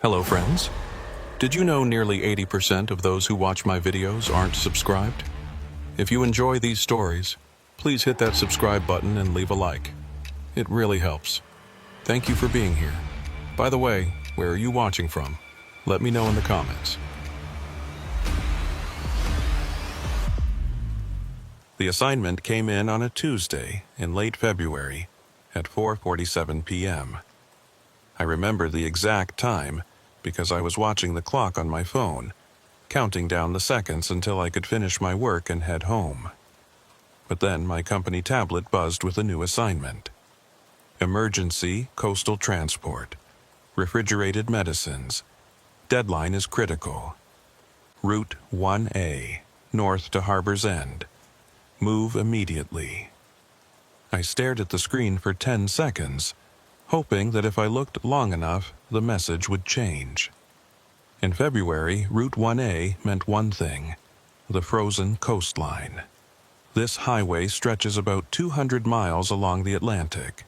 Hello friends. Did you know nearly 80% of those who watch my videos aren't subscribed? If you enjoy these stories, please hit that subscribe button and leave a like. It really helps. Thank you for being here. By the way, where are you watching from? Let me know in the comments. The assignment came in on a Tuesday in late February at 4:47 p.m. I remember the exact time because I was watching the clock on my phone, counting down the seconds until I could finish my work and head home. But then my company tablet buzzed with a new assignment. Emergency coastal transport. Refrigerated medicines. Deadline is critical. Route 1A, north to Harbor's End. Move immediately. I stared at the screen for 10 seconds, hoping that if I looked long enough, the message would change. In February, Route 1A meant one thing: the frozen coastline. This highway stretches about 200 miles along the Atlantic,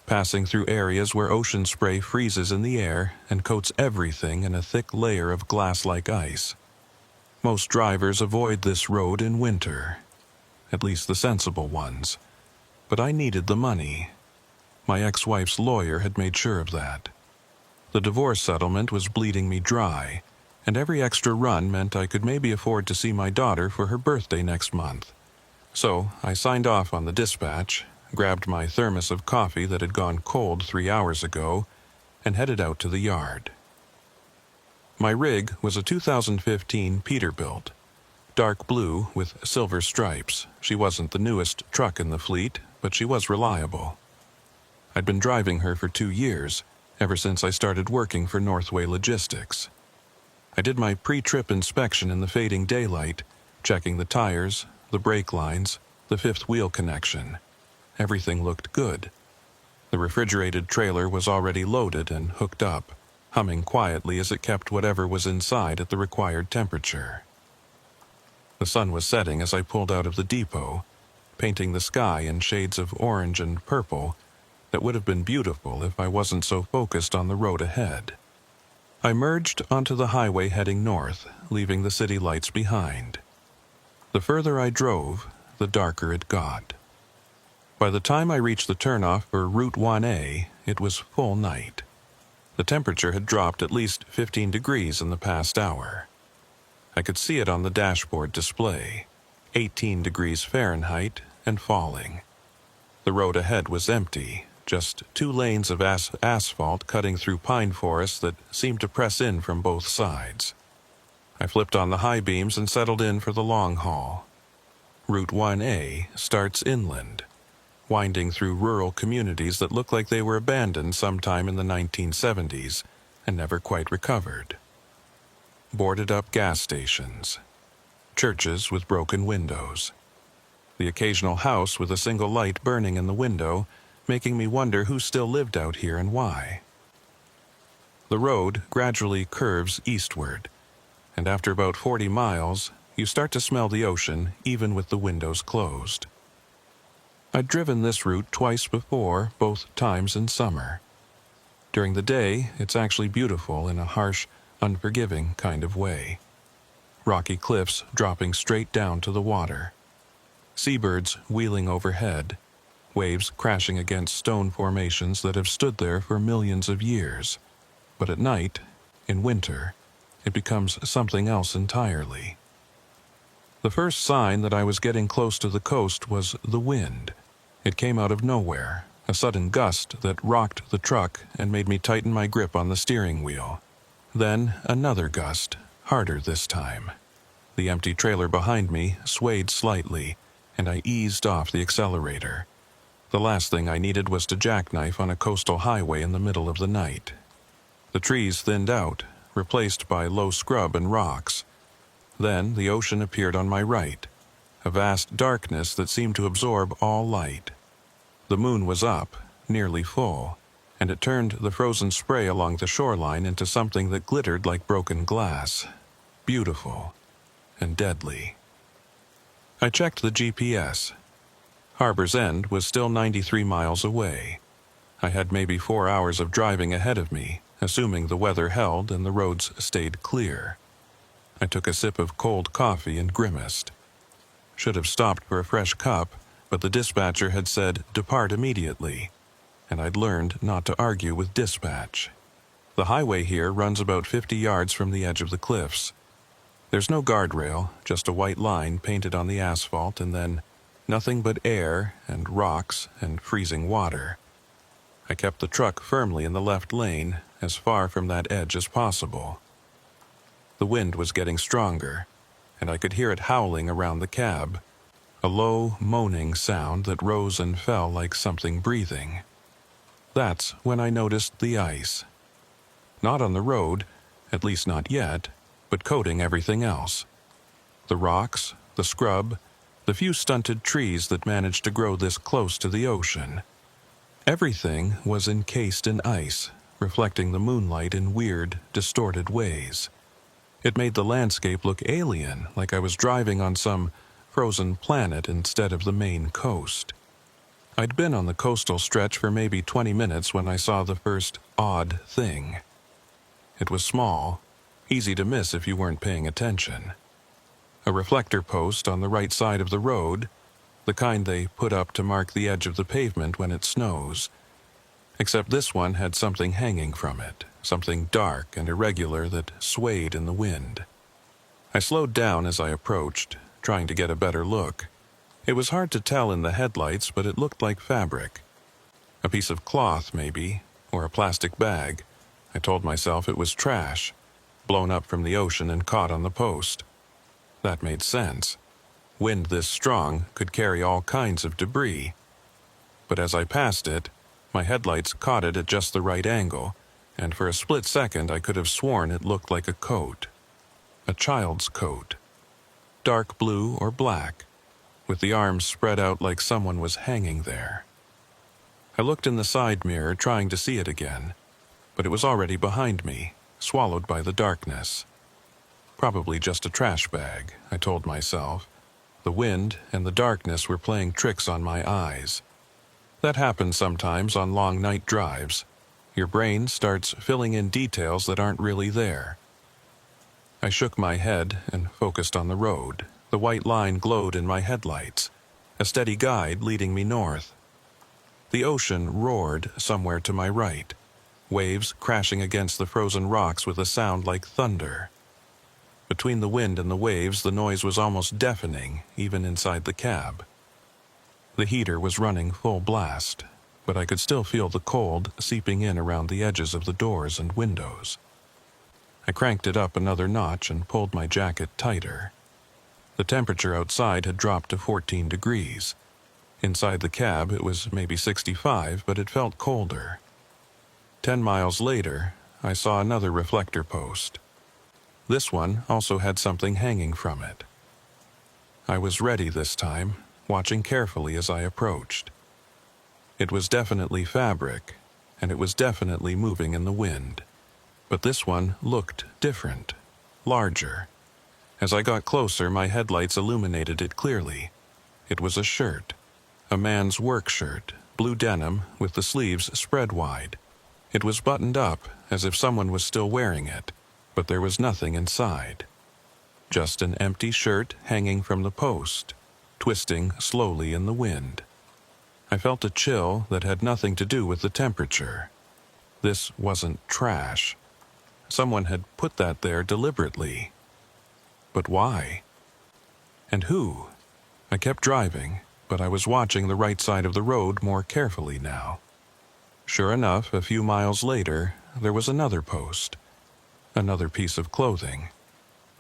passing through areas where ocean spray freezes in the air and coats everything in a thick layer of glass-like ice. Most drivers avoid this road in winter, at least the sensible ones. But I needed the money. My ex-wife's lawyer had made sure of that. The divorce settlement was bleeding me dry, and every extra run meant I could maybe afford to see my daughter for her birthday next month. So I signed off on the dispatch, grabbed my thermos of coffee that had gone cold 3 hours ago, and headed out to the yard. My rig was a 2015 Peterbilt, dark blue with silver stripes. She wasn't the newest truck in the fleet, but she was reliable. I'd been driving her for 2 years, ever since I started working for Northway Logistics. I did my pre-trip inspection in the fading daylight, checking the tires, the brake lines, the fifth wheel connection. Everything looked good. The refrigerated trailer was already loaded and hooked up, humming quietly as it kept whatever was inside at the required temperature. The sun was setting as I pulled out of the depot, painting the sky in shades of orange and purple that would have been beautiful if I wasn't so focused on the road ahead. I merged onto the highway heading north, leaving the city lights behind. The further I drove, the darker it got. By the time I reached the turnoff for Route 1A, it was full night. The temperature had dropped at least 15 degrees in the past hour. I could see it on the dashboard display, 18 degrees Fahrenheit and falling. The road ahead was empty, just 2 lanes of asphalt cutting through pine forests that seemed to press in from both sides. I flipped on the high beams and settled in for the long haul. Route 1A starts inland, winding through rural communities that look like they were abandoned sometime in the 1970s and never quite recovered. Boarded-up gas stations, churches with broken windows, the occasional house with a single light burning in the window, making me wonder who still lived out here and why. The road gradually curves eastward, and after about 40 miles, you start to smell the ocean even with the windows closed. I'd driven this route twice before, both times in summer. During the day, it's actually beautiful in a harsh, unforgiving kind of way. Rocky cliffs dropping straight down to the water. Seabirds wheeling overhead. Waves crashing against stone formations that have stood there for millions of years. But at night, in winter, it becomes something else entirely. The first sign that I was getting close to the coast was the wind. It came out of nowhere, a sudden gust that rocked the truck and made me tighten my grip on the steering wheel. Then another gust, harder this time. The empty trailer behind me swayed slightly, and I eased off the accelerator. The last thing I needed was to jackknife on a coastal highway in the middle of the night. The trees thinned out, replaced by low scrub and rocks. Then the ocean appeared on my right, a vast darkness that seemed to absorb all light. The moon was up, nearly full, and it turned the frozen spray along the shoreline into something that glittered like broken glass. Beautiful and deadly. I checked the GPS. Harbor's End was still 93 miles away. I had maybe 4 hours of driving ahead of me, assuming the weather held and the roads stayed clear. I took a sip of cold coffee and grimaced. Should have stopped for a fresh cup, but the dispatcher had said, "Depart immediately," and I'd learned not to argue with dispatch. The highway here runs about 50 yards from the edge of the cliffs. There's no guardrail, just a white line painted on the asphalt, and then nothing but air and rocks and freezing water. I kept the truck firmly in the left lane, as far from that edge as possible. The wind was getting stronger, and I could hear it howling around the cab, a low, moaning sound that rose and fell like something breathing. That's when I noticed the ice. Not on the road, at least not yet, but coating everything else. The rocks, the scrub, the few stunted trees that managed to grow this close to the ocean. Everything was encased in ice, reflecting the moonlight in weird, distorted ways. It made the landscape look alien, like I was driving on some frozen planet instead of the main coast. I'd been on the coastal stretch for maybe 20 minutes when I saw the first odd thing. It was small, easy to miss if you weren't paying attention. A reflector post on the right side of the road, the kind they put up to mark the edge of the pavement when it snows. Except this one had something hanging from it, something dark and irregular that swayed in the wind. I slowed down as I approached, trying to get a better look. It was hard to tell in the headlights, but it looked like fabric. A piece of cloth, maybe, or a plastic bag. I told myself it was trash, blown up from the ocean and caught on the post. That made sense. Wind this strong could carry all kinds of debris. But as I passed it, my headlights caught it at just the right angle, and for a split second I could have sworn it looked like a coat. A child's coat. Dark blue or black, with the arms spread out like someone was hanging there. I looked in the side mirror, trying to see it again, but it was already behind me, swallowed by the darkness. Probably just a trash bag, I told myself. The wind and the darkness were playing tricks on my eyes. That happens sometimes on long night drives. Your brain starts filling in details that aren't really there. I shook my head and focused on the road. The white line glowed in my headlights, a steady guide leading me north. The ocean roared somewhere to my right, waves crashing against the frozen rocks with a sound like thunder. Between the wind and the waves, the noise was almost deafening, even inside the cab. The heater was running full blast, but I could still feel the cold seeping in around the edges of the doors and windows. I cranked it up another notch and pulled my jacket tighter. The temperature outside had dropped to 14 degrees. Inside the cab, it was maybe 65, but it felt colder. 10 miles later, I saw another reflector post. This one also had something hanging from it. I was ready this time, watching carefully as I approached. It was definitely fabric, and it was definitely moving in the wind. But this one looked different, larger. As I got closer, my headlights illuminated it clearly. It was a shirt, a man's work shirt, blue denim with the sleeves spread wide. It was buttoned up as if someone was still wearing it, but there was nothing inside. Just an empty shirt hanging from the post, twisting slowly in the wind. I felt a chill that had nothing to do with the temperature. This wasn't trash. Someone had put that there deliberately. But why? And who? I kept driving, but I was watching the right side of the road more carefully now. Sure enough, a few miles later, there was another post. Another piece of clothing.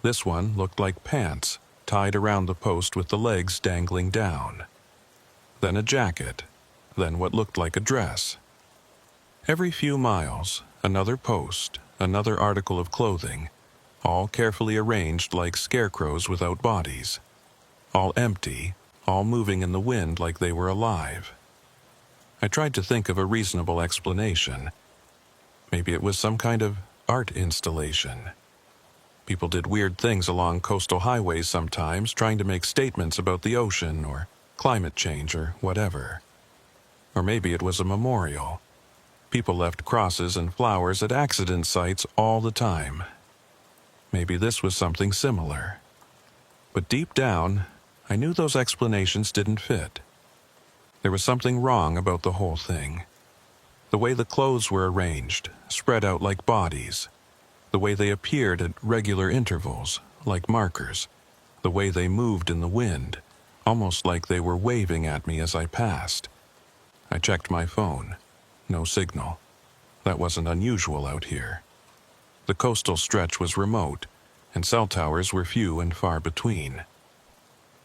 This one looked like pants, tied around the post with the legs dangling down. Then a jacket. Then what looked like a dress. Every few miles, another post, another article of clothing, all carefully arranged like scarecrows without bodies. All empty, all moving in the wind like they were alive. I tried to think of a reasonable explanation. Maybe it was some kind of art installation. People did weird things along coastal highways sometimes, trying to make statements about the ocean or climate change or whatever. Or maybe it was a memorial. People left crosses and flowers at accident sites all the time. Maybe this was something similar. But deep down, I knew those explanations didn't fit. There was something wrong about the whole thing. The way the clothes were arranged, spread out like bodies. The way they appeared at regular intervals, like markers. The way they moved in the wind, almost like they were waving at me as I passed. I checked my phone. No signal. That wasn't unusual out here. The coastal stretch was remote, and cell towers were few and far between.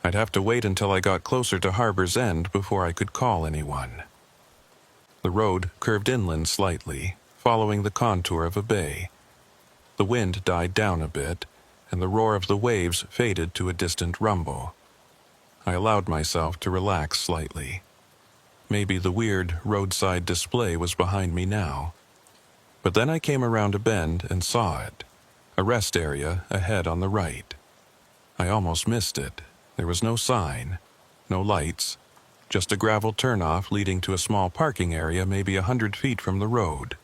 I'd have to wait until I got closer to Harbor's End before I could call anyone. The road curved inland slightly, following the contour of a bay. The wind died down a bit, and the roar of the waves faded to a distant rumble. I allowed myself to relax slightly. Maybe the weird roadside display was behind me now. But then I came around a bend and saw it, a rest area ahead on the right. I almost missed it. There was no sign, no lights, just a gravel turnoff leading to a small parking area maybe 100 feet from the road.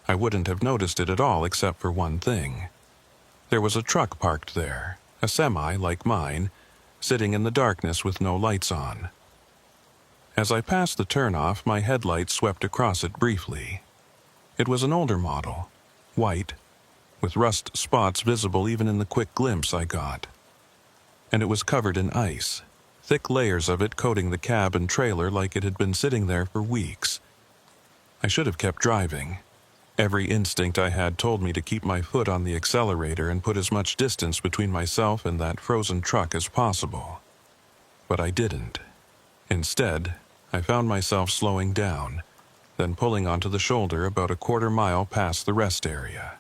I wouldn't have noticed it at all except for one thing. There was a truck parked there, a semi like mine, sitting in the darkness with no lights on. As I passed the turnoff, my headlights swept across it briefly. It was an older model, white, with rust spots visible even in the quick glimpse I got. And it was covered in ice, thick layers of it coating the cab and trailer like it had been sitting there for weeks. I should have kept driving. Every instinct I had told me to keep my foot on the accelerator and put as much distance between myself and that frozen truck as possible. But I didn't. Instead, I found myself slowing down, then pulling onto the shoulder about a quarter-mile past the rest area.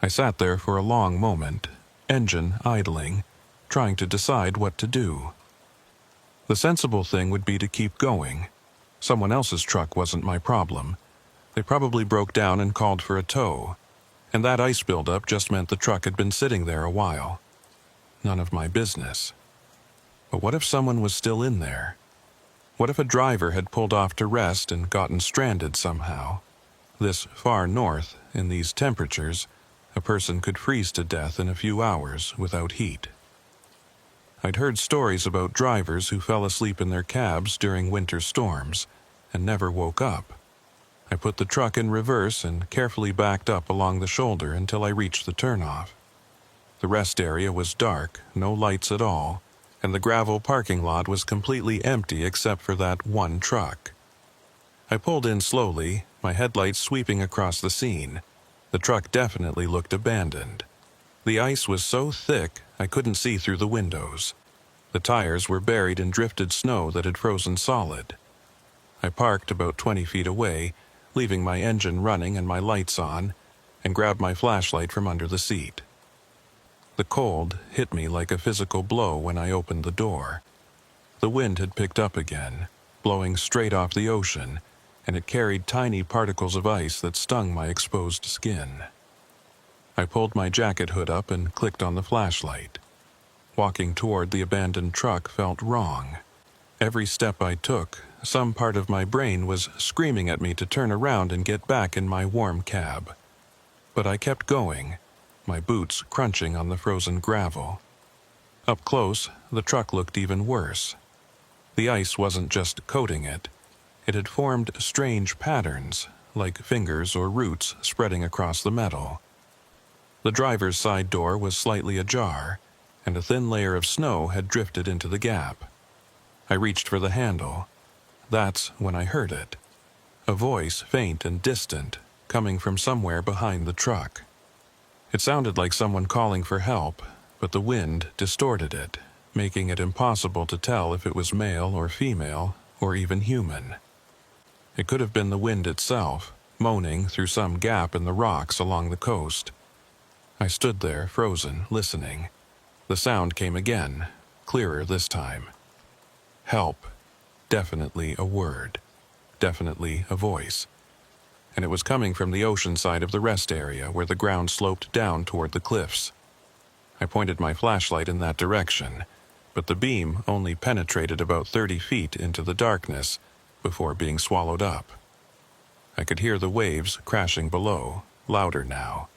I sat there for a long moment, engine idling, trying to decide what to do. The sensible thing would be to keep going. Someone else's truck wasn't my problem. They probably broke down and called for a tow, and that ice buildup just meant the truck had been sitting there a while. None of my business. But what if someone was still in there? What if a driver had pulled off to rest and gotten stranded somehow? This far north, in these temperatures, a person could freeze to death in a few hours without heat. I'd heard stories about drivers who fell asleep in their cabs during winter storms and never woke up. I put the truck in reverse and carefully backed up along the shoulder until I reached the turnoff. The rest area was dark, no lights at all, and the gravel parking lot was completely empty except for that one truck. I pulled in slowly, my headlights sweeping across the scene. The truck definitely looked abandoned. The ice was so thick I couldn't see through the windows. The tires were buried in drifted snow that had frozen solid. I parked about 20 feet away, leaving my engine running and my lights on, and grabbed my flashlight from under the seat. The cold hit me like a physical blow when I opened the door. The wind had picked up again, blowing straight off the ocean, and it carried tiny particles of ice that stung my exposed skin. I pulled my jacket hood up and clicked on the flashlight. Walking toward the abandoned truck felt wrong. Every step I took, some part of my brain was screaming at me to turn around and get back in my warm cab. But I kept going, my boots crunching on the frozen gravel. Up close, the truck looked even worse. The ice wasn't just coating it. It had formed strange patterns, like fingers or roots spreading across the metal. The driver's side door was slightly ajar, and a thin layer of snow had drifted into the gap. I reached for the handle. That's when I heard it. A voice, faint and distant, coming from somewhere behind the truck. It sounded like someone calling for help, but the wind distorted it, making it impossible to tell if it was male or female, or even human. It could have been the wind itself, moaning through some gap in the rocks along the coast. I stood there, frozen, listening. The sound came again, clearer this time. Help. Definitely a word. Definitely a voice. And it was coming from the ocean side of the rest area where the ground sloped down toward the cliffs. I pointed my flashlight in that direction, but the beam only penetrated about 30 feet into the darkness before being swallowed up. I could hear the waves crashing below, louder now,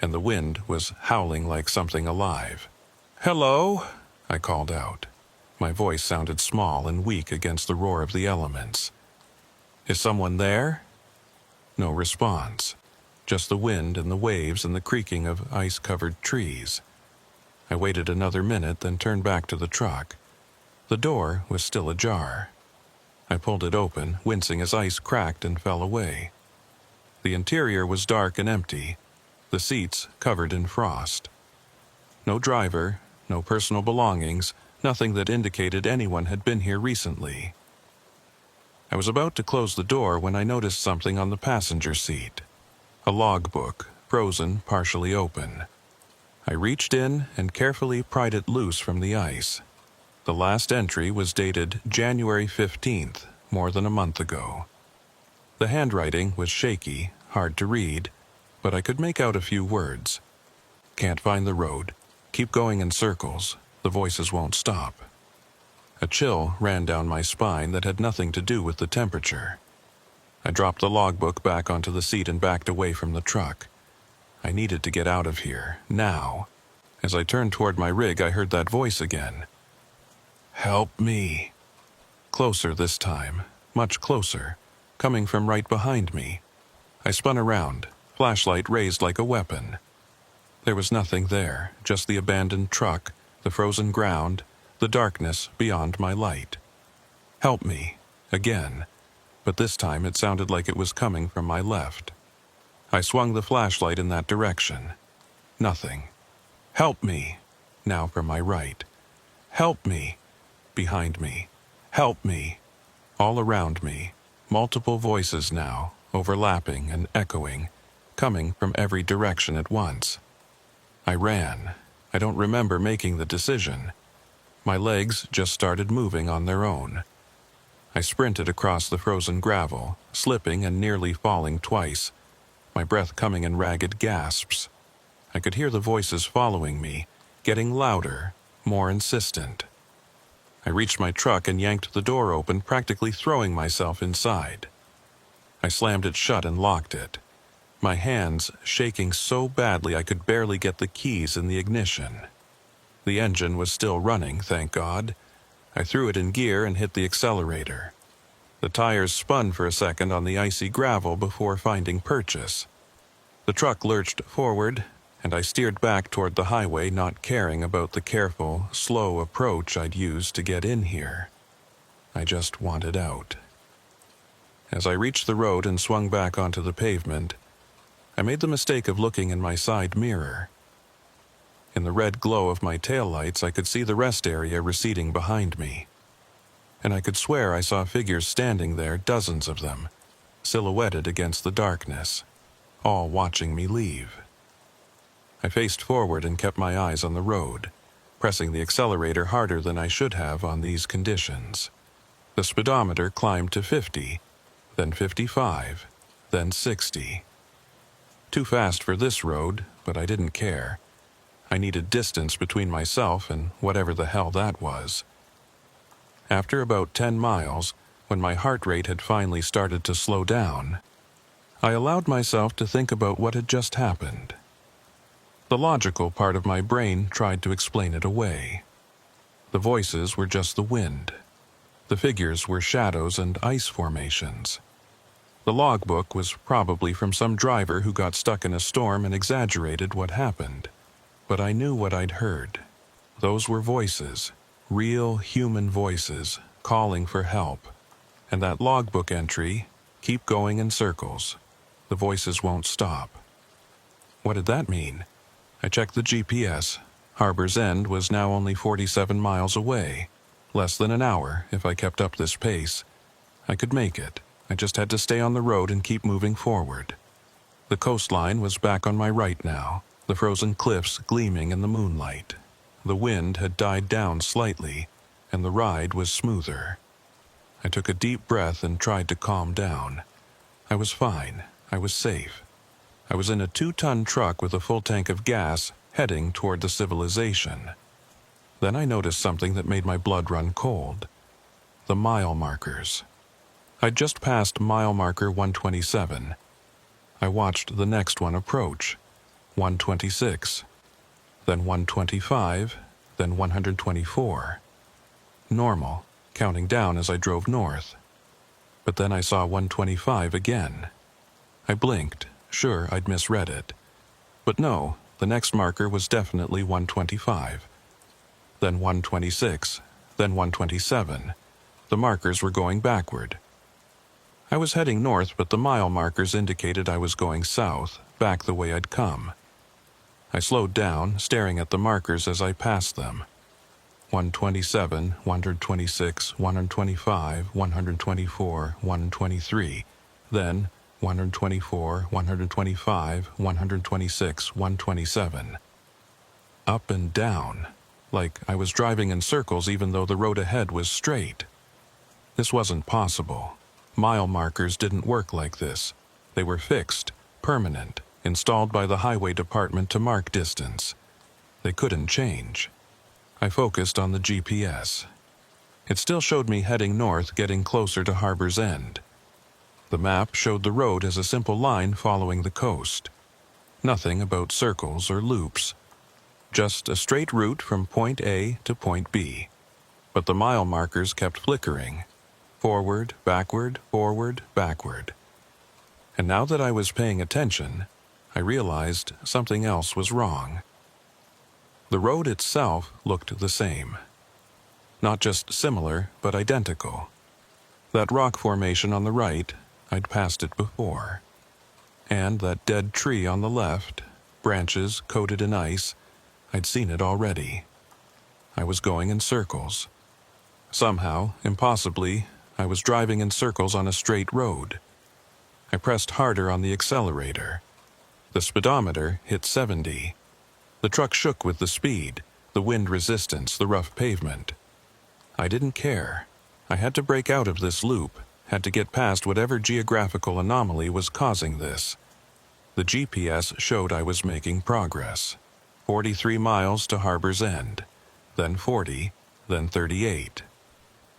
and the wind was howling like something alive. "Hello," I called out. My voice sounded small and weak against the roar of the elements. "Is someone there?" No response, just the wind and the waves and the creaking of ice-covered trees. I waited another minute, then turned back to the truck. The door was still ajar. I pulled it open, wincing as ice cracked and fell away. The interior was dark and empty, the seats covered in frost. No driver, no personal belongings, nothing that indicated anyone had been here recently. I was about to close the door when I noticed something on the passenger seat. A logbook, frozen, partially open. I reached in and carefully pried it loose from the ice. The last entry was dated January 15th, more than a month ago. The handwriting was shaky, hard to read, but I could make out a few words. "Can't find the road. Keep going in circles. The voices won't stop." A chill ran down my spine that had nothing to do with the temperature. I dropped the logbook back onto the seat and backed away from the truck. I needed to get out of here, now. As I turned toward my rig, I heard that voice again. "Help me." Closer this time, much closer, coming from right behind me. I spun around, flashlight raised like a weapon. There was nothing there, just the abandoned truck, the frozen ground, the darkness beyond my light. "Help me," again, but this time it sounded like it was coming from my left. I swung the flashlight in that direction. Nothing. "Help me," now from my right. "Help me," behind me. "Help me," all around me. Multiple voices now, overlapping and echoing, coming from every direction at once. I ran. I don't remember making the decision. My legs just started moving on their own. I sprinted across the frozen gravel, slipping and nearly falling twice, my breath coming in ragged gasps. I could hear the voices following me, getting louder, more insistent. I reached my truck and yanked the door open, practically throwing myself inside. I slammed it shut and locked it, my hands shaking so badly I could barely get the keys in the ignition. The engine was still running, thank God. I threw it in gear and hit the accelerator. The tires spun for a second on the icy gravel before finding purchase. The truck lurched forward, and I steered back toward the highway, not caring about the careful, slow approach I'd used to get in here. I just wanted out. As I reached the road and swung back onto the pavement, I made the mistake of looking in my side mirror. In the red glow of my taillights, I could see the rest area receding behind me. And I could swear I saw figures standing there, dozens of them, silhouetted against the darkness, all watching me leave. I faced forward and kept my eyes on the road, pressing the accelerator harder than I should have on these conditions. The speedometer climbed to 50, then 55, then 60. Too fast for this road, but I didn't care. I needed distance between myself and whatever the hell that was. After about 10 miles, when my heart rate had finally started to slow down, I allowed myself to think about what had just happened. The logical part of my brain tried to explain it away. The voices were just the wind. The figures were shadows and ice formations. The logbook was probably from some driver who got stuck in a storm and exaggerated what happened. But I knew what I'd heard. Those were voices, real human voices, calling for help. And that logbook entry, "Keep going in circles. The voices won't stop." What did that mean? I checked the GPS. Harbor's End was now only 47 miles away. Less than an hour, if I kept up this pace. I could make it. I just had to stay on the road and keep moving forward. The coastline was back on my right now, the frozen cliffs gleaming in the moonlight. The wind had died down slightly, and the ride was smoother. I took a deep breath and tried to calm down. I was fine. I was safe. I was in a 2-ton truck with a full tank of gas, heading toward the civilization. Then I noticed something that made my blood run cold. The mile markers. I'd just passed mile marker 127. I watched the next one approach, 126, then 125, then 124. Normal, counting down as I drove north. But then I saw 125 again. I blinked, sure I'd misread it. But no, the next marker was definitely 125. Then 126, then 127. The markers were going backward. I was heading north, but the mile markers indicated I was going south, back the way I'd come. I slowed down, staring at the markers as I passed them. 127, 126, 125, 124, 123. Then 124, 125, 126, 127. Up and down, like I was driving in circles even though the road ahead was straight. This wasn't possible. Mile markers didn't work like this. They were fixed, permanent, installed by the highway department to mark distance. They couldn't change. I focused on the GPS. It still showed me heading north, getting closer to Harbor's End. The map showed the road as a simple line following the coast. Nothing about circles or loops. Just a straight route from point A to point B. But the mile markers kept flickering. Forward, backward, forward, backward. And now that I was paying attention, I realized something else was wrong. The road itself looked the same. Not just similar, but identical. That rock formation on the right, I'd passed it before. And that dead tree on the left, branches coated in ice, I'd seen it already. I was going in circles. Somehow, impossibly, I was driving in circles on a straight road. I pressed harder on the accelerator. The speedometer hit 70. The truck shook with the speed, the wind resistance, the rough pavement. I didn't care. I had to break out of this loop, had to get past whatever geographical anomaly was causing this. The GPS showed I was making progress. 43 miles to Harbor's End, then 40, then 38.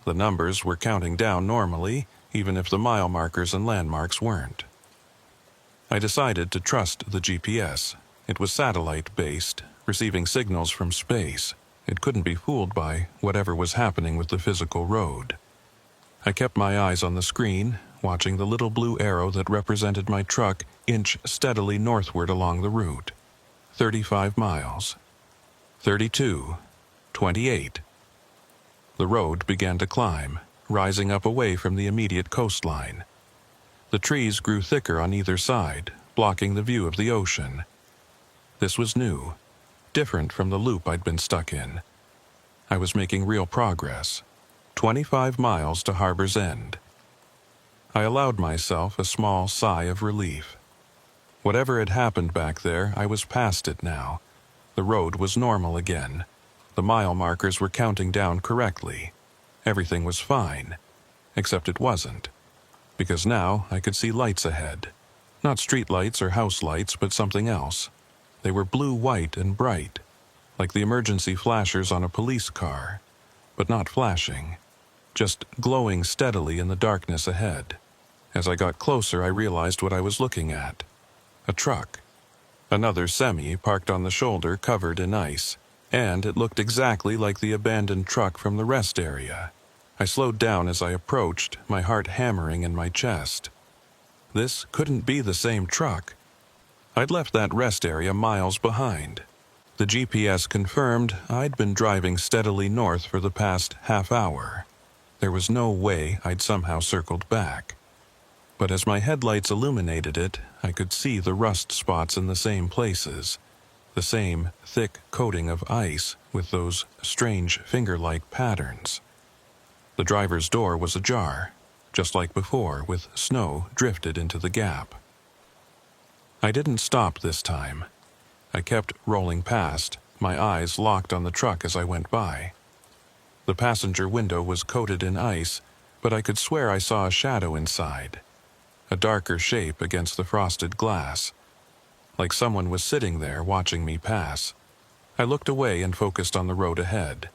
The numbers were counting down normally, even if the mile markers and landmarks weren't. I decided to trust the GPS. It was satellite-based, receiving signals from space. It couldn't be fooled by whatever was happening with the physical road. I kept my eyes on the screen, watching the little blue arrow that represented my truck inch steadily northward along the route. 35 miles. 32. 28. The road began to climb, rising up away from the immediate coastline. The trees grew thicker on either side, blocking the view of the ocean. This was new, different from the loop I'd been stuck in. I was making real progress. 25 miles to Harbor's End. I allowed myself a small sigh of relief. Whatever had happened back there, I was past it now. The road was normal again. The mile markers were counting down correctly. Everything was fine, except it wasn't. Because now I could see lights ahead. Not street lights or house lights, but something else. They were blue-white and bright, like the emergency flashers on a police car, but not flashing, just glowing steadily in the darkness ahead. As I got closer, I realized what I was looking at. A truck. Another semi parked on the shoulder covered in ice, and it looked exactly like the abandoned truck from the rest area. I slowed down as I approached, my heart hammering in my chest. This couldn't be the same truck. I'd left that rest area miles behind. The GPS confirmed I'd been driving steadily north for the past half hour. There was no way I'd somehow circled back. But as my headlights illuminated it, I could see the rust spots in the same places. The same thick coating of ice with those strange finger-like patterns. The driver's door was ajar, just like before, with snow drifted into the gap. I didn't stop this time. I kept rolling past, my eyes locked on the truck as I went by. The passenger window was coated in ice, but I could swear I saw a shadow inside. A darker shape against the frosted glass. Like someone was sitting there watching me pass. I looked away and focused on the road ahead.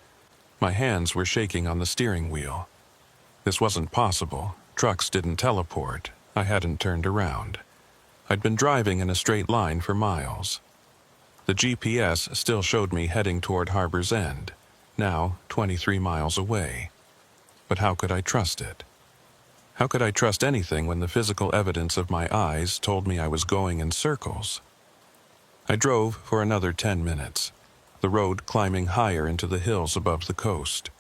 My hands were shaking on the steering wheel. This wasn't possible. Trucks didn't teleport. I hadn't turned around. I'd been driving in a straight line for miles. The GPS still showed me heading toward Harbor's End, now 23 miles away. But how could I trust it? How could I trust anything when the physical evidence of my eyes told me I was going in circles? I drove for another 10 minutes, the road climbing higher into the hills above the coast.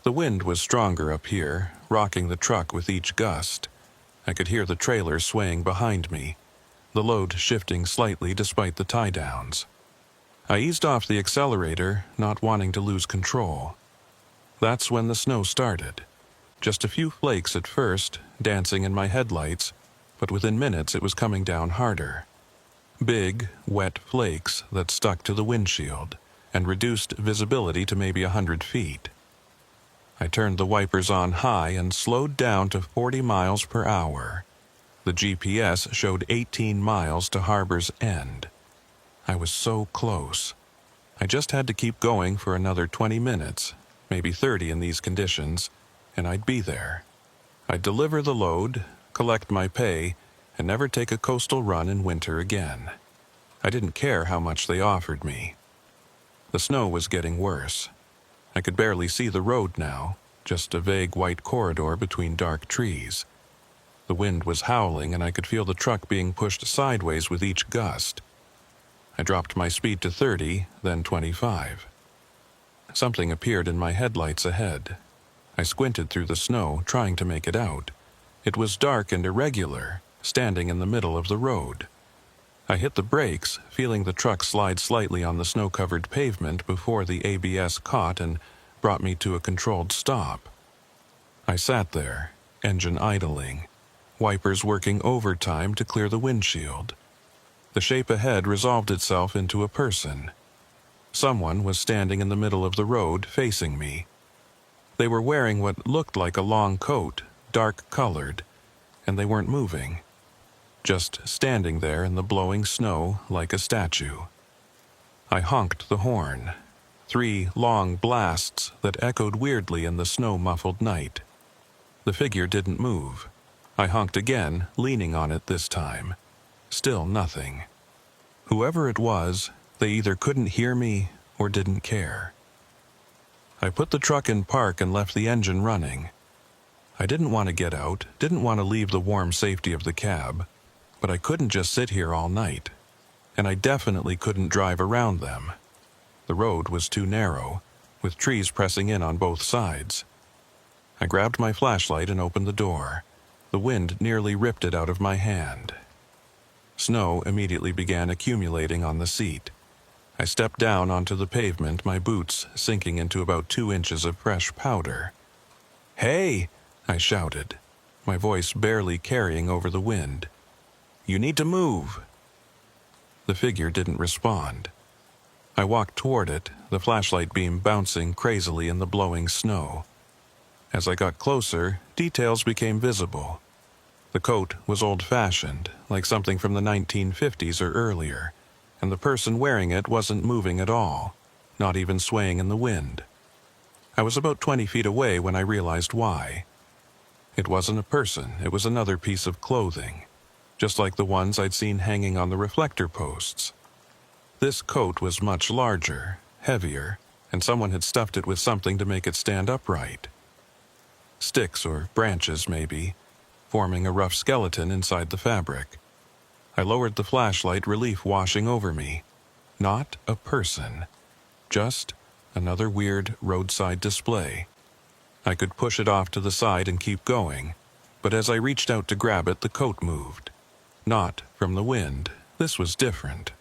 The wind was stronger up here, rocking the truck with each gust. I could hear the trailer swaying behind me, the load shifting slightly despite the tie-downs. I eased off the accelerator, not wanting to lose control. That's when the snow started. Just a few flakes at first, dancing in my headlights, but within minutes it was coming down harder. Big, wet flakes that stuck to the windshield and reduced visibility to maybe 100 feet. I turned the wipers on high and slowed down to 40 miles per hour. The GPS showed 18 miles to Harbor's End. I was so close. I just had to keep going for another 20 minutes, maybe 30 in these conditions, and I'd be there. I'd deliver the load, collect my pay, and never take a coastal run in winter again. I didn't care how much they offered me. The snow was getting worse. I could barely see the road now, just a vague white corridor between dark trees. The wind was howling and I could feel the truck being pushed sideways with each gust. I dropped my speed to 30, then 25. Something appeared in my headlights ahead. I squinted through the snow, trying to make it out. It was dark and irregular, standing in the middle of the road. I hit the brakes, feeling the truck slide slightly on the snow-covered pavement before the ABS caught and brought me to a controlled stop. I sat there, engine idling, wipers working overtime to clear the windshield. The shape ahead resolved itself into a person. Someone was standing in the middle of the road, facing me. They were wearing what looked like a long coat, dark-colored, and they weren't moving. Just standing there in the blowing snow like a statue. I honked the horn. 3 long blasts that echoed weirdly in the snow-muffled night. The figure didn't move. I honked again, leaning on it this time. Still nothing. Whoever it was, they either couldn't hear me or didn't care. I put the truck in park and left the engine running. I didn't want to get out, didn't want to leave the warm safety of the cab, but I couldn't just sit here all night, and I definitely couldn't drive around them. The road was too narrow, with trees pressing in on both sides. I grabbed my flashlight and opened the door. The wind nearly ripped it out of my hand. Snow immediately began accumulating on the seat. I stepped down onto the pavement, my boots sinking into about 2 inches of fresh powder. "Hey!" I shouted, my voice barely carrying over the wind. "You need to move." The figure didn't respond. I walked toward it, the flashlight beam bouncing crazily in the blowing snow. As I got closer, details became visible. The coat was old-fashioned, like something from the 1950s or earlier, and the person wearing it wasn't moving at all, not even swaying in the wind. I was about 20 feet away when I realized why. It wasn't a person, it was another piece of clothing, just like the ones I'd seen hanging on the reflector posts. This coat was much larger, heavier, and someone had stuffed it with something to make it stand upright. Sticks or branches, maybe, forming a rough skeleton inside the fabric. I lowered the flashlight, relief washing over me. Not a person. Just another weird roadside display. I could push it off to the side and keep going, but as I reached out to grab it, the coat moved. Not from the wind. This was different.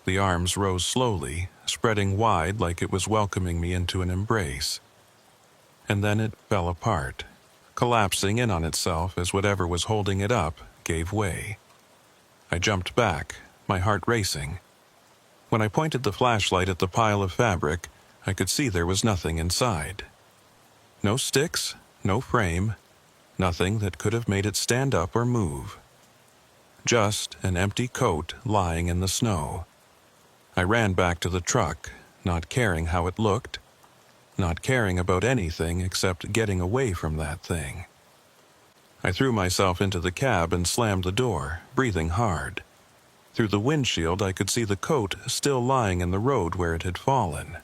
The arms rose slowly, spreading wide like it was welcoming me into an embrace. And then it fell apart, collapsing in on itself as whatever was holding it up gave way. I jumped back, my heart racing. When I pointed the flashlight at the pile of fabric, I could see there was nothing inside. No sticks, no frame, nothing that could have made it stand up or move. Just an empty coat lying in the snow. I ran back to the truck, not caring how it looked, not caring about anything except getting away from that thing. I threw myself into the cab and slammed the door, breathing hard. Through the windshield, I could see the coat still lying in the road where it had fallen.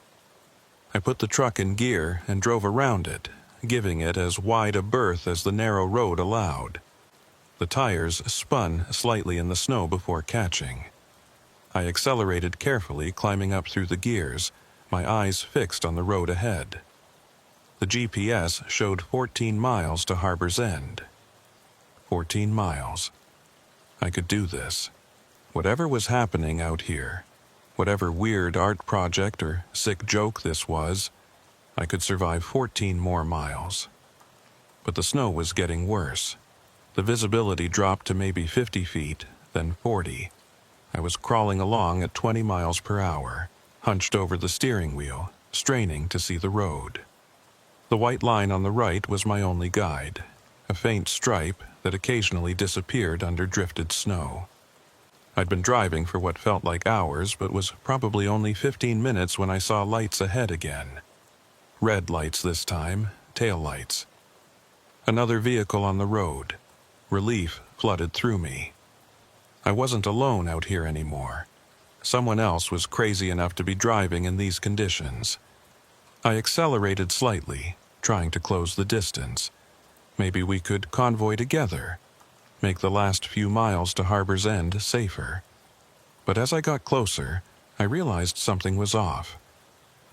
I put the truck in gear and drove around it, giving it as wide a berth as the narrow road allowed. The tires spun slightly in the snow before catching. I accelerated carefully, climbing up through the gears, my eyes fixed on the road ahead. The GPS showed 14 miles to Harbor's End. 14 miles. I could do this. Whatever was happening out here, whatever weird art project or sick joke this was, I could survive 14 more miles. But the snow was getting worse. The visibility dropped to maybe 50 feet, then 40. I was crawling along at 20 miles per hour, hunched over the steering wheel, straining to see the road. The white line on the right was my only guide, a faint stripe that occasionally disappeared under drifted snow. I'd been driving for what felt like hours, but was probably only 15 minutes when I saw lights ahead again. Red lights this time, tail lights. Another vehicle on the road. Relief flooded through me. I wasn't alone out here anymore. Someone else was crazy enough to be driving in these conditions. I accelerated slightly, trying to close the distance. Maybe we could convoy together, make the last few miles to Harbor's End safer. But as I got closer, I realized something was off.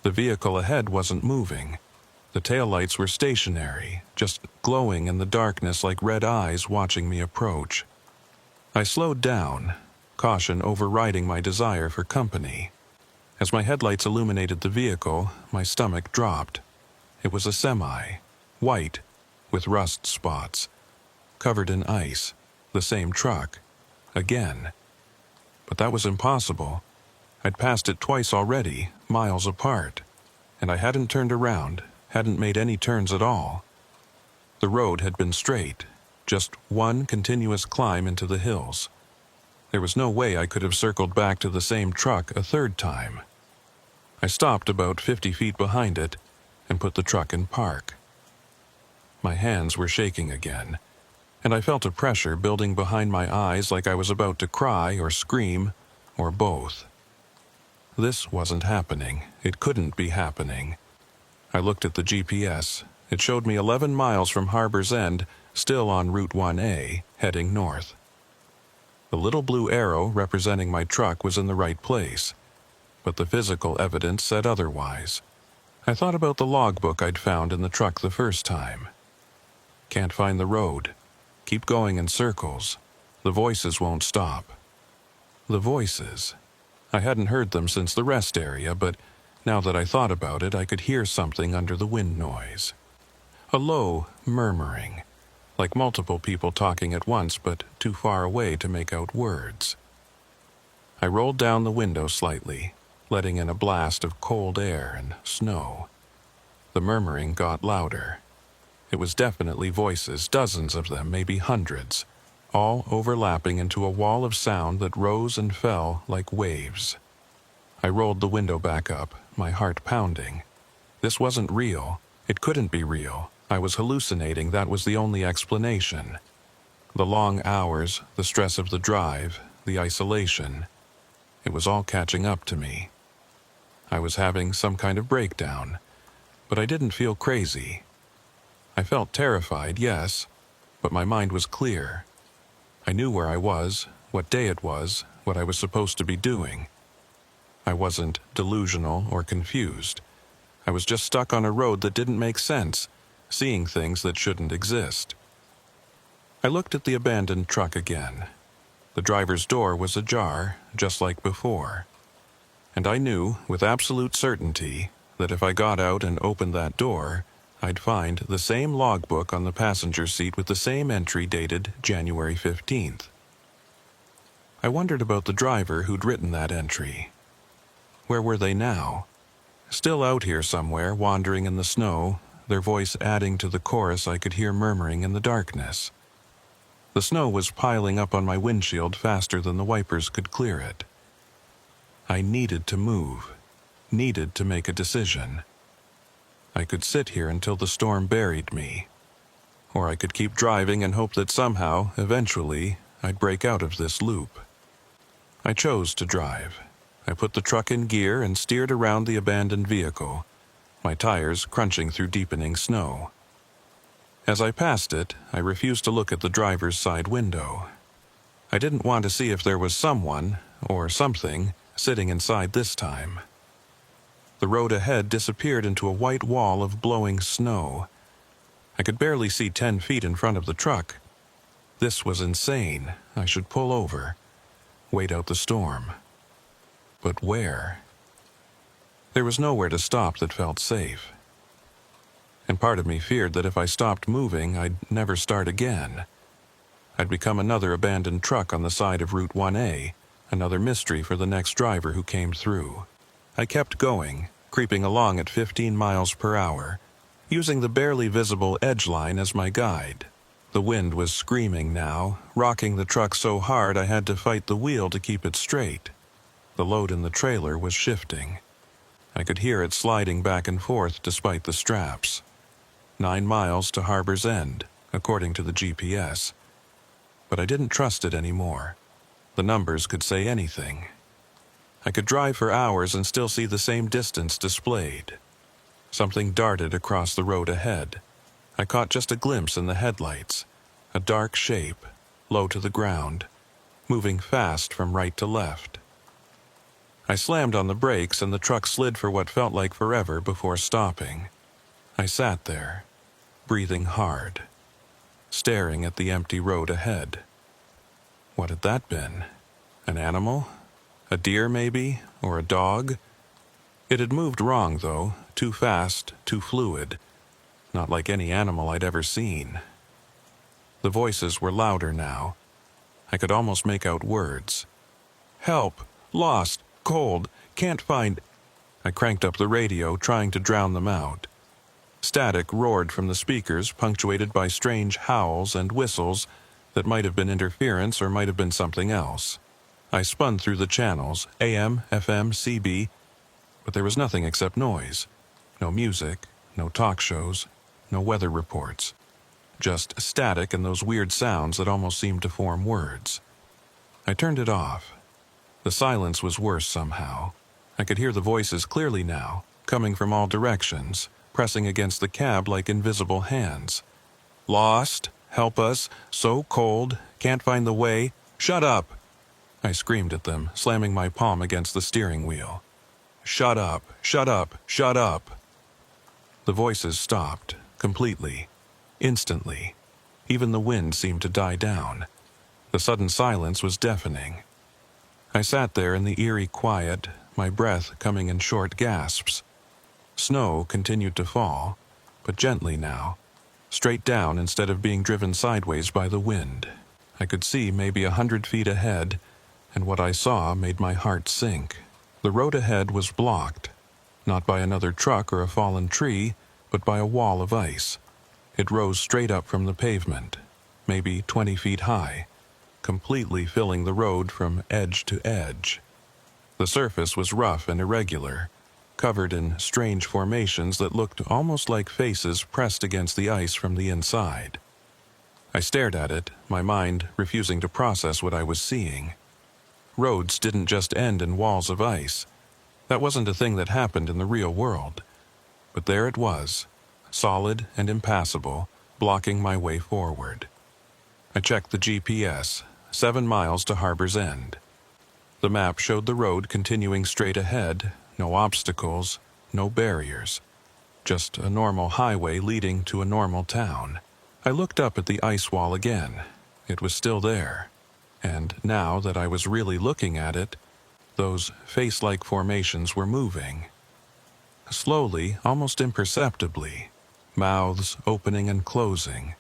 The vehicle ahead wasn't moving. The taillights were stationary, just glowing in the darkness like red eyes watching me approach. I slowed down, caution overriding my desire for company. As my headlights illuminated the vehicle, my stomach dropped. It was a semi, white, with rust spots, covered in ice, the same truck, again. But that was impossible. I'd passed it twice already, miles apart, and I hadn't turned around, hadn't made any turns at all. The road had been straight, just one continuous climb into the hills. There was no way I could have circled back to the same truck a third time. I stopped about 50 feet behind it and put the truck in park. My hands were shaking again, and I felt a pressure building behind my eyes like I was about to cry or scream, or both. This wasn't happening. It couldn't be happening. I looked at the GPS. It showed me 11 miles from Harbor's End, still on Route 1A, heading north. The little blue arrow representing my truck was in the right place, but the physical evidence said otherwise. I thought about the logbook I'd found in the truck the first time. Can't find the road. Keep going in circles. The voices won't stop. The voices. I hadn't heard them since the rest area, but now that I thought about it, I could hear something under the wind noise. A low murmuring, like multiple people talking at once, but too far away to make out words. I rolled down the window slightly, letting in a blast of cold air and snow. The murmuring got louder. It was definitely voices, dozens of them, maybe hundreds, all overlapping into a wall of sound that rose and fell like waves. I rolled the window back up, my heart pounding. This wasn't real. It couldn't be real. I was hallucinating, that was the only explanation. The long hours, the stress of the drive, the isolation. It was all catching up to me. I was having some kind of breakdown, but I didn't feel crazy. I felt terrified, yes, but my mind was clear. I knew where I was, what day it was, what I was supposed to be doing. I wasn't delusional or confused. I was just stuck on a road that didn't make sense, seeing things that shouldn't exist. I looked at the abandoned truck again. The driver's door was ajar, just like before. And I knew, with absolute certainty, that if I got out and opened that door, I'd find the same logbook on the passenger seat with the same entry dated January 15th. I wondered about the driver who'd written that entry. Where were they now? Still out here somewhere, wandering in the snow, their voice adding to the chorus I could hear murmuring in the darkness. The snow was piling up on my windshield faster than the wipers could clear it. I needed to move, needed to make a decision. I could sit here until the storm buried me, or I could keep driving and hope that somehow, eventually, I'd break out of this loop. I chose to drive. I put the truck in gear and steered around the abandoned vehicle, my tires crunching through deepening snow. As I passed it, I refused to look at the driver's side window. I didn't want to see if there was someone, or something, sitting inside this time. The road ahead disappeared into a white wall of blowing snow. I could barely see 10 feet in front of the truck. This was insane. I should pull over, wait out the storm. But where? There was nowhere to stop that felt safe. And part of me feared that if I stopped moving, I'd never start again. I'd become another abandoned truck on the side of Route 1A, another mystery for the next driver who came through. I kept going, creeping along at 15 miles per hour, using the barely visible edge line as my guide. The wind was screaming now, rocking the truck so hard I had to fight the wheel to keep it straight. The load in the trailer was shifting. I could hear it sliding back and forth despite the straps. 9 miles to Harbor's End, according to the GPS. But I didn't trust it anymore. The numbers could say anything. I could drive for hours and still see the same distance displayed. Something darted across the road ahead. I caught just a glimpse in the headlights. A dark shape, low to the ground, moving fast from right to left. I slammed on the brakes and the truck slid for what felt like forever before stopping. I sat there, breathing hard, staring at the empty road ahead. What had that been? An animal? A deer, maybe? Or a dog? It had moved wrong, though, too fast, too fluid. Not like any animal I'd ever seen. The voices were louder now. I could almost make out words. Help! Lost! Cold! Can't find... I cranked up the radio, trying to drown them out. Static roared from the speakers, punctuated by strange howls and whistles that might have been interference or might have been something else. I spun through the channels, AM, FM, CB, but there was nothing except noise. No music, no talk shows, no weather reports. Just static and those weird sounds that almost seemed to form words. I turned it off. The silence was worse somehow. I could hear the voices clearly now, coming from all directions, pressing against the cab like invisible hands. Lost, help us, so cold, can't find the way, shut up! I screamed at them, slamming my palm against the steering wheel. Shut up, shut up, shut up! The voices stopped, completely, instantly. Even the wind seemed to die down. The sudden silence was deafening. I sat there in the eerie quiet, my breath coming in short gasps. Snow continued to fall, but gently now, straight down instead of being driven sideways by the wind. I could see maybe 100 feet ahead, and what I saw made my heart sink. The road ahead was blocked, not by another truck or a fallen tree, but by a wall of ice. It rose straight up from the pavement, maybe 20 feet high, completely filling the road from edge to edge. The surface was rough and irregular, covered in strange formations that looked almost like faces pressed against the ice from the inside. I stared at it, my mind refusing to process what I was seeing. Roads didn't just end in walls of ice. That wasn't a thing that happened in the real world. But there it was, solid and impassable, blocking my way forward. I checked the GPS, 7 miles to Harbor's End. The map showed the road continuing straight ahead, no obstacles, no barriers. Just a normal highway leading to a normal town. I looked up at the ice wall again. It was still there. And now that I was really looking at it, those face-like formations were moving. Slowly, almost imperceptibly, mouths opening and closing,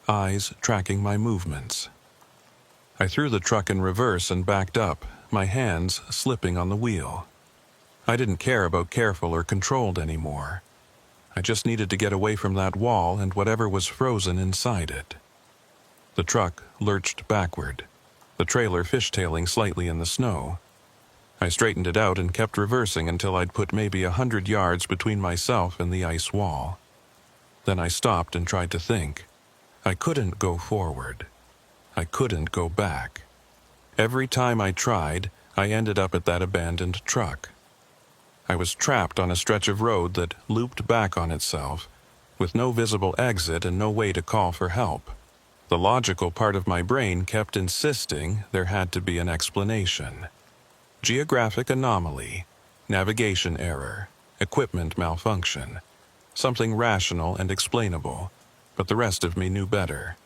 eyes tracking my movements. I threw the truck in reverse and backed up, my hands slipping on the wheel. I didn't care about careful or controlled anymore. I just needed to get away from that wall and whatever was frozen inside it. The truck lurched backward, the trailer fishtailing slightly in the snow. I straightened it out and kept reversing until I'd put maybe 100 yards between myself and the ice wall. Then I stopped and tried to think. I couldn't go forward. I couldn't go back. Every time I tried, I ended up at that abandoned truck. I was trapped on a stretch of road that looped back on itself, with no visible exit and no way to call for help. The logical part of my brain kept insisting there had to be an explanation. Geographic anomaly, navigation error, equipment malfunction, something rational and explainable, but the rest of me knew better.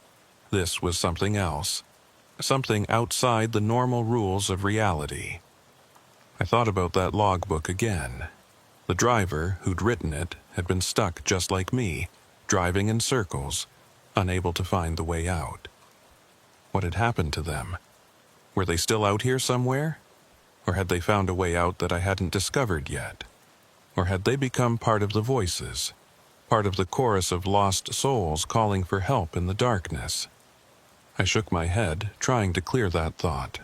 This was something else, something outside the normal rules of reality. I thought about that logbook again. The driver who'd written it had been stuck just like me, driving in circles, unable to find the way out. What had happened to them? Were they still out here somewhere? Or had they found a way out that I hadn't discovered yet? Or had they become part of the voices, part of the chorus of lost souls calling for help in the darkness? I shook my head, trying to clear that thought.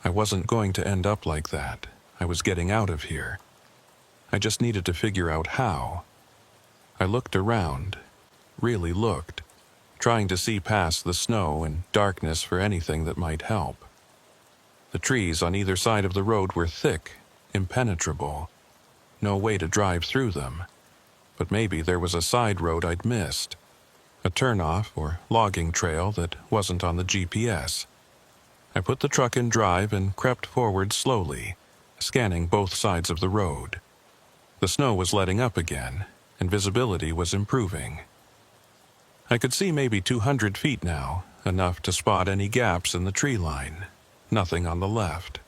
I wasn't going to end up like that. I was getting out of here. I just needed to figure out how. I looked around, really looked, trying to see past the snow and darkness for anything that might help. The trees on either side of the road were thick, impenetrable. No way to drive through them. But maybe there was a side road I'd missed, a turnoff or logging trail that wasn't on the GPS. I put the truck in drive and crept forward slowly, scanning both sides of the road. The snow was letting up again, and visibility was improving. I could see maybe 200 feet now, enough to spot any gaps in the tree line. Nothing on the left.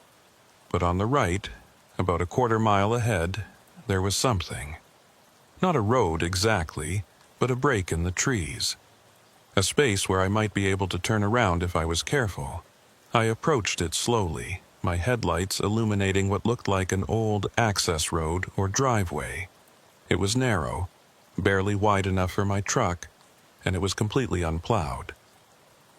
But on the right, about a quarter mile ahead, there was something. Not a road exactly, but a break in the trees. A space where I might be able to turn around if I was careful. I approached it slowly, my headlights illuminating what looked like an old access road or driveway. It was narrow, barely wide enough for my truck, and it was completely unplowed.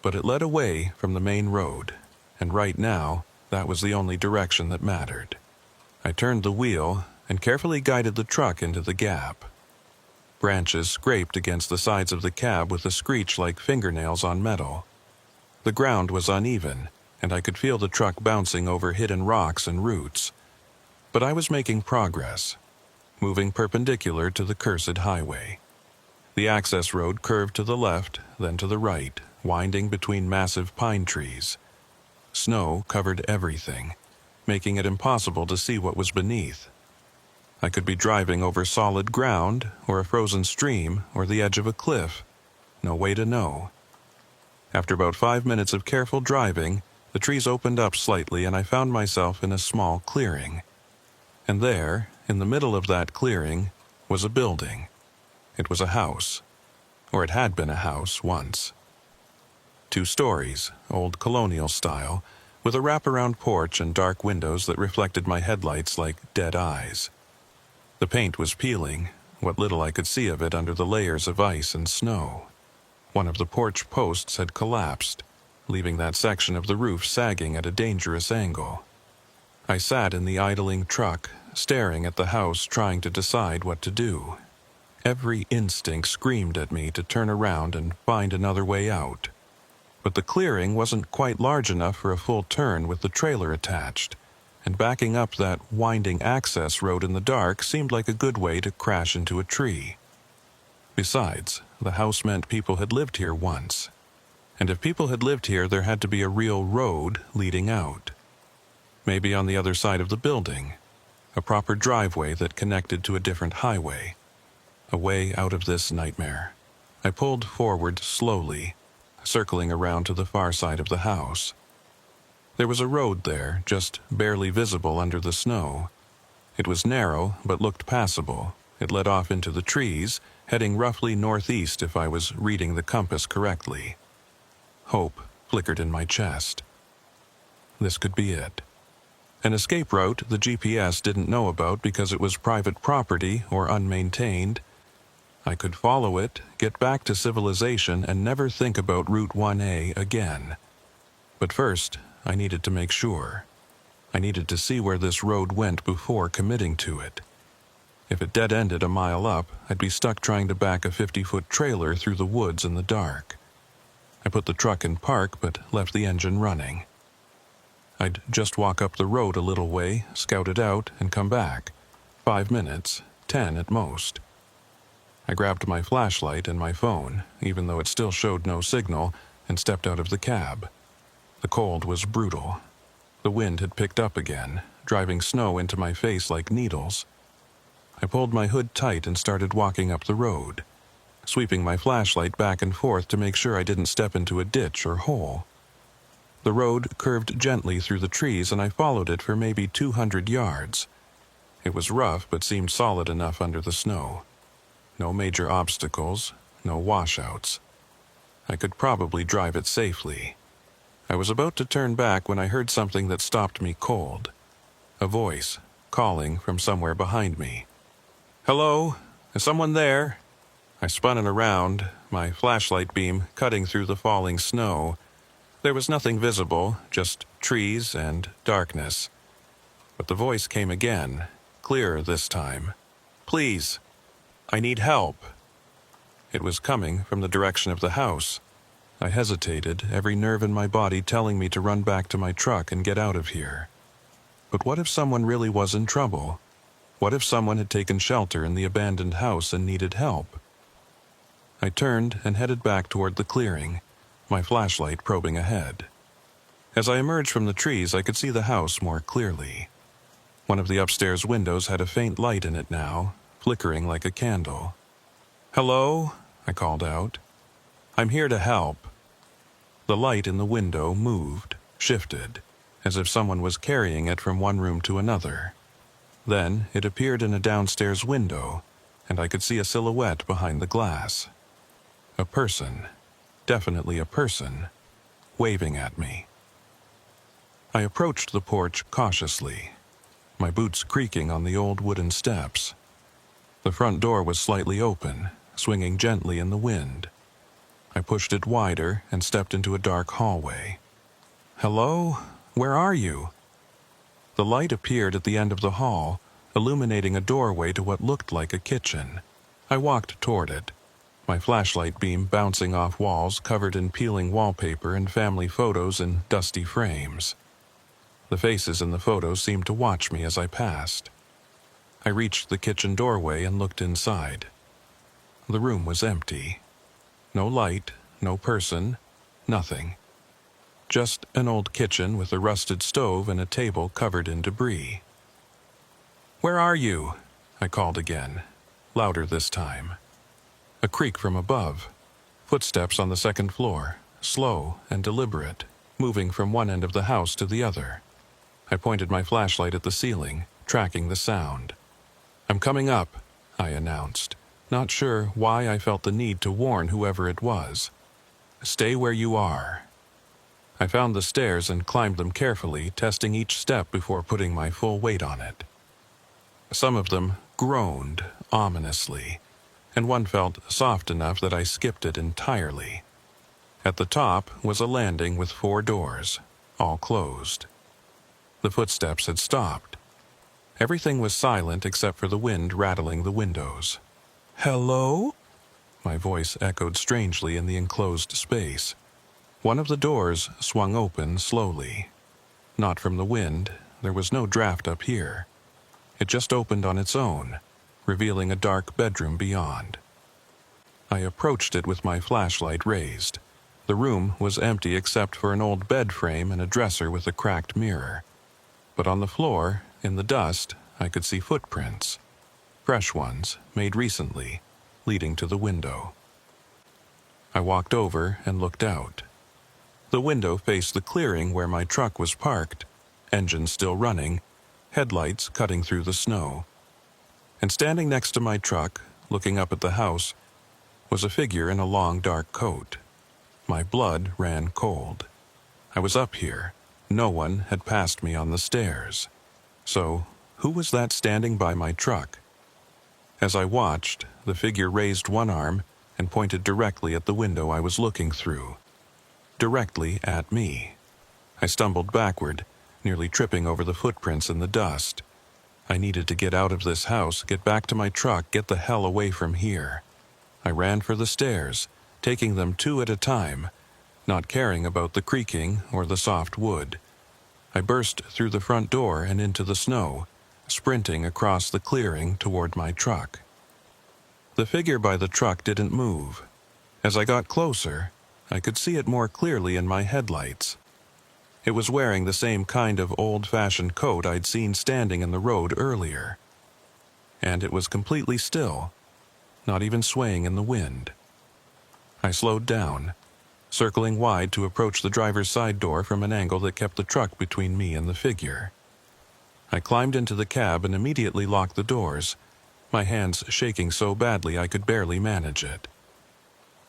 But it led away from the main road, and right now, that was the only direction that mattered. I turned the wheel and carefully guided the truck into the gap. Branches scraped against the sides of the cab with a screech like fingernails on metal. The ground was uneven, and I could feel the truck bouncing over hidden rocks and roots. But I was making progress, moving perpendicular to the cursed highway. The access road curved to the left, then to the right, winding between massive pine trees. Snow covered everything, making it impossible to see what was beneath. I could be driving over solid ground, or a frozen stream, or the edge of a cliff. No way to know. After about 5 minutes of careful driving, the trees opened up slightly and I found myself in a small clearing. And there, in the middle of that clearing, was a building. It was a house. Or it had been a house once. 2 stories, old colonial style, with a wraparound porch and dark windows that reflected my headlights like dead eyes. The paint was peeling, what little I could see of it under the layers of ice and snow. One of the porch posts had collapsed, leaving that section of the roof sagging at a dangerous angle. I sat in the idling truck, staring at the house, trying to decide what to do. Every instinct screamed at me to turn around and find another way out. But the clearing wasn't quite large enough for a full turn with the trailer attached, and backing up that winding access road in the dark seemed like a good way to crash into a tree. Besides, the house meant people had lived here once. And if people had lived here, there had to be a real road leading out. Maybe on the other side of the building, a proper driveway that connected to a different highway. A way out of this nightmare. I pulled forward slowly, circling around to the far side of the house. There was a road there, just barely visible under the snow. It was narrow, but looked passable. It led off into the trees, heading roughly northeast if I was reading the compass correctly. Hope flickered in my chest. This could be it. An escape route the GPS didn't know about because it was private property or unmaintained. I could follow it, get back to civilization, and never think about Route 1A again. But first, I needed to make sure. I needed to see where this road went before committing to it. If it dead-ended a mile up, I'd be stuck trying to back a 50-foot trailer through the woods in the dark. I put the truck in park but left the engine running. I'd just walk up the road a little way, scout it out, and come back. 5 minutes, 10 at most. I grabbed my flashlight and my phone, even though it still showed no signal, and stepped out of the cab. The cold was brutal. The wind had picked up again, driving snow into my face like needles. I pulled my hood tight and started walking up the road, sweeping my flashlight back and forth to make sure I didn't step into a ditch or hole. The road curved gently through the trees, and I followed it for maybe 200 yards. It was rough but seemed solid enough under the snow. No major obstacles, no washouts. I could probably drive it safely. I was about to turn back when I heard something that stopped me cold. A voice, calling from somewhere behind me. "Hello? Is someone there?" I spun it around, my flashlight beam cutting through the falling snow. There was nothing visible, just trees and darkness. But the voice came again, clearer this time. "Please, I need help." It was coming from the direction of the house. I hesitated, every nerve in my body telling me to run back to my truck and get out of here. But what if someone really was in trouble? What if someone had taken shelter in the abandoned house and needed help? I turned and headed back toward the clearing, my flashlight probing ahead. As I emerged from the trees, I could see the house more clearly. One of the upstairs windows had a faint light in it now, flickering like a candle. "Hello?" I called out. "I'm here to help." The light in the window moved, shifted, as if someone was carrying it from one room to another. Then it appeared in a downstairs window, and I could see a silhouette behind the glass. A person, definitely a person, waving at me. I approached the porch cautiously, my boots creaking on the old wooden steps. The front door was slightly open, swinging gently in the wind. I pushed it wider and stepped into a dark hallway. "Hello? Where are you?" The light appeared at the end of the hall, illuminating a doorway to what looked like a kitchen. I walked toward it, my flashlight beam bouncing off walls covered in peeling wallpaper and family photos in dusty frames. The faces in the photos seemed to watch me as I passed. I reached the kitchen doorway and looked inside. The room was empty. No light, no person, nothing. Just an old kitchen with a rusted stove and a table covered in debris. "Where are you?" I called again, louder this time. A creak from above. Footsteps on the second floor, slow and deliberate, moving from one end of the house to the other. I pointed my flashlight at the ceiling, tracking the sound. "I'm coming up," I announced, not sure why I felt the need to warn whoever it was. "Stay where you are." I found the stairs and climbed them carefully, testing each step before putting my full weight on it. Some of them groaned ominously, and one felt soft enough that I skipped it entirely. At the top was a landing with 4 doors, all closed. The footsteps had stopped. Everything was silent except for the wind rattling the windows. "Hello?" My voice echoed strangely in the enclosed space. One of the doors swung open slowly. Not from the wind, there was no draft up here. It just opened on its own, revealing a dark bedroom beyond. I approached it with my flashlight raised. The room was empty except for an old bed frame and a dresser with a cracked mirror. But on the floor, in the dust, I could see footprints. Fresh ones, made recently, leading to the window. I walked over and looked out. The window faced the clearing where my truck was parked, engine still running, headlights cutting through the snow. And standing next to my truck, looking up at the house, was a figure in a long dark coat. My blood ran cold. I was up here. No one had passed me on the stairs. So, who was that standing by my truck? As I watched, the figure raised one arm and pointed directly at the window I was looking through. Directly at me. I stumbled backward, nearly tripping over the footprints in the dust. I needed to get out of this house, get back to my truck, get the hell away from here. I ran for the stairs, taking them 2 at a time, not caring about the creaking or the soft wood. I burst through the front door and into the snow, sprinting across the clearing toward my truck. The figure by the truck didn't move. As I got closer, I could see it more clearly in my headlights. It was wearing the same kind of old-fashioned coat I'd seen standing in the road earlier. And it was completely still, not even swaying in the wind. I slowed down, circling wide to approach the driver's side door from an angle that kept the truck between me and the figure. I climbed into the cab and immediately locked the doors, my hands shaking so badly I could barely manage it.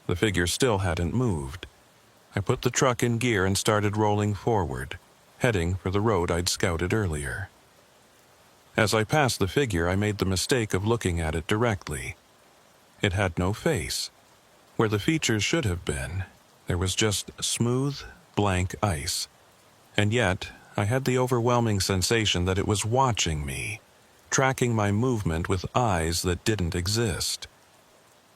The figure still hadn't moved. I put the truck in gear and started rolling forward, heading for the road I'd scouted earlier. As I passed the figure, I made the mistake of looking at it directly. It had no face. Where the features should have been, there was just smooth, blank ice. And yet, I had the overwhelming sensation that it was watching me, tracking my movement with eyes that didn't exist.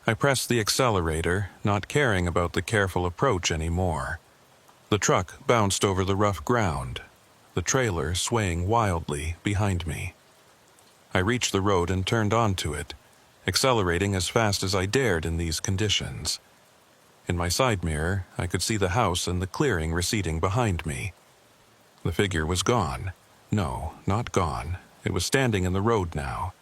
I pressed the accelerator, not caring about the careful approach anymore. The truck bounced over the rough ground, the trailer swaying wildly behind me. I reached the road and turned onto it, accelerating as fast as I dared in these conditions. In my side mirror, I could see the house and the clearing receding behind me. The figure was gone. No, not gone. It was standing in the road now,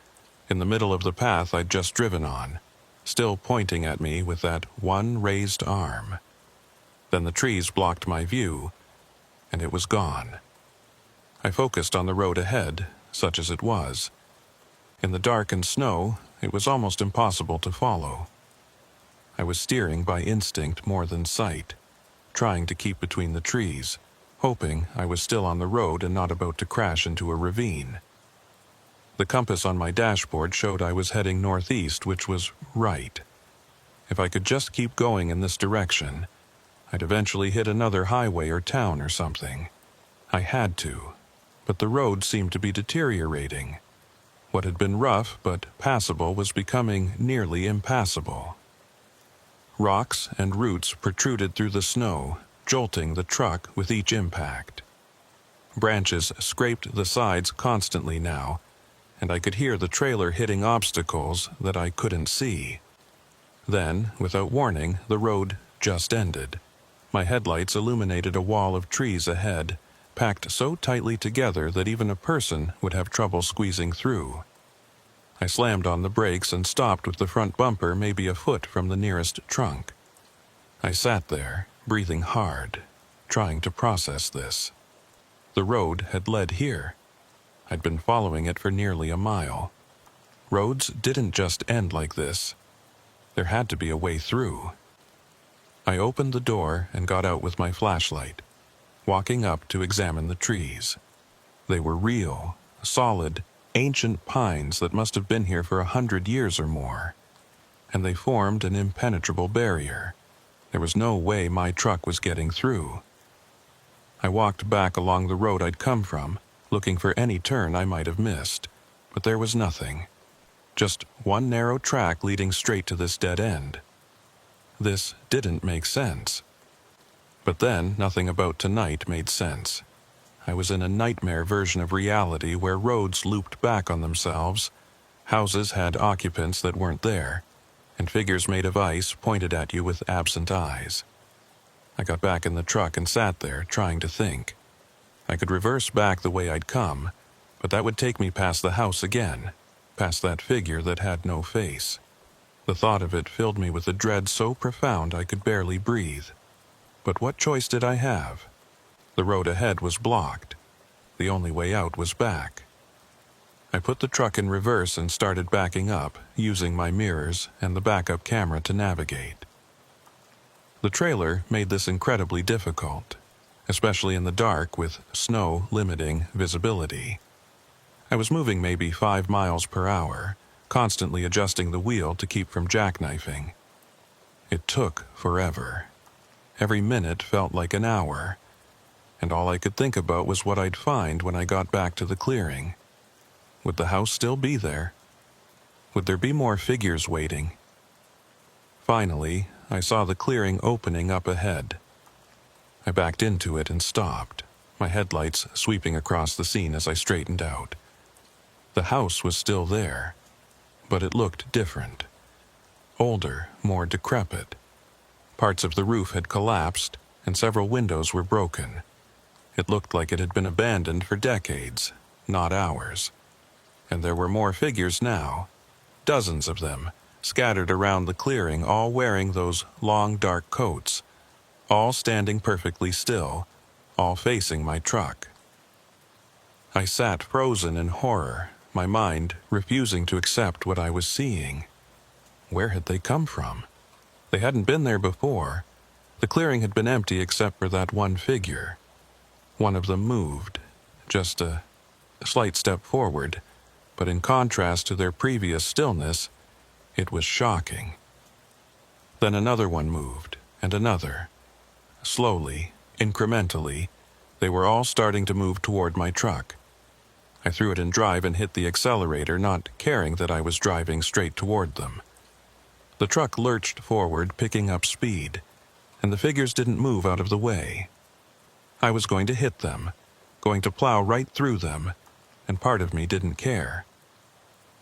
in the middle of the path I'd just driven on, still pointing at me with that one raised arm. Then the trees blocked my view, and it was gone. I focused on the road ahead, such as it was. In the dark and snow, it was almost impossible to follow. I was steering by instinct more than sight, trying to keep between the trees, hoping I was still on the road and not about to crash into a ravine. The compass on my dashboard showed I was heading northeast, which was right. If I could just keep going in this direction, I'd eventually hit another highway or town or something. I had to, but the road seemed to be deteriorating. What had been rough but passable was becoming nearly impassable. Rocks and roots protruded through the snow, jolting the truck with each impact. Branches scraped the sides constantly now, and I could hear the trailer hitting obstacles that I couldn't see. Then, without warning, the road just ended. My headlights illuminated a wall of trees ahead, packed so tightly together that even a person would have trouble squeezing through. I slammed on the brakes and stopped with the front bumper maybe a foot from the nearest trunk. I sat there, breathing hard, trying to process this. The road had led here. I'd been following it for nearly a mile. Roads didn't just end like this. There had to be a way through. I opened the door and got out with my flashlight, walking up to examine the trees. They were real, solid, ancient pines that must have been here for 100 years or more, and they formed an impenetrable barrier. There was no way my truck was getting through. I walked back along the road I'd come from, looking for any turn I might have missed, but there was nothing. Just one narrow track leading straight to this dead end. This didn't make sense. But then, nothing about tonight made sense. I was in a nightmare version of reality where roads looped back on themselves, houses had occupants that weren't there, and figures made of ice pointed at you with absent eyes. I got back in the truck and sat there, trying to think. I could reverse back the way I'd come, but that would take me past the house again, past that figure that had no face. The thought of it filled me with a dread so profound I could barely breathe. But what choice did I have? The road ahead was blocked. The only way out was back. I put the truck in reverse and started backing up, using my mirrors and the backup camera to navigate. The trailer made this incredibly difficult, especially in the dark with snow limiting visibility. I was moving maybe 5 miles per hour, constantly adjusting the wheel to keep from jackknifing. It took forever. Every minute felt like an hour, and all I could think about was what I'd find when I got back to the clearing. Would the house still be there? Would there be more figures waiting? Finally, I saw the clearing opening up ahead. I backed into it and stopped, my headlights sweeping across the scene as I straightened out. The house was still there, but it looked different. Older, more decrepit. Parts of the roof had collapsed, and several windows were broken. It looked like it had been abandoned for decades, not hours. And there were more figures now, dozens of them, scattered around the clearing, all wearing those long dark coats, all standing perfectly still, all facing my truck. I sat frozen in horror, my mind refusing to accept what I was seeing. Where had they come from? They hadn't been there before. The clearing had been empty except for that one figure. One of them moved, just a slight step forward, but in contrast to their previous stillness, it was shocking. Then another one moved, and another. Slowly, incrementally, they were all starting to move toward my truck. I threw it in drive and hit the accelerator, not caring that I was driving straight toward them. The truck lurched forward, picking up speed, and the figures didn't move out of the way. I was going to hit them, going to plow right through them, and part of me didn't care.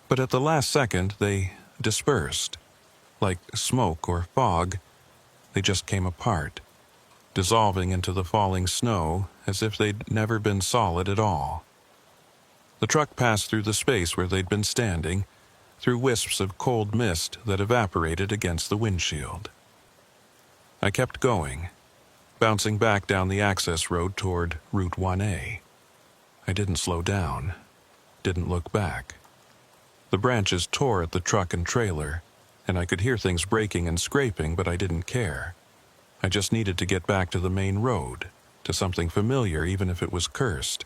But at the last second, they dispersed. Like smoke or fog, they just came apart, dissolving into the falling snow as if they'd never been solid at all. The truck passed through the space where they'd been standing, through wisps of cold mist that evaporated against the windshield. I kept going, bouncing back down the access road toward Route 1A. I didn't slow down, didn't look back. The branches tore at the truck and trailer, and I could hear things breaking and scraping, but I didn't care. I just needed to get back to the main road, to something familiar even if it was cursed.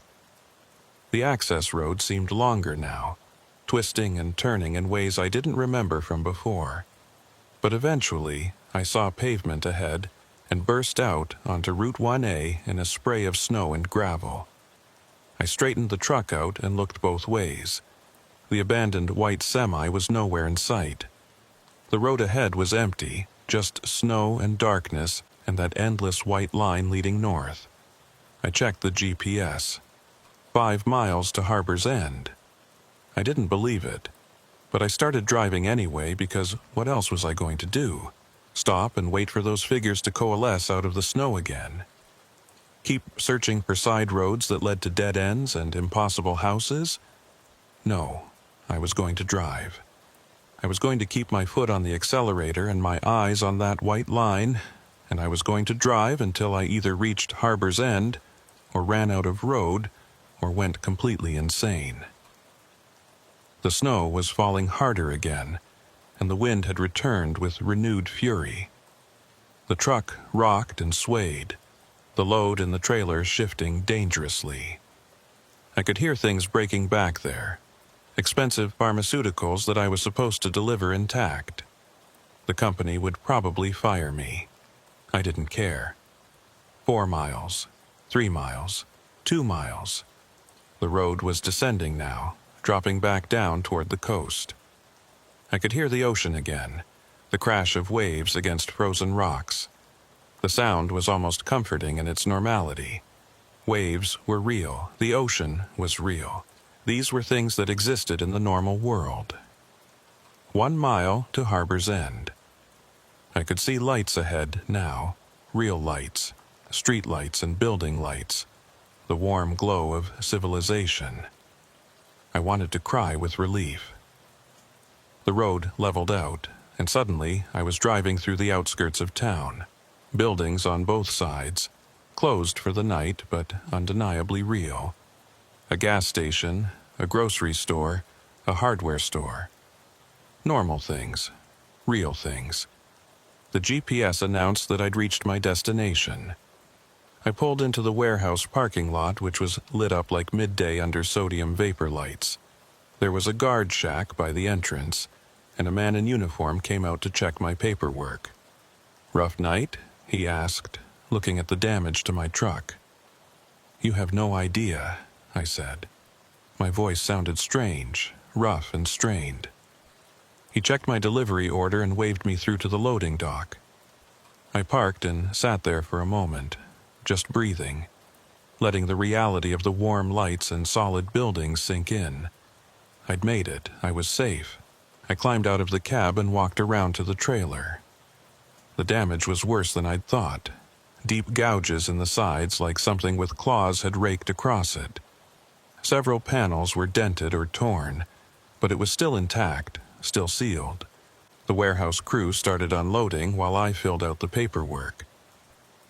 The access road seemed longer now, twisting and turning in ways I didn't remember from before. But eventually, I saw pavement ahead and burst out onto Route 1A in a spray of snow and gravel. I straightened the truck out and looked both ways. The abandoned white semi was nowhere in sight. The road ahead was empty, just snow and darkness and that endless white line leading north. I checked the GPS. 5 miles to Harbor's End. I didn't believe it, but I started driving anyway because what else was I going to do? Stop and wait for those figures to coalesce out of the snow again? Keep searching for side roads that led to dead ends and impossible houses? No, I was going to drive. I was going to keep my foot on the accelerator and my eyes on that white line, and I was going to drive until I either reached Harbor's End or ran out of road or went completely insane. The snow was falling harder again, and the wind had returned with renewed fury. The truck rocked and swayed, the load in the trailer shifting dangerously. I could hear things breaking back there, expensive pharmaceuticals that I was supposed to deliver intact. The company would probably fire me. I didn't care. 4 miles, 3 miles, 2 miles. The road was descending now, dropping back down toward the coast. I could hear the ocean again, the crash of waves against frozen rocks. The sound was almost comforting in its normality. Waves were real, the ocean was real. These were things that existed in the normal world. 1 mile to Harbor's End. I could see lights ahead now, real lights, street lights and building lights, the warm glow of civilization. I wanted to cry with relief. The road leveled out, and suddenly I was driving through the outskirts of town. Buildings on both sides, closed for the night but undeniably real. A gas station, a grocery store, a hardware store. Normal things, real things. The GPS announced that I'd reached my destination. I pulled into the warehouse parking lot, which was lit up like midday under sodium vapor lights. There was a guard shack by the entrance, and a man in uniform came out to check my paperwork. "Rough night?" he asked, looking at the damage to my truck. "You have no idea," I said. My voice sounded strange, rough and strained. He checked my delivery order and waved me through to the loading dock. I parked and sat there for a moment, just breathing, letting the reality of the warm lights and solid buildings sink in. I'd made it. I was safe. I climbed out of the cab and walked around to the trailer. The damage was worse than I'd thought. Deep gouges in the sides like something with claws had raked across it. Several panels were dented or torn, but it was still intact, still sealed. The warehouse crew started unloading while I filled out the paperwork.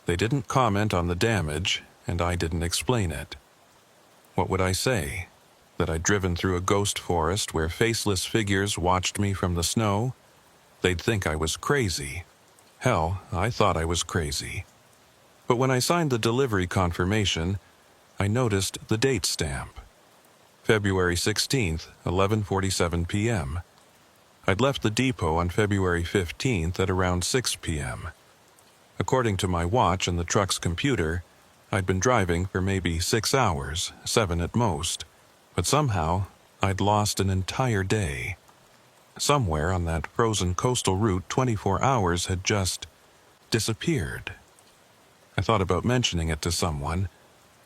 They didn't comment on the damage, and I didn't explain it. What would I say? That I'd driven through a ghost forest where faceless figures watched me from the snow? They'd think I was crazy. Hell, I thought I was crazy. But when I signed the delivery confirmation, I noticed the date stamp. February 16th, 11:47 p.m. I'd left the depot on February 15th at around 6 p.m. According to my watch and the truck's computer, I'd been driving for maybe 6 hours, 7 at most, but somehow I'd lost an entire day. Somewhere on that frozen coastal route, 24 hours had just disappeared. I thought about mentioning it to someone,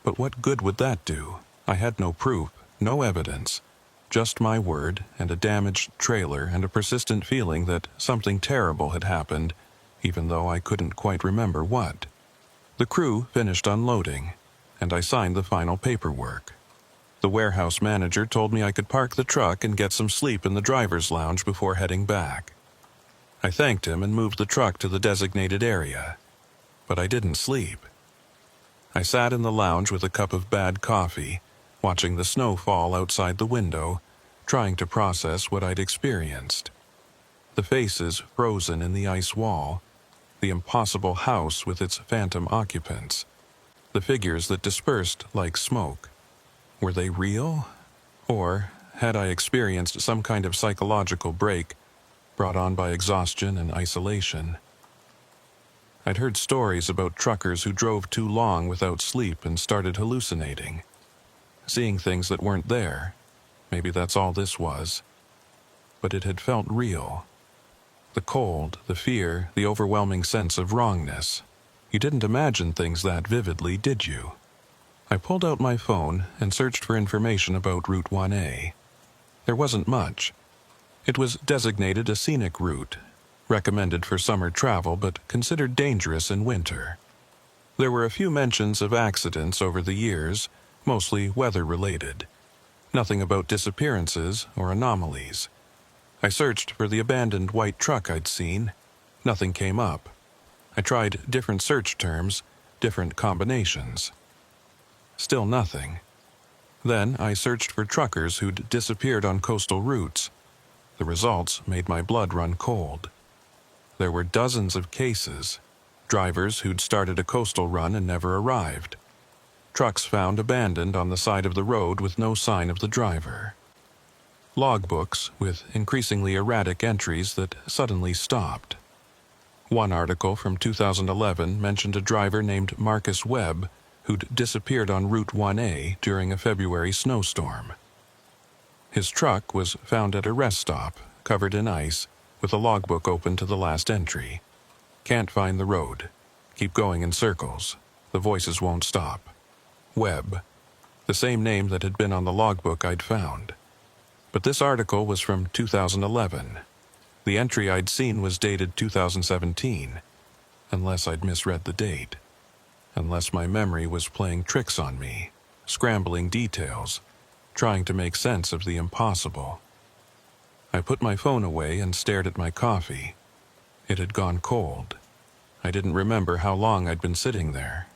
but what good would that do? I had no proof, no evidence, just my word and a damaged trailer and a persistent feeling that something terrible had happened, even though I couldn't quite remember what. The crew finished unloading, and I signed the final paperwork. The warehouse manager told me I could park the truck and get some sleep in the driver's lounge before heading back. I thanked him and moved the truck to the designated area, but I didn't sleep. I sat in the lounge with a cup of bad coffee, watching the snow fall outside the window, trying to process what I'd experienced. The faces frozen in the ice wall, the impossible house with its phantom occupants, the figures that dispersed like smoke. Were they real? Or had I experienced some kind of psychological break brought on by exhaustion and isolation? I'd heard stories about truckers who drove too long without sleep and started hallucinating, seeing things that weren't there. Maybe that's all this was. But it had felt real. The cold, the fear, the overwhelming sense of wrongness. You didn't imagine things that vividly, did you? I pulled out my phone and searched for information about Route 1A. There wasn't much. It was designated a scenic route, recommended for summer travel but considered dangerous in winter. There were a few mentions of accidents over the years, mostly weather-related. Nothing about disappearances or anomalies. I searched for the abandoned white truck I'd seen. Nothing came up. I tried different search terms, different combinations. Still nothing. Then I searched for truckers who'd disappeared on coastal routes. The results made my blood run cold. There were dozens of cases. Drivers who'd started a coastal run and never arrived. Trucks found abandoned on the side of the road with no sign of the driver. Logbooks with increasingly erratic entries that suddenly stopped. One article from 2011 mentioned a driver named Marcus Webb who'd disappeared on Route 1A during a February snowstorm. His truck was found at a rest stop, covered in ice, with a logbook open to the last entry. Can't find the road. Keep going in circles. The voices won't stop. Webb, the same name that had been on the logbook I'd found. But this article was from 2011. The entry I'd seen was dated 2017, unless I'd misread the date. Unless my memory was playing tricks on me, scrambling details, trying to make sense of the impossible. I put my phone away and stared at my coffee. It had gone cold. I didn't remember how long I'd been sitting there.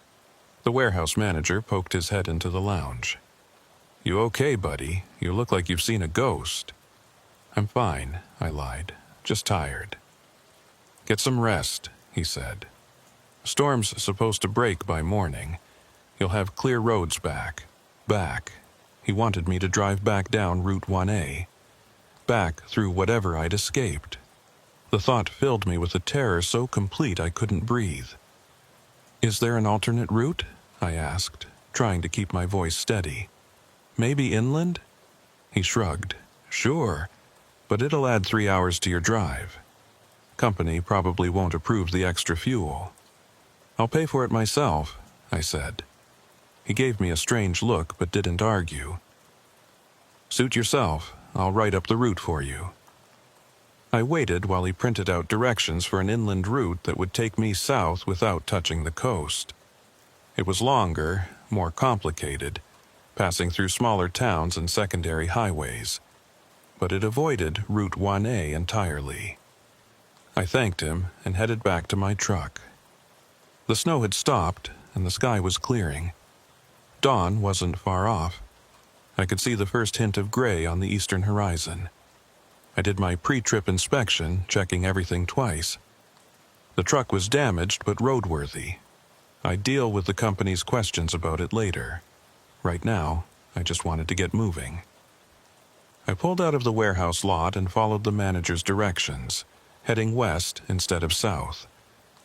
The warehouse manager poked his head into the lounge. "You okay, buddy? You look like you've seen a ghost." "I'm fine," I lied. "Just tired." "Get some rest," he said. "Storm's supposed to break by morning. You'll have clear roads back." Back. He wanted me to drive back down Route 1A. Back through whatever I'd escaped. The thought filled me with a terror so complete I couldn't breathe. "Is there an alternate route?" I asked, trying to keep my voice steady. "Maybe inland?" He shrugged. "Sure, but it'll add 3 hours to your drive. Company probably won't approve the extra fuel. I'll pay for it myself. I said. He gave me a strange look but didn't argue. Suit yourself, I'll write up the route for you. I waited while he printed out directions for an inland route that would take me south without touching the coast. It was longer, more complicated, passing through smaller towns and secondary highways, but it avoided Route 1A entirely. I thanked him and headed back to my truck. The snow had stopped and the sky was clearing. Dawn wasn't far off. I could see the first hint of gray on the eastern horizon. I did my pre-trip inspection, checking everything twice. The truck was damaged but roadworthy. I'd deal with the company's questions about it later. Right now, I just wanted to get moving. I pulled out of the warehouse lot and followed the manager's directions, heading west instead of south.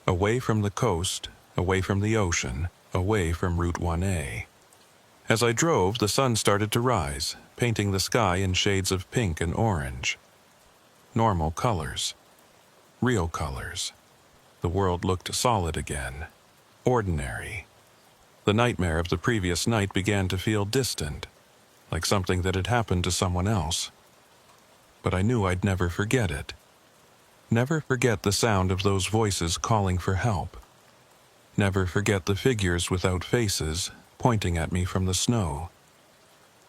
Away from the coast, away from the ocean, away from Route 1A. As I drove, the sun started to rise, painting the sky in shades of pink and orange. Normal colors. Real colors. The world looked solid again. Ordinary. The nightmare of the previous night began to feel distant, like something that had happened to someone else. But I knew I'd never forget it. Never forget the sound of those voices calling for help. Never forget the figures without faces pointing at me from the snow.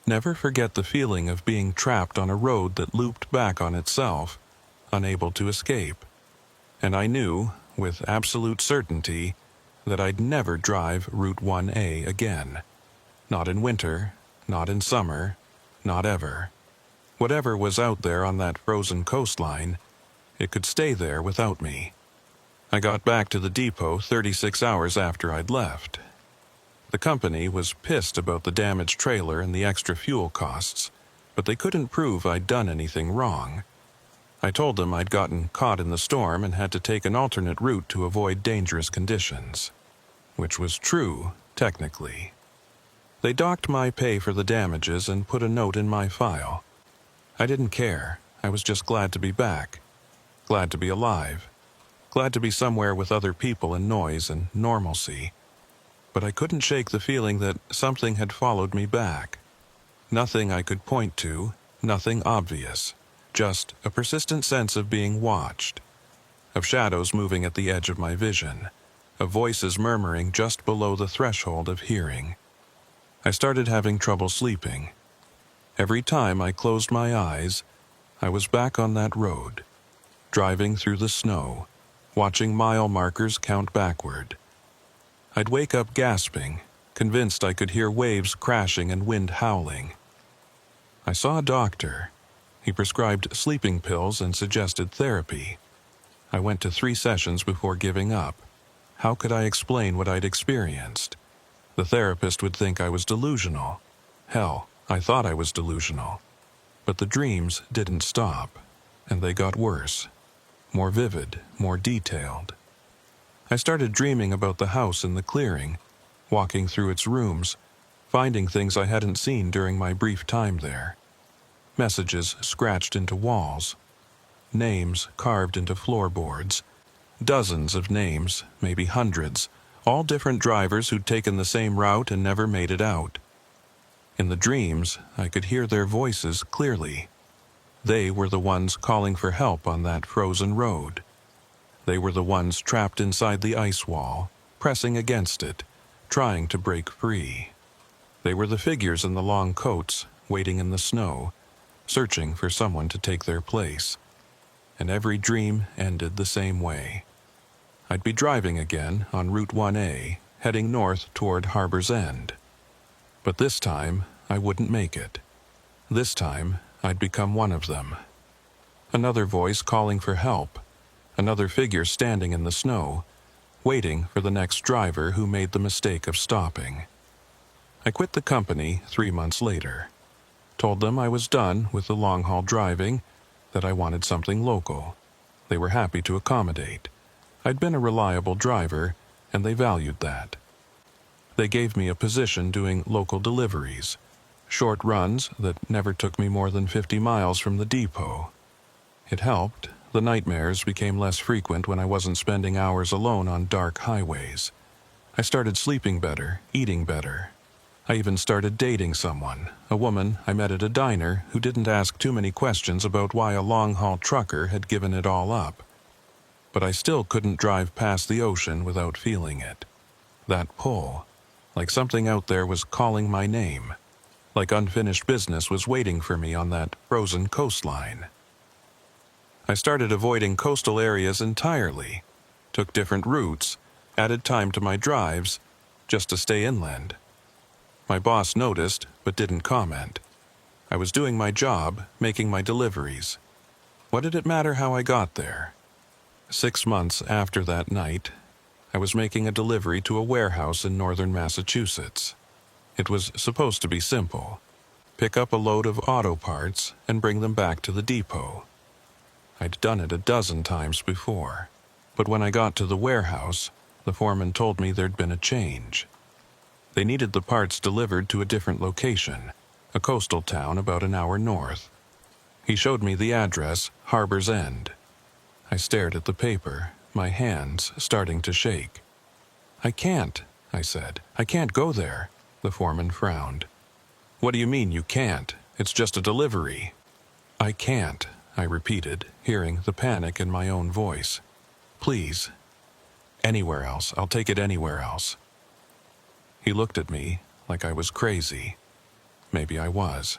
Never forget the feeling of being trapped on a road that looped back on itself, unable to escape. And I knew, with absolute certainty, that I'd never drive Route 1A again. Not in winter, not in summer, not ever. Whatever was out there on that frozen coastline, it could stay there without me. I got back to the depot 36 hours after I'd left. The company was pissed about the damaged trailer and the extra fuel costs, but they couldn't prove I'd done anything wrong. I told them I'd gotten caught in the storm and had to take an alternate route to avoid dangerous conditions. Which was true, technically. They docked my pay for the damages and put a note in my file. I didn't care. I was just glad to be back. Glad to be alive. Glad to be somewhere with other people and noise and normalcy. But I couldn't shake the feeling that something had followed me back. Nothing I could point to, nothing obvious. Just a persistent sense of being watched. Of shadows moving at the edge of my vision. Of voices murmuring just below the threshold of hearing. I started having trouble sleeping. Every time I closed my eyes, I was back on that road, driving through the snow, watching mile markers count backward. I'd wake up gasping, convinced I could hear waves crashing and wind howling. I saw a doctor. He prescribed sleeping pills and suggested therapy. I went to 3 sessions before giving up. How could I explain what I'd experienced? The therapist would think I was delusional. Hell, I thought I was delusional. But the dreams didn't stop, and they got worse. More vivid, more detailed. I started dreaming about the house in the clearing, walking through its rooms, finding things I hadn't seen during my brief time there. Messages scratched into walls. Names carved into floorboards. Dozens of names, maybe hundreds, all different drivers who'd taken the same route and never made it out. In the dreams, I could hear their voices clearly. They were the ones calling for help on that frozen road. They were the ones trapped inside the ice wall, pressing against it, trying to break free. They were the figures in the long coats, waiting in the snow, searching for someone to take their place. And every dream ended the same way. I'd be driving again on Route 1A, heading north toward Harbor's End. But this time, I wouldn't make it. This time, I'd become one of them. Another voice calling for help. Another figure standing in the snow, waiting for the next driver who made the mistake of stopping. I quit the company 3 months later. Told them I was done with the long-haul driving, that I wanted something local. They were happy to accommodate. I'd been a reliable driver, and they valued that. They gave me a position doing local deliveries, short runs that never took me more than 50 miles from the depot. It helped. The nightmares became less frequent when I wasn't spending hours alone on dark highways. I started sleeping better, eating better. I even started dating someone, a woman I met at a diner who didn't ask too many questions about why a long-haul trucker had given it all up. But I still couldn't drive past the ocean without feeling it. That pull, like something out there was calling my name, like unfinished business was waiting for me on that frozen coastline. I started avoiding coastal areas entirely, took different routes, added time to my drives, just to stay inland. My boss noticed, but didn't comment. I was doing my job, making my deliveries. What did it matter how I got there? 6 months after that night, I was making a delivery to a warehouse in northern Massachusetts. It was supposed to be simple. Pick up a load of auto parts and bring them back to the depot. I'd done it a dozen times before, but when I got to the warehouse, the foreman told me there'd been a change. They needed the parts delivered to a different location, a coastal town about an hour north. He showed me the address, Harbor's End. I stared at the paper, my hands starting to shake. "I can't," I said. "I can't go there." The foreman frowned. "What do you mean you can't? It's just a delivery." "I can't," I repeated, hearing the panic in my own voice. "Please. Anywhere else. I'll take it anywhere else." He looked at me like I was crazy. Maybe I was.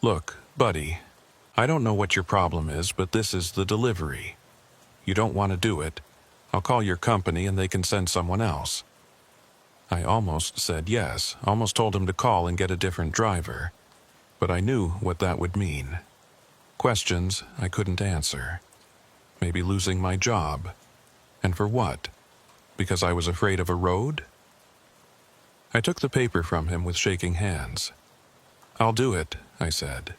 "Look, buddy, I don't know what your problem is, but this is the delivery. You don't want to do it. I'll call your company and they can send someone else." I almost said yes, almost told him to call and get a different driver. But I knew what that would mean. Questions I couldn't answer. Maybe losing my job. And for what? Because I was afraid of a road? I took the paper from him with shaking hands. "I'll do it," I said.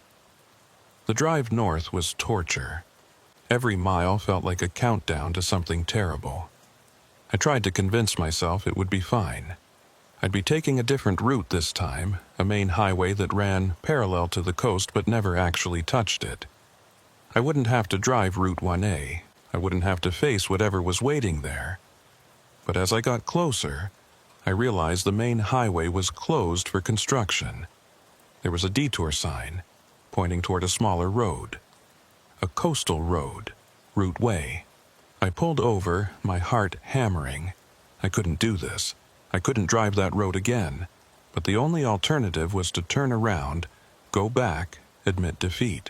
The drive north was torture. Every mile felt like a countdown to something terrible. I tried to convince myself it would be fine. I'd be taking a different route this time, a main highway that ran parallel to the coast but never actually touched it. I wouldn't have to drive Route 1A. I wouldn't have to face whatever was waiting there. But as I got closer, I realized the main highway was closed for construction. There was a detour sign, pointing toward a smaller road. A coastal road, Route Way. I pulled over, my heart hammering. I couldn't do this. I couldn't drive that road again. But the only alternative was to turn around, go back, admit defeat.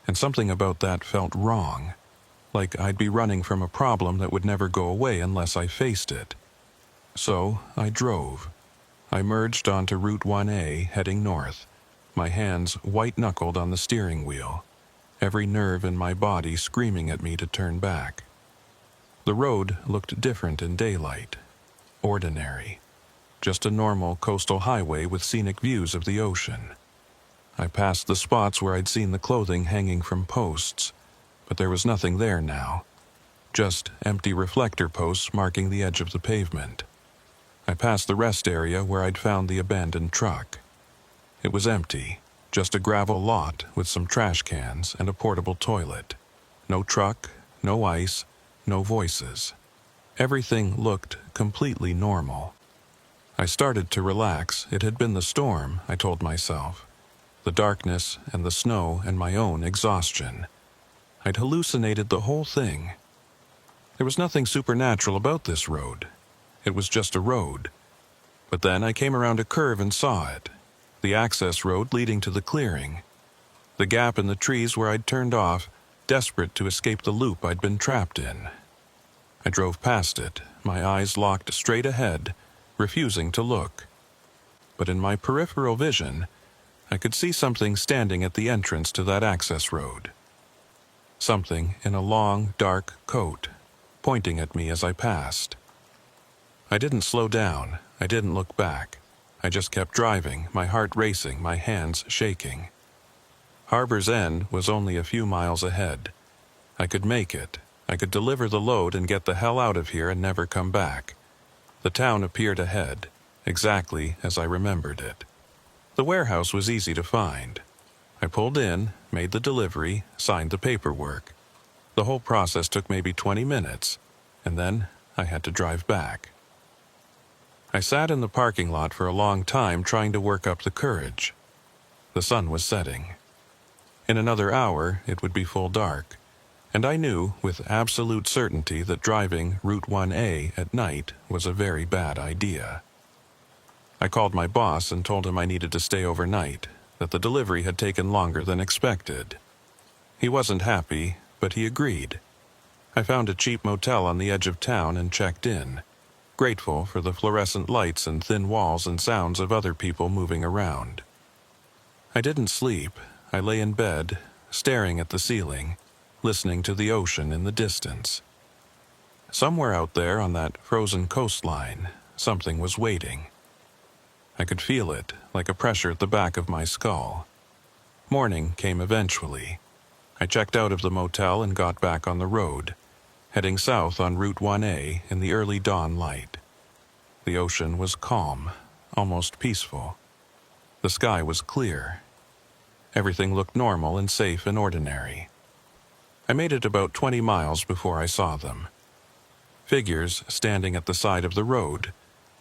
And something about that felt wrong. Like I'd be running from a problem that would never go away unless I faced it. So I drove. I merged onto Route 1A, heading north, my hands white-knuckled on the steering wheel, every nerve in my body screaming at me to turn back. The road looked different in daylight. Ordinary. Just a normal coastal highway with scenic views of the ocean. I passed the spots where I'd seen the clothing hanging from posts, but there was nothing there now. Just empty reflector posts marking the edge of the pavement. I passed the rest area where I'd found the abandoned truck. It was empty, just a gravel lot with some trash cans and a portable toilet. No truck, no ice, no voices. Everything looked completely normal. I started to relax. It had been the storm, I told myself. The darkness and the snow and my own exhaustion. I'd hallucinated the whole thing. There was nothing supernatural about this road. It was just a road. But then I came around a curve and saw it. The access road leading to the clearing. The gap in the trees where I'd turned off, desperate to escape the loop I'd been trapped in. I drove past it, my eyes locked straight ahead, refusing to look. But in my peripheral vision, I could see something standing at the entrance to that access road. Something in a long, dark coat, pointing at me as I passed. I didn't slow down. I didn't look back. I just kept driving, my heart racing, my hands shaking. Harbor's End was only a few miles ahead. I could make it. I could deliver the load and get the hell out of here and never come back. The town appeared ahead, exactly as I remembered it. The warehouse was easy to find. I pulled in, made the delivery, signed the paperwork. The whole process took maybe 20 minutes, and then I had to drive back. I sat in the parking lot for a long time trying to work up the courage. The sun was setting. In another hour, it would be full dark, and I knew with absolute certainty that driving Route 1A at night was a very bad idea. I called my boss and told him I needed to stay overnight, that the delivery had taken longer than expected. He wasn't happy, but he agreed. I found a cheap motel on the edge of town and checked in, grateful for the fluorescent lights and thin walls and sounds of other people moving around. I didn't sleep. I lay in bed, staring at the ceiling, listening to the ocean in the distance. Somewhere out there on that frozen coastline, something was waiting. I could feel it, like a pressure at the back of my skull. Morning came eventually. I checked out of the motel and got back on the road, heading south on Route 1A in the early dawn light. The ocean was calm, almost peaceful. The sky was clear. Everything looked normal and safe and ordinary. I made it about 20 miles before I saw them. Figures standing at the side of the road,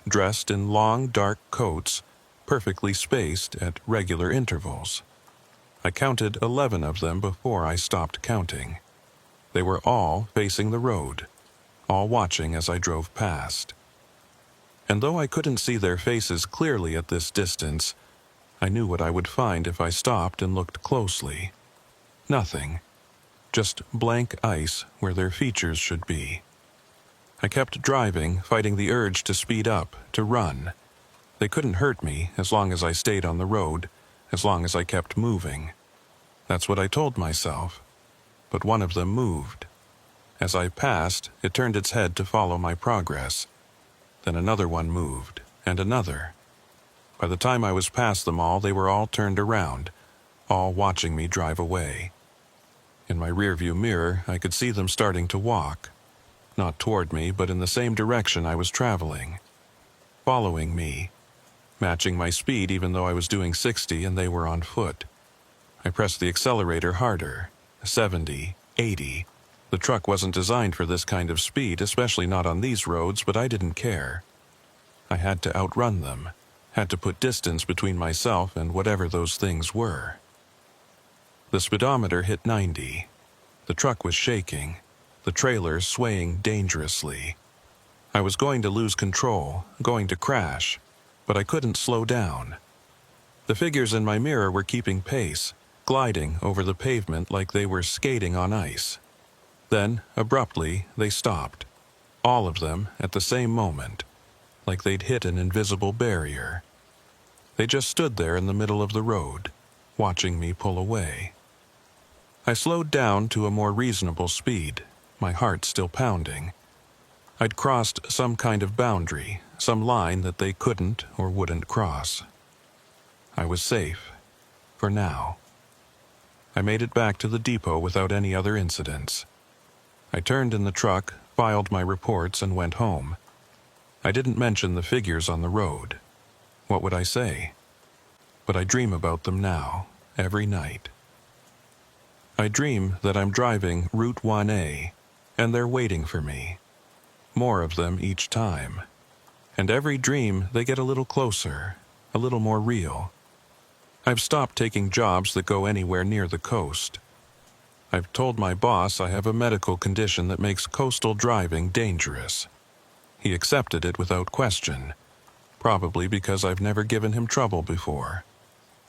dressed in long, dark coats, perfectly spaced at regular intervals. I counted 11 of them before I stopped counting. They were all facing the road, all watching as I drove past. And though I couldn't see their faces clearly at this distance, I knew what I would find if I stopped and looked closely. Nothing. Just blank ice where their features should be. I kept driving, fighting the urge to speed up, to run. They couldn't hurt me as long as I stayed on the road, as long as I kept moving. That's what I told myself. But one of them moved. As I passed, it turned its head to follow my progress. Then another one moved, and another. By the time I was past them all, they were all turned around, all watching me drive away. In my rearview mirror, I could see them starting to walk. Not toward me, but in the same direction I was traveling. Following me. Matching my speed even though I was doing 60 and they were on foot. I pressed the accelerator harder. 70, 80. The truck wasn't designed for this kind of speed, especially not on these roads, but I didn't care. I had to outrun them. Had to put distance between myself and whatever those things were. The speedometer hit 90. The truck was shaking. The trailer swaying dangerously. I was going to lose control, going to crash, but I couldn't slow down. The figures in my mirror were keeping pace, gliding over the pavement like they were skating on ice. Then, abruptly, they stopped. All of them at the same moment, like they'd hit an invisible barrier. They just stood there in the middle of the road, watching me pull away. I slowed down to a more reasonable speed, my heart still pounding. I'd crossed some kind of boundary, some line that they couldn't or wouldn't cross. I was safe, for now. I made it back to the depot without any other incidents. I turned in the truck, filed my reports, and went home. I didn't mention the figures on the road. What would I say? But I dream about them now, every night. I dream that I'm driving Route 1A, and they're waiting for me. More of them each time. And every dream they get a little closer, a little more real. I've stopped taking jobs that go anywhere near the coast. I've told my boss I have a medical condition that makes coastal driving dangerous. He accepted it without question, probably because I've never given him trouble before.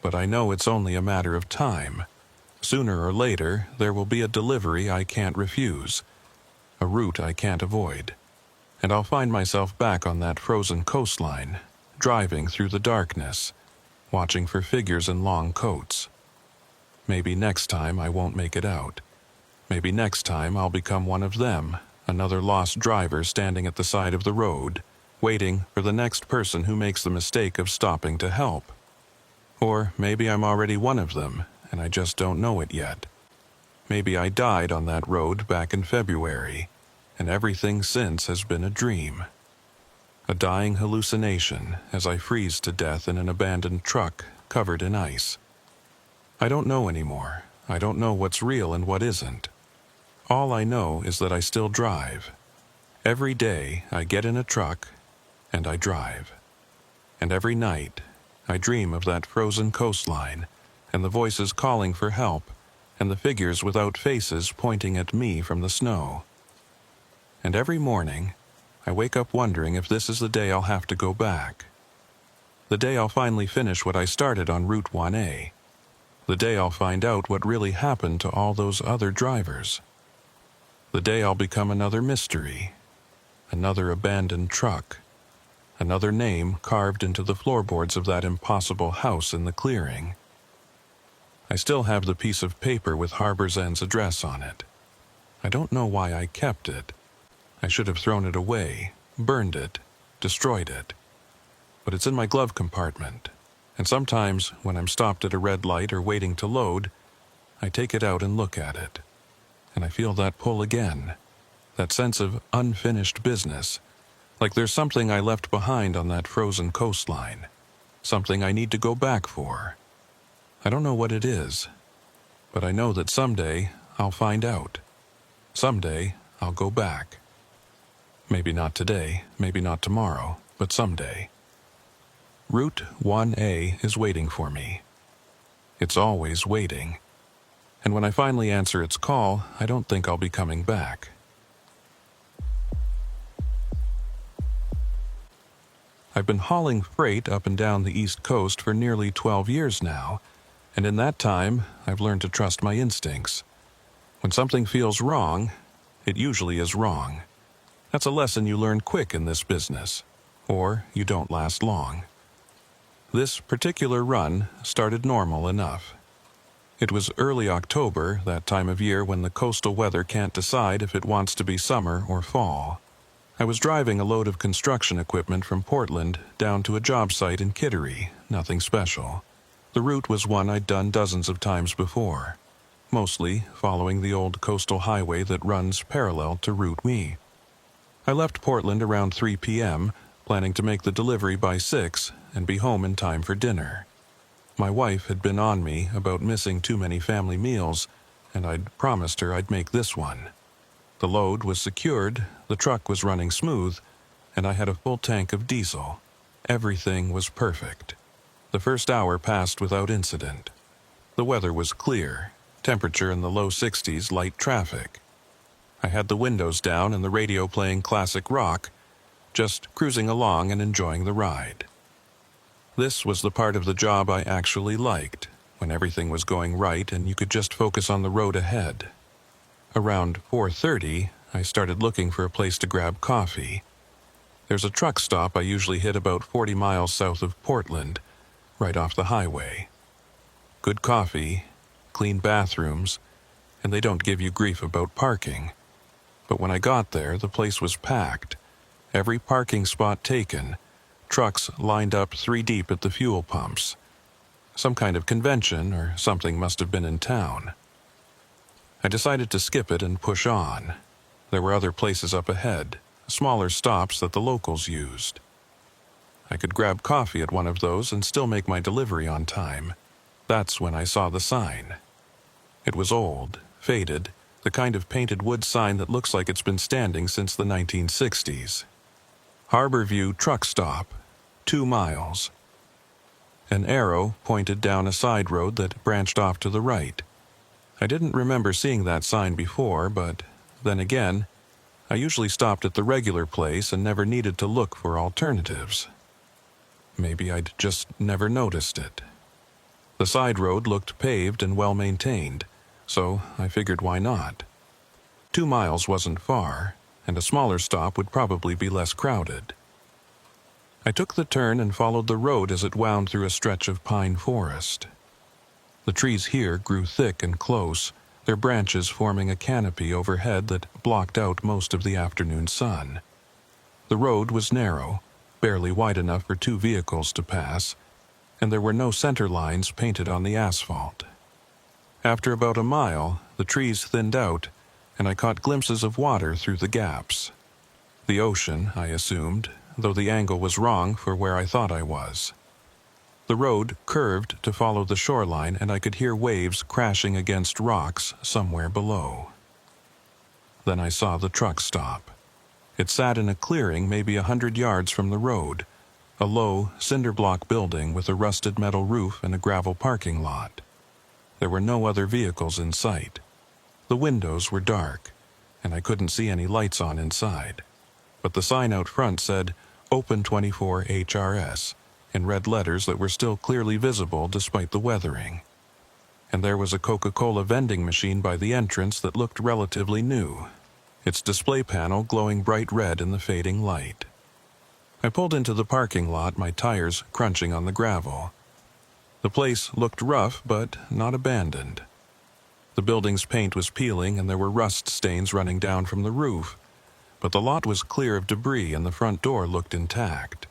But I know it's only a matter of time. Sooner or later, there will be a delivery I can't refuse, a route I can't avoid, and I'll find myself back on that frozen coastline, driving through the darkness, watching for figures in long coats. Maybe next time I won't make it out. Maybe next time I'll become one of them, another lost driver standing at the side of the road, waiting for the next person who makes the mistake of stopping to help. Or maybe I'm already one of them, and I just don't know it yet. Maybe I died on that road back in February, and everything since has been a dream. A dying hallucination as I freeze to death in an abandoned truck covered in ice. I don't know anymore. I don't know what's real and what isn't. All I know is that I still drive. Every day I get in a truck, and I drive. And every night, I dream of that frozen coastline, and the voices calling for help, and the figures without faces pointing at me from the snow. And every morning, I wake up wondering if this is the day I'll have to go back. The day I'll finally finish what I started on Route 1A. The day I'll find out what really happened to all those other drivers. The day I'll become another mystery, another abandoned truck, another name carved into the floorboards of that impossible house in the clearing. I still have the piece of paper with Harbor's End's address on it. I don't know why I kept it. I should have thrown it away, burned it, destroyed it. But it's in my glove compartment, and sometimes when I'm stopped at a red light or waiting to load, I take it out and look at it. And I feel that pull again, that sense of unfinished business, like there's something I left behind on that frozen coastline, something I need to go back for. I don't know what it is, but I know that someday I'll find out. Someday I'll go back. Maybe not today, maybe not tomorrow, but someday. Route 1A is waiting for me. It's always waiting. And when I finally answer its call, I don't think I'll be coming back. I've been hauling freight up and down the East Coast for nearly 12 years now, and in that time, I've learned to trust my instincts. When something feels wrong, it usually is wrong. That's a lesson you learn quick in this business, or you don't last long. This particular run started normal enough. It was early October, that time of year when the coastal weather can't decide if it wants to be summer or fall. I was driving a load of construction equipment from Portland down to a job site in Kittery, nothing special. The route was one I'd done dozens of times before, mostly following the old coastal highway that runs parallel to Route Me. I left Portland around 3 p.m., planning to make the delivery by 6 and be home in time for dinner. My wife had been on me about missing too many family meals, and I'd promised her I'd make this one. The load was secured, the truck was running smooth, and I had a full tank of diesel. Everything was perfect. The first hour passed without incident. The weather was clear, temperature in the low 60s, light traffic. I had the windows down and the radio playing classic rock, just cruising along and enjoying the ride. This was the part of the job I actually liked, when everything was going right and you could just focus on the road ahead. Around 4:30, I started looking for a place to grab coffee. There's a truck stop I usually hit about 40 miles south of Portland, right off the highway. Good coffee, clean bathrooms, and they don't give you grief about parking. But when I got there, the place was packed. Every parking spot taken, trucks lined up 3 deep at the fuel pumps. Some kind of convention or something must have been in town. I decided to skip it and push on. There were other places up ahead, smaller stops that the locals used. I could grab coffee at one of those and still make my delivery on time. That's when I saw the sign. It was old, faded, the kind of painted wood sign that looks like it's been standing since the 1960s. Harborview Truck Stop, 2 miles. An arrow pointed down a side road that branched off to the right. I didn't remember seeing that sign before, but then again, I usually stopped at the regular place and never needed to look for alternatives. Maybe I'd just never noticed it. The side road looked paved and well-maintained, so I figured why not. 2 miles wasn't far, and a smaller stop would probably be less crowded. I took the turn and followed the road as it wound through a stretch of pine forest. The trees here grew thick and close, their branches forming a canopy overhead that blocked out most of the afternoon sun. The road was narrow, barely wide enough for 2 vehicles to pass, and there were no center lines painted on the asphalt. After about a mile, the trees thinned out, and I caught glimpses of water through the gaps. The ocean, I assumed, though the angle was wrong for where I thought I was. The road curved to follow the shoreline, and I could hear waves crashing against rocks somewhere below. Then I saw the truck stop. It sat in a clearing maybe 100 yards from the road, a low, cinder-block building with a rusted metal roof and a gravel parking lot. There were no other vehicles in sight. The windows were dark, and I couldn't see any lights on inside. But the sign out front said, Open 24 HRS, in red letters that were still clearly visible despite the weathering. And there was a Coca-Cola vending machine by the entrance that looked relatively new, its display panel glowing bright red in the fading light. I pulled into the parking lot, my tires crunching on the gravel. The place looked rough, but not abandoned. The building's paint was peeling and there were rust stains running down from the roof, but the lot was clear of debris and the front door looked intact.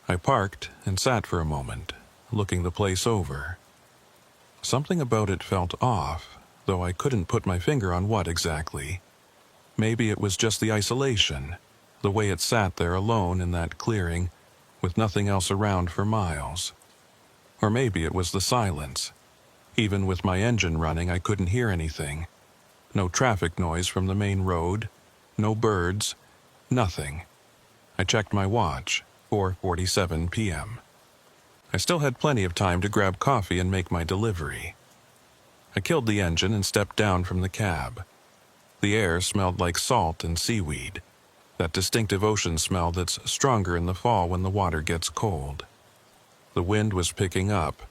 I parked and sat for a moment, looking the place over. Something about it felt off, though I couldn't put my finger on what exactly. Maybe it was just the isolation, the way it sat there alone in that clearing, with nothing else around for miles. Or maybe it was the silence. Even with my engine running, I couldn't hear anything. No traffic noise from the main road, no birds, nothing. I checked my watch, 4:47 p.m. I still had plenty of time to grab coffee and make my delivery. I killed the engine and stepped down from the cab. The air smelled like salt and seaweed, that distinctive ocean smell that's stronger in the fall when the water gets cold. The wind was picking up,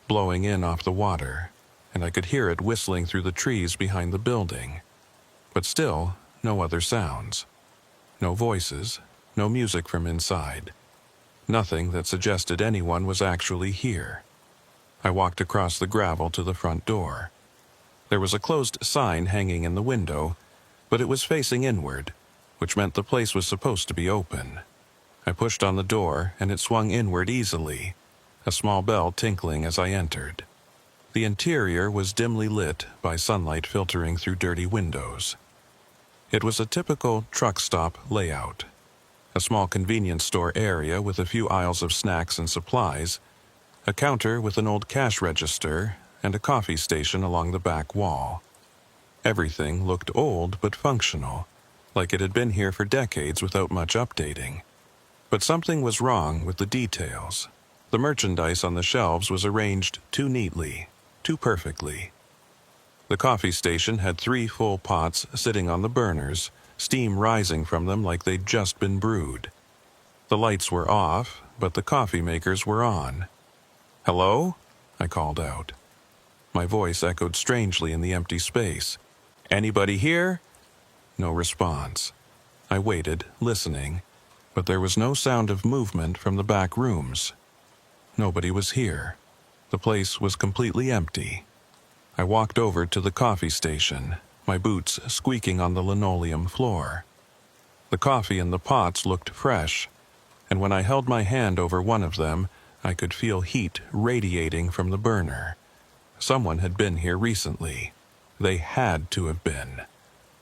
blowing in off the water, and I could hear it whistling through the trees behind the building. But still, no other sounds. No voices, no music from inside. Nothing that suggested anyone was actually here. I walked across the gravel to the front door. There was a closed sign hanging in the window, but it was facing inward, which meant the place was supposed to be open. I pushed on the door, and it swung inward easily, a small bell tinkling as I entered. The interior was dimly lit by sunlight filtering through dirty windows. It was a typical truck stop layout. A small convenience store area with a few aisles of snacks and supplies, a counter with an old cash register, and a coffee station along the back wall. Everything looked old but functional, like it had been here for decades without much updating. But something was wrong with the details. The merchandise on the shelves was arranged too neatly, too perfectly. The coffee station had 3 full pots sitting on the burners, steam rising from them like they'd just been brewed. The lights were off, but the coffee makers were on. "Hello?" I called out. My voice echoed strangely in the empty space. "Anybody here?" No response. I waited, listening, but there was no sound of movement from the back rooms. Nobody was here. The place was completely empty. I walked over to the coffee station, my boots squeaking on the linoleum floor. The coffee in the pots looked fresh, and when I held my hand over one of them, I could feel heat radiating from the burner. Someone had been here recently. They had to have been.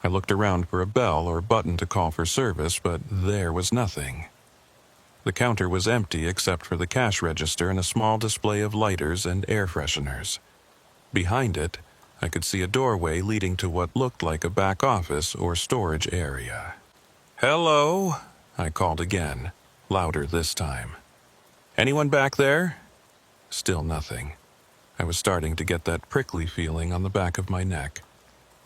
I looked around for a bell or button to call for service, but there was nothing. The counter was empty except for the cash register and a small display of lighters and air fresheners. Behind it, I could see a doorway leading to what looked like a back office or storage area. "Hello," I called again, louder this time. "Anyone back there?" Still nothing. I was starting to get that prickly feeling on the back of my neck,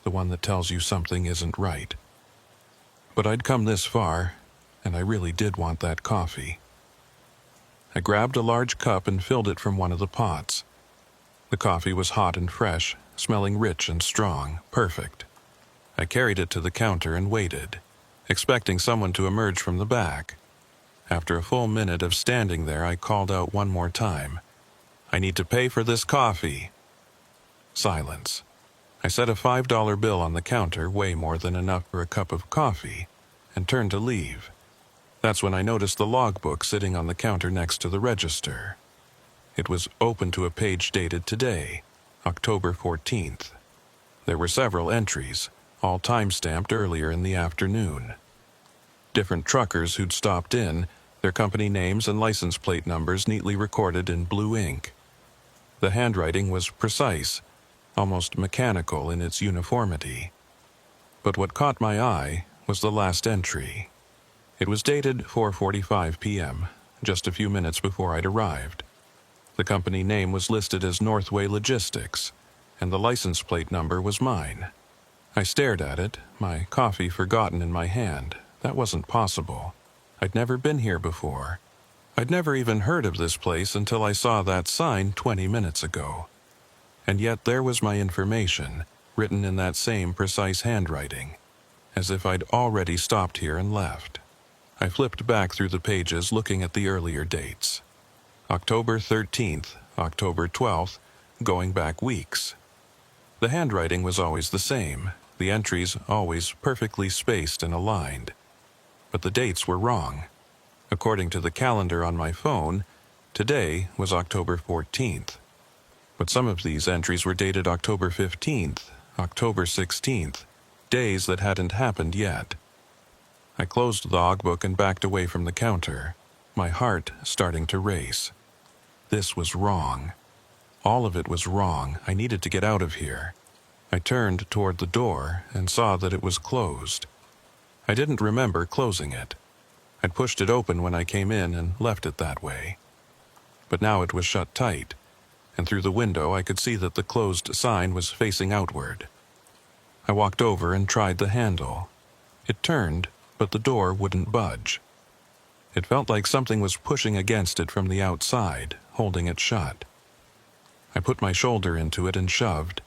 the one that tells you something isn't right. But I'd come this far, and I really did want that coffee. I grabbed a large cup and filled it from one of the pots. The coffee was hot and fresh, smelling rich and strong, perfect. I carried it to the counter and waited, expecting someone to emerge from the back. After a full minute of standing there, I called out one more time, "I need to pay for this coffee." Silence. I set a $5 bill on the counter, way more than enough for a cup of coffee, and turned to leave. That's when I noticed the logbook sitting on the counter next to the register. It was open to a page dated today, October 14th. There were several entries, all time-stamped earlier in the afternoon. Different truckers who'd stopped in, their company names and license plate numbers neatly recorded in blue ink. The handwriting was precise, almost mechanical in its uniformity. But what caught my eye was the last entry. It was dated 4:45 p.m., just a few minutes before I'd arrived. The company name was listed as Northway Logistics, and the license plate number was mine. I stared at it, my coffee forgotten in my hand. That wasn't possible. I'd never been here before. I'd never even heard of this place until I saw that sign 20 minutes ago. And yet there was my information, written in that same precise handwriting, as if I'd already stopped here and left. I flipped back through the pages looking at the earlier dates. October 13th, October 12th, going back weeks. The handwriting was always the same, the entries always perfectly spaced and aligned. But the dates were wrong. According to the calendar on my phone, today was October 14th. But some of these entries were dated October 15th, October 16th, days that hadn't happened yet. I closed the logbook and backed away from the counter, my heart starting to race. This was wrong. All of it was wrong. I needed to get out of here. I turned toward the door and saw that it was closed. I didn't remember closing it. I'd pushed it open when I came in and left it that way. But now it was shut tight, and through the window I could see that the closed sign was facing outward. I walked over and tried the handle. It turned, but the door wouldn't budge. It felt like something was pushing against it from the outside, holding it shut. I put my shoulder into it and shoved,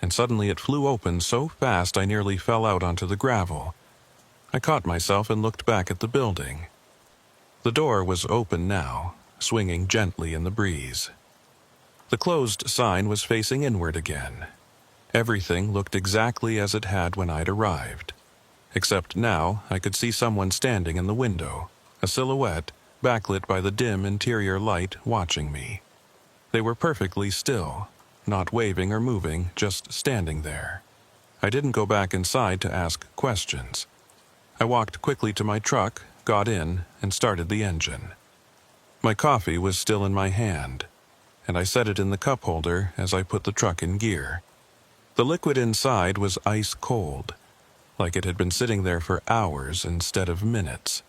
and suddenly it flew open so fast I nearly fell out onto the gravel. I caught myself and looked back at the building. The door was open now, swinging gently in the breeze. The closed sign was facing inward again. Everything looked exactly as it had when I'd arrived. Except now I could see someone standing in the window, a silhouette, backlit by the dim interior light, watching me. They were perfectly still, not waving or moving, just standing there. I didn't go back inside to ask questions. I walked quickly to my truck, got in, and started the engine. My coffee was still in my hand, and I set it in the cup holder as I put the truck in gear. The liquid inside was ice cold, like it had been sitting there for hours instead of minutes.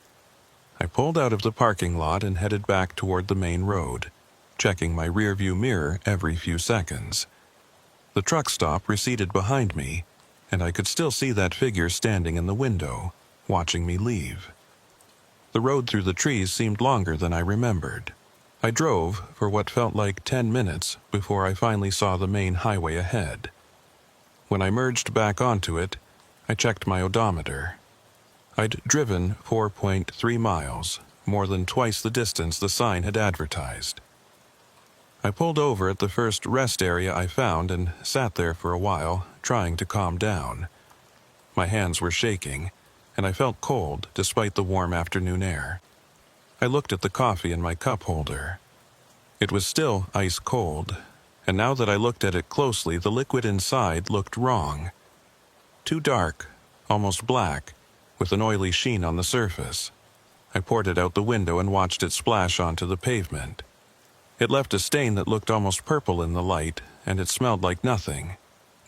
I pulled out of the parking lot and headed back toward the main road, checking my rearview mirror every few seconds. The truck stop receded behind me, and I could still see that figure standing in the window, watching me leave. The road through the trees seemed longer than I remembered. I drove for what felt like 10 minutes before I finally saw the main highway ahead. When I merged back onto it, I checked my odometer. I'd driven 4.3 miles, more than twice the distance the sign had advertised. I pulled over at the first rest area I found and sat there for a while, trying to calm down. My hands were shaking, and I felt cold despite the warm afternoon air. I looked at the coffee in my cup holder. It was still ice cold, and now that I looked at it closely, the liquid inside looked wrong. Too dark, almost black, with an oily sheen on the surface. I poured it out the window and watched it splash onto the pavement. It left a stain that looked almost purple in the light, and it smelled like nothing.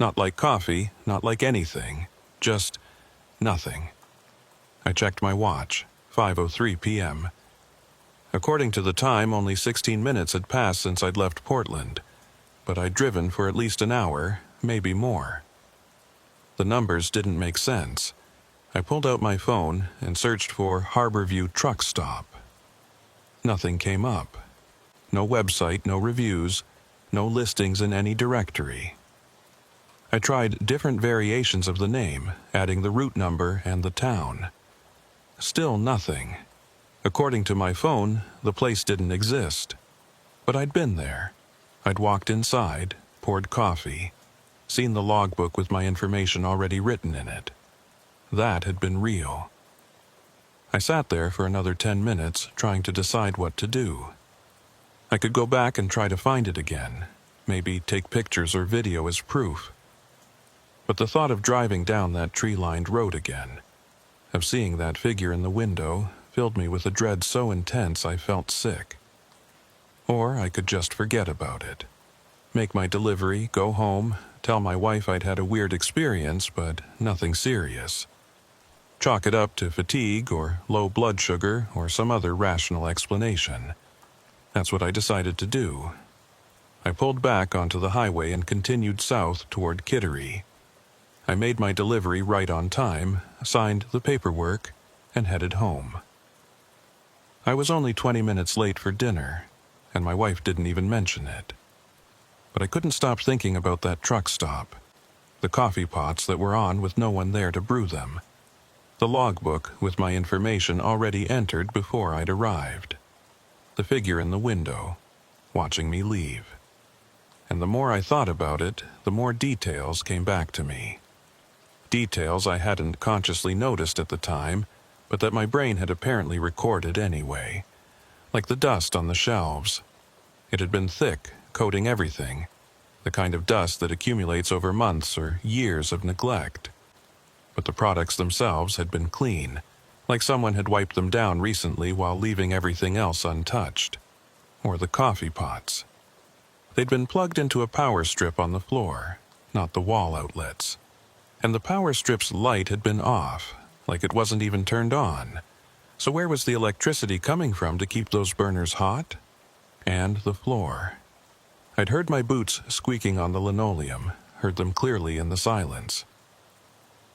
Not like coffee, not like anything. Just nothing. I checked my watch, 5:03 p.m. According to the time, only 16 minutes had passed since I'd left Portland, but I'd driven for at least an hour, maybe more. The numbers didn't make sense. I pulled out my phone and searched for Harborview Truck Stop. Nothing came up. No website, no reviews, no listings in any directory. I tried different variations of the name, adding the route number and the town. Still nothing. According to my phone, the place didn't exist. But I'd been there. I'd walked inside, poured coffee, seen the logbook with my information already written in it. That had been real. I sat there for another 10 minutes, trying to decide what to do. I could go back and try to find it again, maybe take pictures or video as proof. But the thought of driving down that tree-lined road again, of seeing that figure in the window, filled me with a dread so intense I felt sick. Or I could just forget about it. Make my delivery, go home, tell my wife I'd had a weird experience, but nothing serious. Chalk it up to fatigue or low blood sugar or some other rational explanation. That's what I decided to do. I pulled back onto the highway and continued south toward Kittery. I made my delivery right on time, signed the paperwork, and headed home. I was only 20 minutes late for dinner, and my wife didn't even mention it. But I couldn't stop thinking about that truck stop, the coffee pots that were on with no one there to brew them, the logbook with my information already entered before I'd arrived, the figure in the window, watching me leave. And the more I thought about it, the more details came back to me. Details I hadn't consciously noticed at the time, but that my brain had apparently recorded anyway, like the dust on the shelves. It had been thick, coating everything, the kind of dust that accumulates over months or years of neglect. But the products themselves had been clean, like someone had wiped them down recently while leaving everything else untouched. Or the coffee pots. They'd been plugged into a power strip on the floor, not the wall outlets. And the power strip's light had been off, like it wasn't even turned on. So where was the electricity coming from to keep those burners hot? And the floor. I'd heard my boots squeaking on the linoleum, heard them clearly in the silence.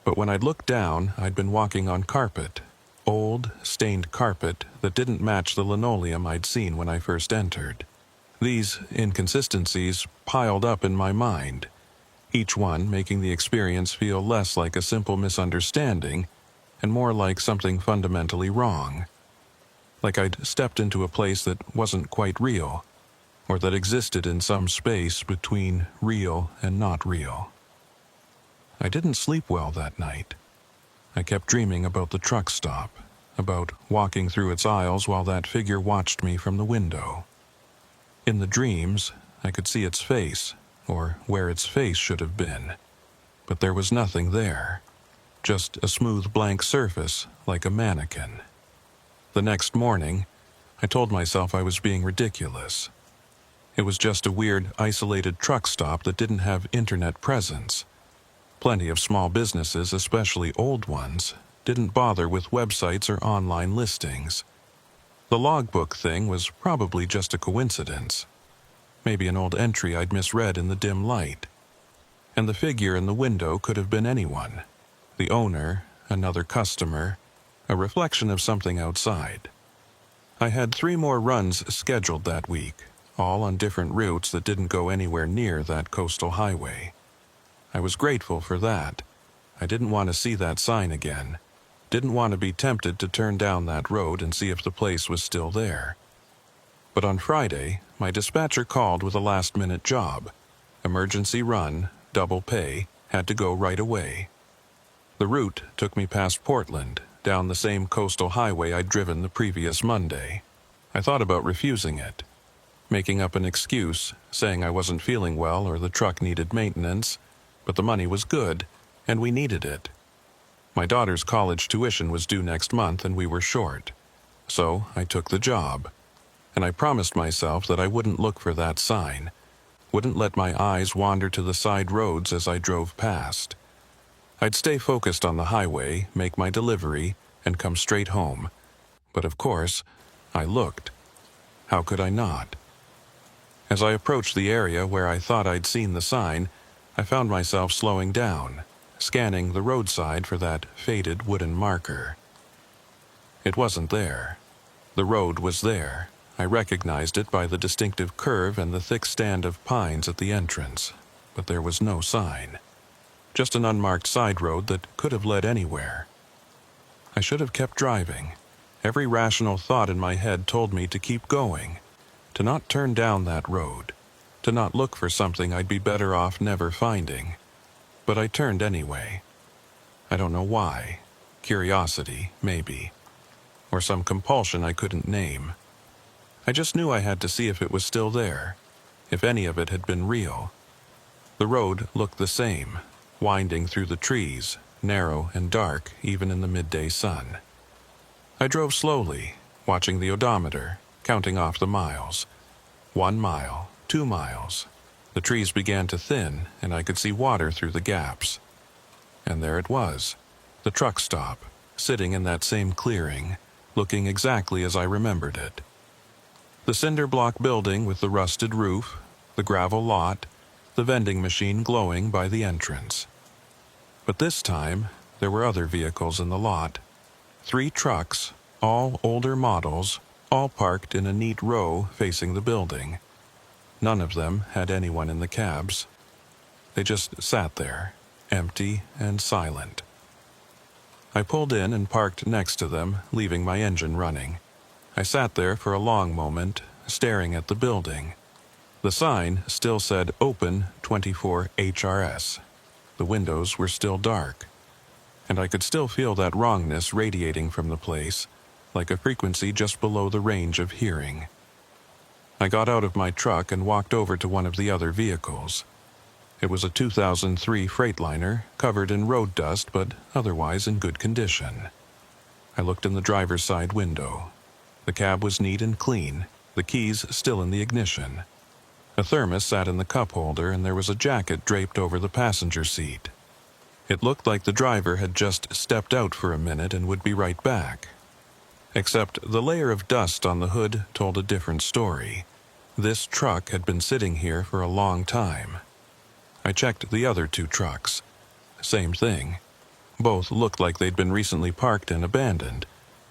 But when I'd looked down, I'd been walking on carpet, old, stained carpet that didn't match the linoleum I'd seen when I first entered. These inconsistencies piled up in my mind, each one making the experience feel less like a simple misunderstanding and more like something fundamentally wrong. Like I'd stepped into a place that wasn't quite real, or that existed in some space between real and not real. I didn't sleep well that night. I kept dreaming about the truck stop, about walking through its aisles while that figure watched me from the window. In the dreams, I could see its face, or where its face should have been, but there was nothing there, just a smooth blank surface like a mannequin. The next morning, I told myself I was being ridiculous. It was just a weird, isolated truck stop that didn't have internet presence. Plenty of small businesses, especially old ones, didn't bother with websites or online listings. The logbook thing was probably just a coincidence. Maybe an old entry I'd misread in the dim light. And the figure in the window could have been anyone. The owner, another customer, a reflection of something outside. I had 3 more runs scheduled that week, all on different routes that didn't go anywhere near that coastal highway. I was grateful for that. I didn't want to see that sign again. Didn't want to be tempted to turn down that road and see if the place was still there. But on Friday, my dispatcher called with a last-minute job. Emergency run, double pay, had to go right away. The route took me past Portland, down the same coastal highway I'd driven the previous Monday. I thought about refusing it, making up an excuse, saying I wasn't feeling well or the truck needed maintenance, but the money was good, and we needed it. My daughter's college tuition was due next month and we were short. So I took the job, and I promised myself that I wouldn't look for that sign, wouldn't let my eyes wander to the side roads as I drove past. I'd stay focused on the highway, make my delivery, and come straight home. But of course, I looked. How could I not? As I approached the area where I thought I'd seen the sign, I found myself slowing down, scanning the roadside for that faded wooden marker. It wasn't there. The road was there. I recognized it by the distinctive curve and the thick stand of pines at the entrance, but there was no sign. Just an unmarked side road that could have led anywhere. I should have kept driving. Every rational thought in my head told me to keep going, to not turn down that road, to not look for something I'd be better off never finding. But I turned anyway. I don't know why. Curiosity, maybe. Or some compulsion I couldn't name. I just knew I had to see if it was still there, if any of it had been real. The road looked the same, winding through the trees, narrow and dark even in the midday sun. I drove slowly, watching the odometer, counting off the miles. 1 mile, 2 miles. The trees began to thin, and I could see water through the gaps. And there it was, the truck stop, sitting in that same clearing, looking exactly as I remembered it. The cinder block building with the rusted roof, the gravel lot, the vending machine glowing by the entrance. But this time, there were other vehicles in the lot. 3 trucks, all older models, all parked in a neat row facing the building. None of them had anyone in the cabs. They just sat there, empty and silent. I pulled in and parked next to them, leaving my engine running. I sat there for a long moment, staring at the building. The sign still said Open 24 HRS. The windows were still dark, and I could still feel that wrongness radiating from the place, like a frequency just below the range of hearing. I got out of my truck and walked over to one of the other vehicles. It was a 2003 Freightliner, covered in road dust but otherwise in good condition. I looked in the driver's side window. The cab was neat and clean, the keys still in the ignition. A thermos sat in the cup holder and there was a jacket draped over the passenger seat. It looked like the driver had just stepped out for a minute and would be right back. Except the layer of dust on the hood told a different story. This truck had been sitting here for a long time. I checked the other 2 trucks. Same thing. Both looked like they'd been recently parked and abandoned,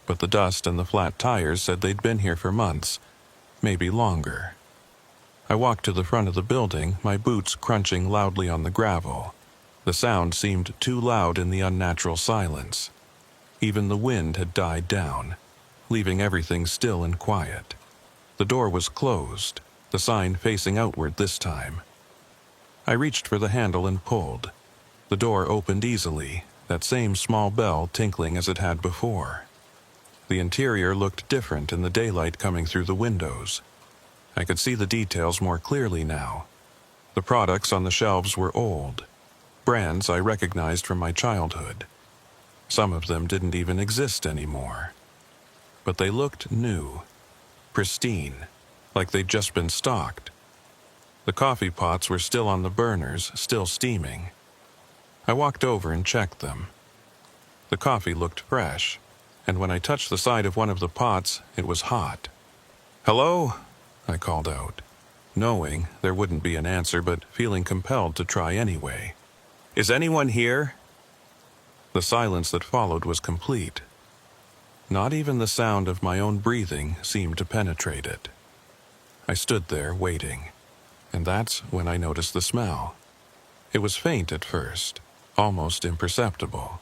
but the dust and the flat tires said they'd been here for months, maybe longer. I walked to the front of the building, my boots crunching loudly on the gravel. The sound seemed too loud in the unnatural silence. Even the wind had died down, leaving everything still and quiet. The door was closed, the sign facing outward this time. I reached for the handle and pulled. The door opened easily, that same small bell tinkling as it had before. The interior looked different in the daylight coming through the windows. I could see the details more clearly now. The products on the shelves were old, brands I recognized from my childhood. Some of them didn't even exist anymore. But they looked new, pristine, like they'd just been stocked. The coffee pots were still on the burners, still steaming. I walked over and checked them. The coffee looked fresh, and when I touched the side of one of the pots, it was hot. "Hello?" I called out, knowing there wouldn't be an answer but feeling compelled to try anyway. "Is anyone here?" The silence that followed was complete. Not even the sound of my own breathing seemed to penetrate it. I stood there waiting, and that's when I noticed the smell. It was faint at first, almost imperceptible.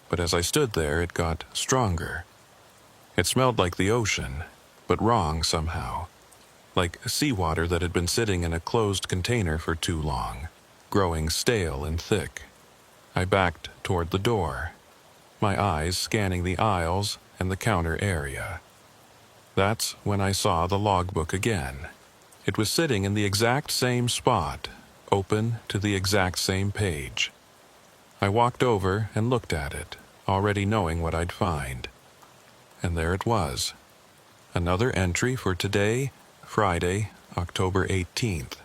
But as I stood there, it got stronger. It smelled like the ocean, but wrong somehow. Like seawater that had been sitting in a closed container for too long, growing stale and thick. I backed toward the door, my eyes scanning the aisles and the counter area. That's when I saw the logbook again. It was sitting in the exact same spot, open to the exact same page. I walked over and looked at it, already knowing what I'd find. And there it was. Another entry for today, Friday, October 18th.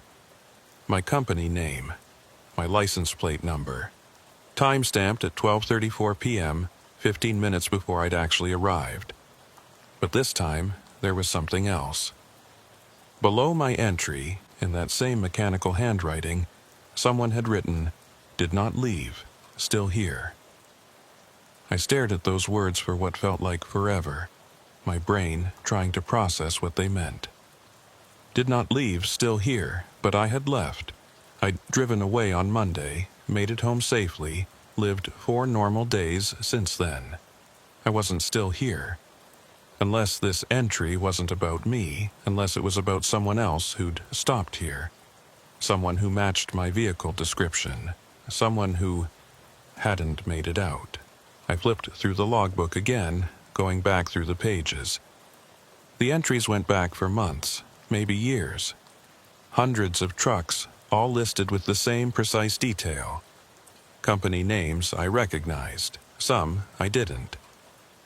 My company name, my license plate number, time-stamped at 12:34 p.m., 15 minutes before I'd actually arrived. But this time, there was something else. Below my entry, in that same mechanical handwriting, someone had written, "Did not leave, still here." I stared at those words for what felt like forever, my brain trying to process what they meant. Did not leave, still here, but I had left. I'd driven away on Monday, made it home safely, lived 4 normal days since then. I wasn't still here. Unless this entry wasn't about me, unless it was about someone else who'd stopped here. Someone who matched my vehicle description. Someone who hadn't made it out. I flipped through the logbook again, going back through the pages. The entries went back for months, maybe years. Hundreds of trucks, all listed with the same precise detail. Company names I recognized, some I didn't.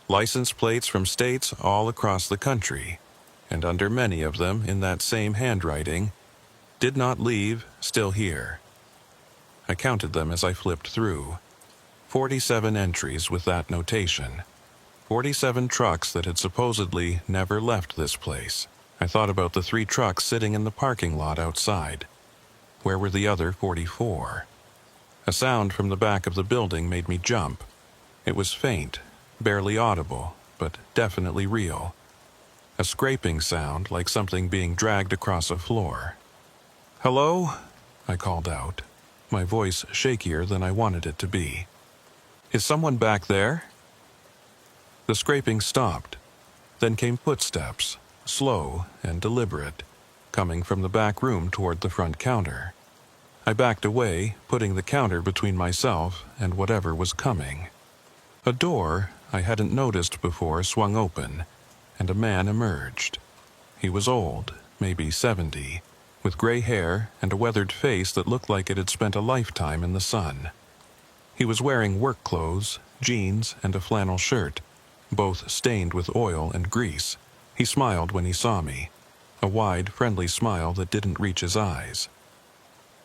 License plates from states all across the country, and under many of them in that same handwriting, "Did not leave, still here." I counted them as I flipped through. 47 entries with that notation. 47 trucks that had supposedly never left this place. I thought about the 3 trucks sitting in the parking lot outside. Where were the other 44? A sound from the back of the building made me jump. It was faint, barely audible, but definitely real. A scraping sound like something being dragged across a floor. "Hello?" I called out, my voice shakier than I wanted it to be. "Is someone back there?" The scraping stopped. Then came footsteps, slow and deliberate, coming from the back room toward the front counter. I backed away, putting the counter between myself and whatever was coming. A door I hadn't noticed before swung open, and a man emerged. He was old, maybe 70, with gray hair and a weathered face that looked like it had spent a lifetime in the sun. He was wearing work clothes, jeans, and a flannel shirt, both stained with oil and grease. He smiled when he saw me, a wide, friendly smile that didn't reach his eyes.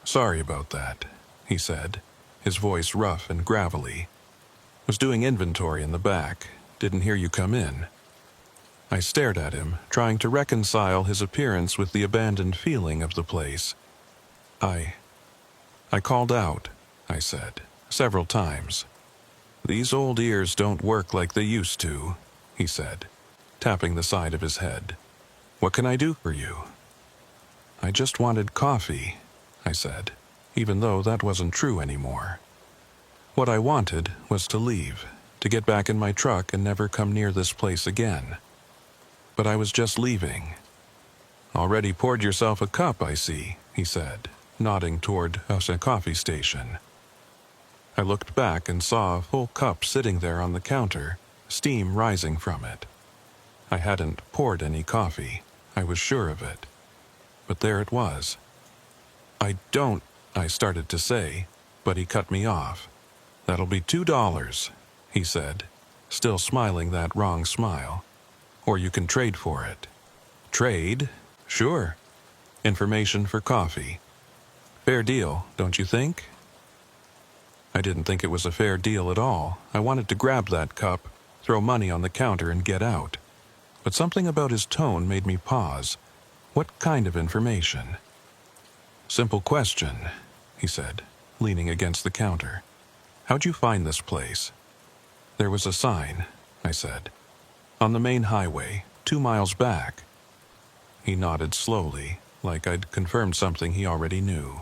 "Sorry about that," he said, his voice rough and gravelly. "Was doing inventory in the back. Didn't hear you come in." I stared at him, trying to reconcile his appearance with the abandoned feeling of the place. I called out," I said, "several times." "These old ears don't work like they used to," he said, tapping the side of his head. "What can I do for you?" "I just wanted coffee," I said, even though that wasn't true anymore. What I wanted was to leave, to get back in my truck and never come near this place again. But I was just leaving. "Already poured yourself a cup, I see," he said, nodding toward a coffee station. I looked back and saw a full cup sitting there on the counter, steam rising from it. I hadn't poured any coffee, I was sure of it. But there it was. I started to say, but he cut me off. "That'll be $2, he said, still smiling that wrong smile. "Or you can trade for it." "Trade? Sure. Information for coffee. Fair deal, don't you think?" I didn't think it was a fair deal at all. I wanted to grab that cup, throw money on the counter, and get out. But something about his tone made me pause. What kind of information? "Simple question," he said, leaning against the counter. "How'd you find this place?" "There was a sign," I said. "On the main highway, 2 miles back." He nodded slowly, like I'd confirmed something he already knew.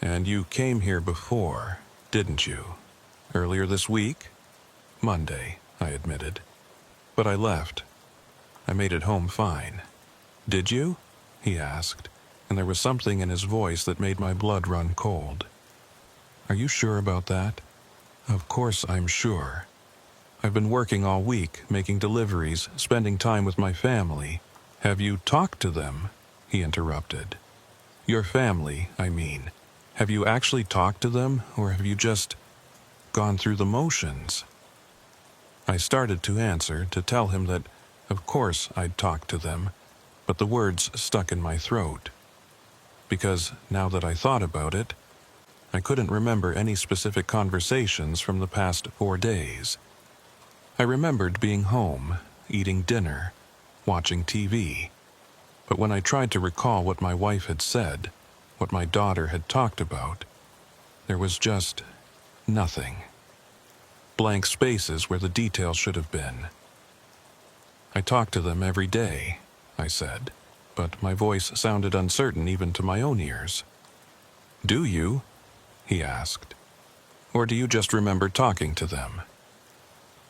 "And you came here before, didn't you? Earlier this week?" "Monday," I admitted. "But I left. I made it home fine." "Did you?" he asked, and there was something in his voice that made my blood run cold. "Are you sure about that?" "Of course I'm sure. I've been working all week, making deliveries, spending time with my family." "Have you talked to them?" he interrupted. "Your family, I mean. Have you actually talked to them, or have you just gone through the motions?" I started to answer, to tell him that, of course, I'd talked to them, but the words stuck in my throat. Because, now that I thought about it, I couldn't remember any specific conversations from the past 4 days. I remembered being home, eating dinner, watching TV. But when I tried to recall what my wife had said, what my daughter had talked about, there was just nothing. Blank spaces where the details should have been. "I talk to them every day," I said, but my voice sounded uncertain even to my own ears. "Do you?" he asked. "Or do you just remember talking to them?"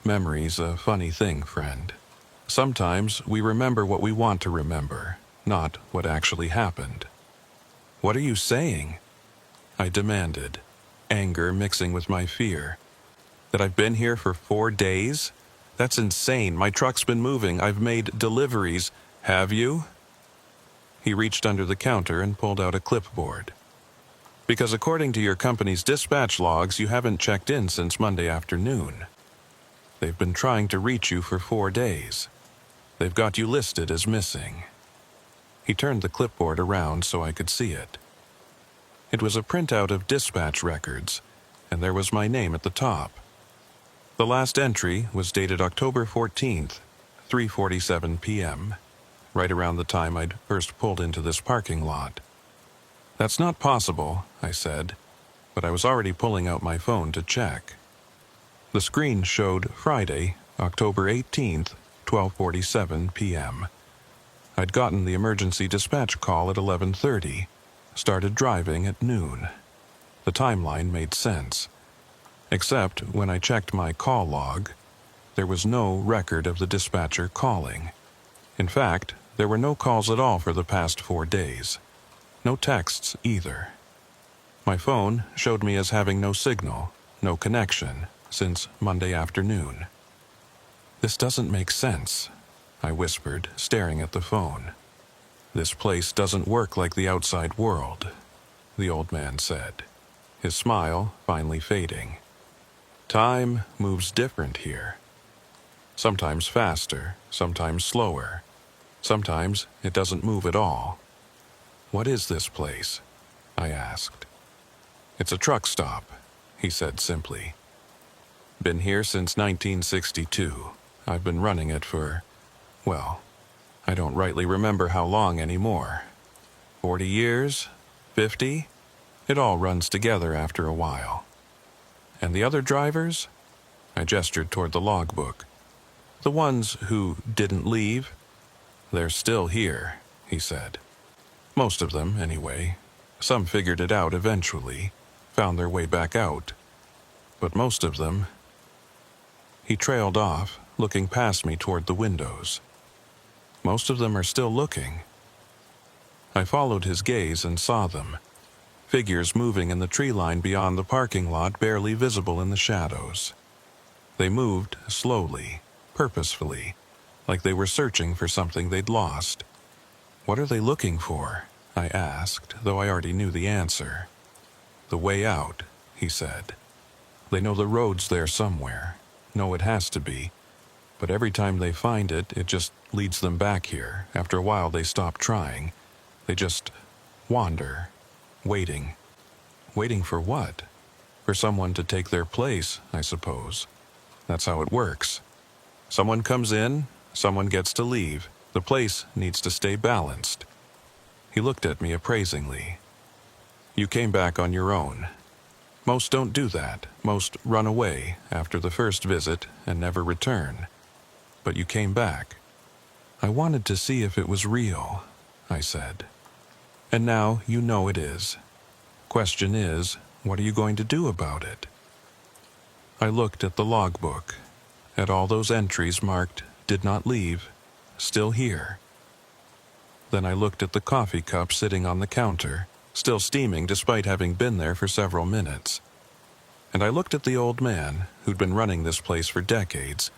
Memory's a funny thing, friend. Sometimes we remember what we want to remember, not what actually happened. "What are you saying?" I demanded, anger mixing with my fear. "That I've been here for 4 days? That's insane. My truck's been moving. I've made deliveries. Have you?" He reached under the counter and pulled out a clipboard. "Because according to your company's dispatch logs, you haven't checked in since Monday afternoon. They've been trying to reach you for 4 days. They've got you listed as missing." He turned the clipboard around so I could see it. It was a printout of dispatch records, and there was my name at the top. The last entry was dated October 14th, 3:47 p.m., right around the time I'd first pulled into this parking lot. "That's not possible," I said, but I was already pulling out my phone to check. The screen showed Friday, October 18th, 12:47 p.m. I'd gotten the emergency dispatch call at 11:30, started driving at noon. The timeline made sense. Except when I checked my call log, there was no record of the dispatcher calling. In fact, there were no calls at all for the past 4 days. No texts either. My phone showed me as having no signal, no connection, since Monday afternoon. "This doesn't make sense," I whispered, staring at the phone. "This place doesn't work like the outside world," the old man said, his smile finally fading. "Time moves different here. Sometimes faster, sometimes slower. Sometimes it doesn't move at all." "What is this place?" I asked. "It's a truck stop," he said simply. "Been here since 1962. I've been running it for, well, I don't rightly remember how long anymore. 40 years? 50? It all runs together after a while." "And the other drivers?" I gestured toward the logbook. "The ones who didn't leave?" "They're still here," he said. "Most of them, anyway. Some figured it out eventually, found their way back out. But most of them—" He trailed off, looking past me toward the windows. "Most of them are still looking." I followed his gaze and saw them. Figures moving in the tree line beyond the parking lot, barely visible in the shadows. They moved slowly, purposefully, like they were searching for something they'd lost. "What are they looking for?" I asked, though I already knew the answer. "The way out," he said. "They know the road's there somewhere. Know it has to be. But every time they find it, it just leads them back here. After a while they stop trying. They just wander, waiting." "Waiting for what?" "For someone to take their place, I suppose. That's how it works. Someone comes in, someone gets to leave. The place needs to stay balanced." He looked at me appraisingly. "You came back on your own. Most don't do that. Most run away after the first visit and never return. But you came back." "I wanted to see if it was real," I said. "And now you know it is. Question is, what are you going to do about it?" I looked at the logbook, at all those entries marked "Did not leave," "Still here." Then I looked at the coffee cup sitting on the counter, still steaming despite having been there for several minutes. And I looked at the old man, who'd been running this place for decades,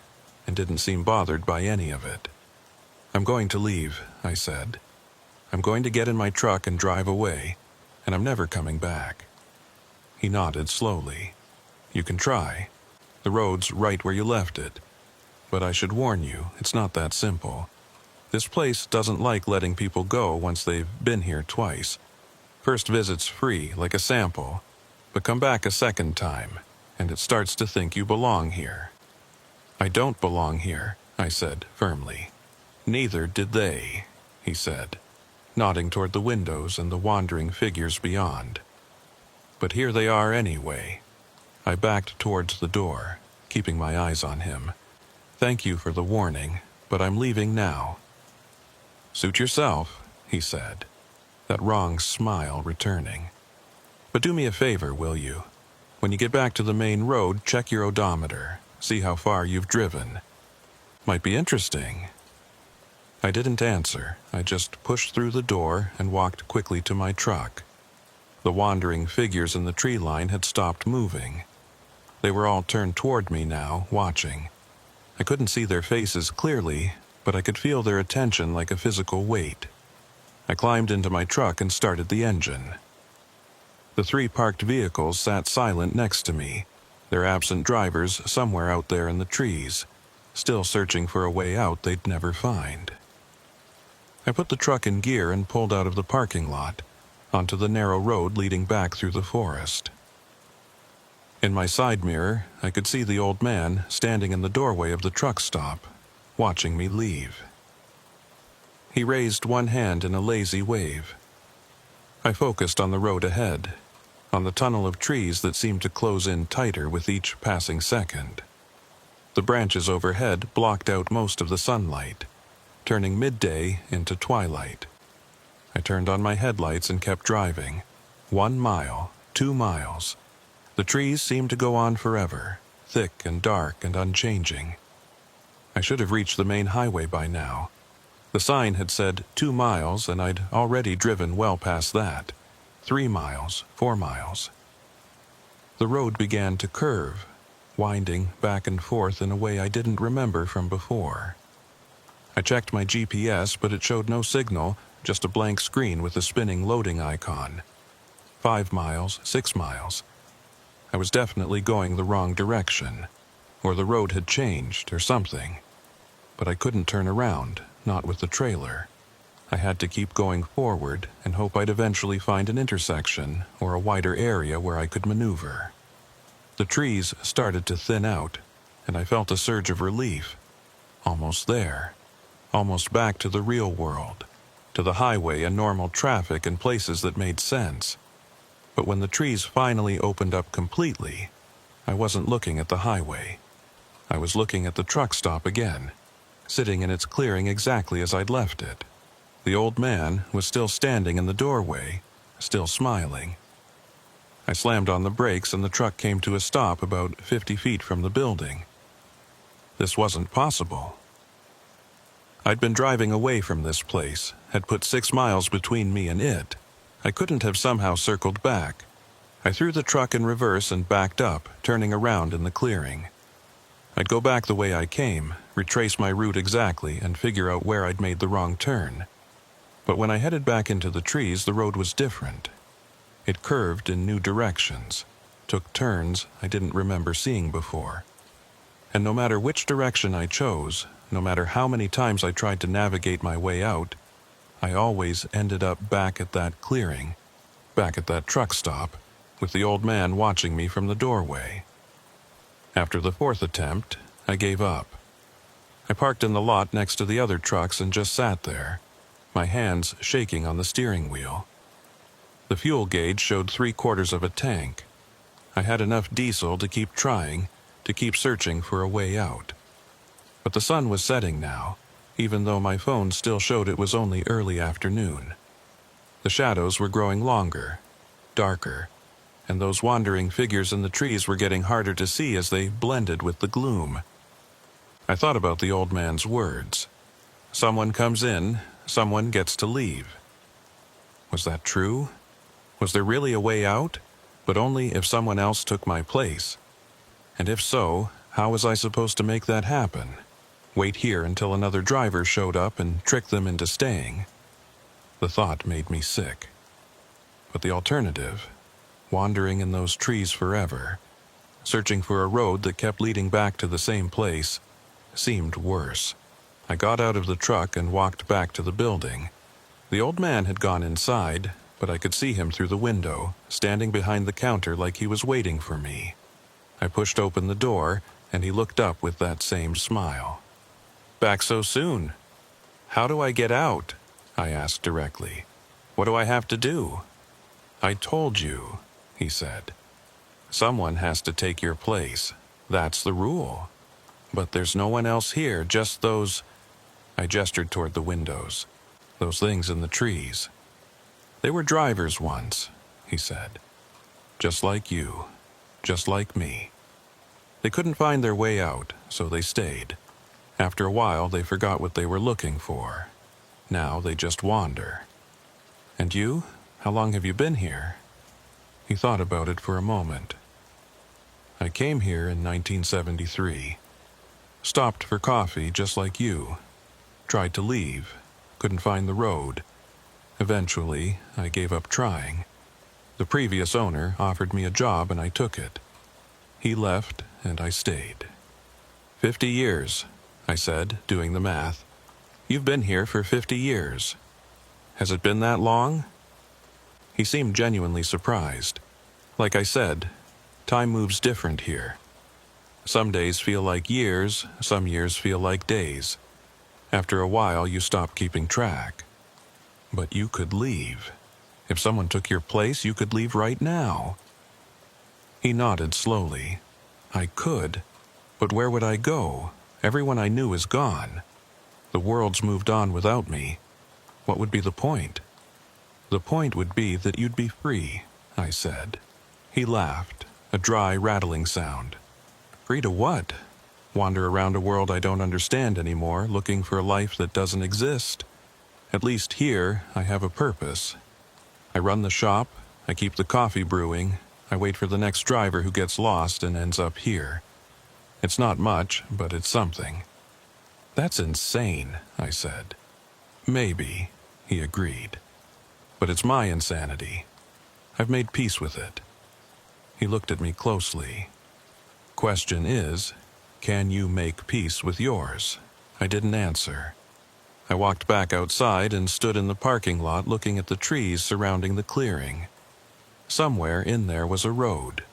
and didn't seem bothered by any of it. "I'm going to leave," I said. "I'm going to get in my truck and drive away, and I'm never coming back." He nodded slowly. "You can try. The road's right where you left it. But I should warn you, it's not that simple. This place doesn't like letting people go once they've been here twice. First visit's free, like a sample, but come back a second time, and it starts to think you belong here." "I don't belong here," I said firmly. "Neither did they," he said, nodding toward the windows and the wandering figures beyond. "But here they are anyway." I backed towards the door, keeping my eyes on him. "Thank you for the warning, but I'm leaving now." "Suit yourself," he said, that wrong smile returning. "But do me a favor, will you? When you get back to the main road, check your odometer, see how far you've driven. Might be interesting." I didn't answer. I just pushed through the door and walked quickly to my truck. The wandering figures in the tree line had stopped moving. They were all turned toward me now, watching. I couldn't see their faces clearly, but I could feel their attention like a physical weight. I climbed into my truck and started the engine. The 3 parked vehicles sat silent next to me, their absent drivers somewhere out there in the trees, still searching for a way out they'd never find. I put the truck in gear and pulled out of the parking lot, onto the narrow road leading back through the forest. In my side mirror, I could see the old man standing in the doorway of the truck stop, watching me leave. He raised one hand in a lazy wave. I focused on the road ahead, on the tunnel of trees that seemed to close in tighter with each passing second. The branches overhead blocked out most of the sunlight, turning midday into twilight. I turned on my headlights and kept driving. 1 mile, 2 miles. The trees seemed to go on forever, thick and dark and unchanging. I should have reached the main highway by now. The sign had said 2 miles, and I'd already driven well past that. 3 miles, 4 miles. The road began to curve, winding back and forth in a way I didn't remember from before. I checked my GPS, but it showed no signal, just a blank screen with a spinning loading icon. 5 miles, 6 miles. I was definitely going the wrong direction, or the road had changed or something. But I couldn't turn around, not with the trailer. I had to keep going forward and hope I'd eventually find an intersection or a wider area where I could maneuver. The trees started to thin out, and I felt a surge of relief. Almost there. Almost back to the real world, to the highway and normal traffic and places that made sense. But when the trees finally opened up completely, I wasn't looking at the highway. I was looking at the truck stop again, sitting in its clearing exactly as I'd left it. The old man was still standing in the doorway, still smiling. I slammed on the brakes and the truck came to a stop about 50 feet from the building. This wasn't possible. I'd been driving away from this place, had put 6 miles between me and it. I couldn't have somehow circled back. I threw the truck in reverse and backed up, turning around in the clearing. I'd go back the way I came, retrace my route exactly, and figure out where I'd made the wrong turn. But when I headed back into the trees, the road was different. It curved in new directions, took turns I didn't remember seeing before. And no matter which direction I chose, no matter how many times I tried to navigate my way out, I always ended up back at that clearing, back at that truck stop, with the old man watching me from the doorway. After the 4th attempt, I gave up. I parked in the lot next to the other trucks and just sat there, my hands shaking on the steering wheel. The fuel gauge showed 3/4 of a tank. I had enough diesel to keep trying, to keep searching for a way out. But the sun was setting now, even though my phone still showed it was only early afternoon. The shadows were growing longer, darker, and those wandering figures in the trees were getting harder to see as they blended with the gloom. I thought about the old man's words. Someone comes in, someone gets to leave. Was that true? Was there really a way out, but only if someone else took my place? And if so, how was I supposed to make that happen? Wait here until another driver showed up and trick them into staying? The thought made me sick. But the alternative, wandering in those trees forever, searching for a road that kept leading back to the same place, seemed worse. I got out of the truck and walked back to the building. The old man had gone inside, but I could see him through the window, standing behind the counter like he was waiting for me. I pushed open the door, and he looked up with that same smile. "Back so soon? How do I get out?" I asked directly. "What do I have to do?" "I told you," he said. "Someone has to take your place. That's the rule. But there's no one else here, just those—" I gestured toward the windows. "Those things in the trees. They were drivers once," he said. "Just like you. Just like me. They couldn't find their way out, so they stayed. After a while, they forgot what they were looking for. Now they just wander. And you? How long have you been here?" He thought about it for a moment. "I came here in 1973. Stopped for coffee just like you. Tried to leave. Couldn't find the road. Eventually, I gave up trying. The previous owner offered me a job and I took it. He left and I stayed. 50 years, I said, doing the math. You've been here for 50 years. Has it been that long?" He seemed genuinely surprised. Like I said, Time moves different here. Some days feel like years, some years feel like days. After a while, you stop keeping track. But you could leave. If someone took your place, you could leave right now. He nodded slowly. I could. But where would I go? Everyone I knew is gone. The world's moved on without me. What would be the point? The point would be that you'd be free, I said. He laughed, a dry, rattling sound. Free to what? Wander around a world I don't understand anymore, looking for a life that doesn't exist. At least here, I have a purpose. I run the shop, I keep the coffee brewing, I wait for the next driver who gets lost and ends up here. It's not much, but it's something. That's insane, I said. Maybe, he agreed. But it's my insanity. I've made peace with it. He looked at me closely. Question is, can you make peace with yours? I didn't answer. I walked back outside and stood in the parking lot looking at the trees surrounding the clearing. Somewhere in there was a road,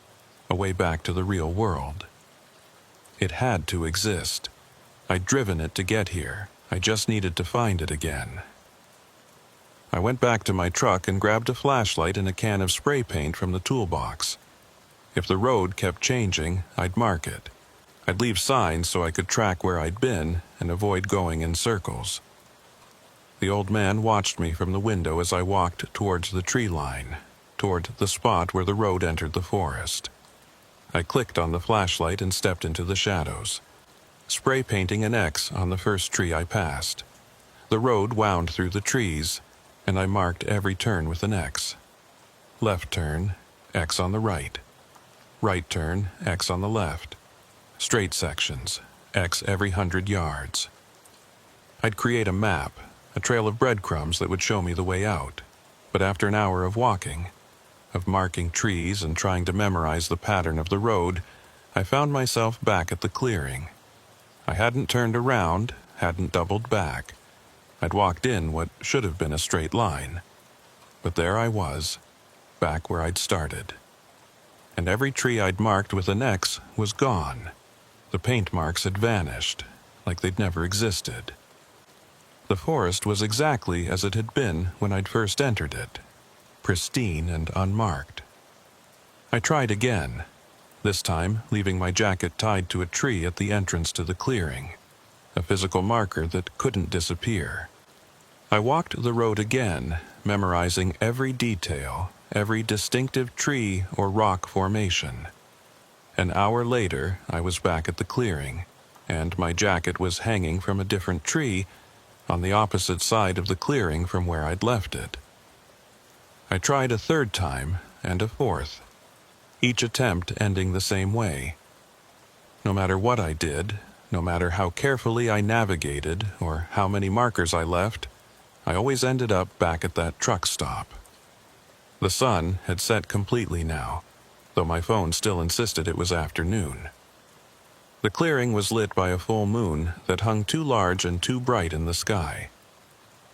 a way back to the real world. It had to exist. I'd driven it to get here. I just needed to find it again. I went back to my truck and grabbed a flashlight and a can of spray paint from the toolbox. If the road kept changing, I'd mark it. I'd leave signs so I could track where I'd been and avoid going in circles. The old man watched me from the window as I walked towards the tree line, toward the spot where the road entered the forest. I clicked on the flashlight and stepped into the shadows, spray painting an X on the first tree I passed. The road wound through the trees, and I marked every turn with an X. Left turn, X on the right. Right turn, X on the left. Straight sections, X every 100 yards. I'd create a map, a trail of breadcrumbs that would show me the way out. But after an hour of walking, of marking trees and trying to memorize the pattern of the road, I found myself back at the clearing. I hadn't turned around, hadn't doubled back. I'd walked in what should have been a straight line. But there I was, back where I'd started. And every tree I'd marked with an X was gone. The paint marks had vanished, like they'd never existed. The forest was exactly as it had been when I'd first entered it, pristine and unmarked. I tried again, this time leaving my jacket tied to a tree at the entrance to the clearing, a physical marker that couldn't disappear. I walked the road again, memorizing every detail, every distinctive tree or rock formation. An hour later, I was back at the clearing, and my jacket was hanging from a different tree on the opposite side of the clearing from where I'd left it. I tried a third time and a fourth, each attempt ending the same way. No matter what I did, no matter how carefully I navigated or how many markers I left, I always ended up back at that truck stop. The sun had set completely now, though my phone still insisted it was afternoon. The clearing was lit by a full moon that hung too large and too bright in the sky.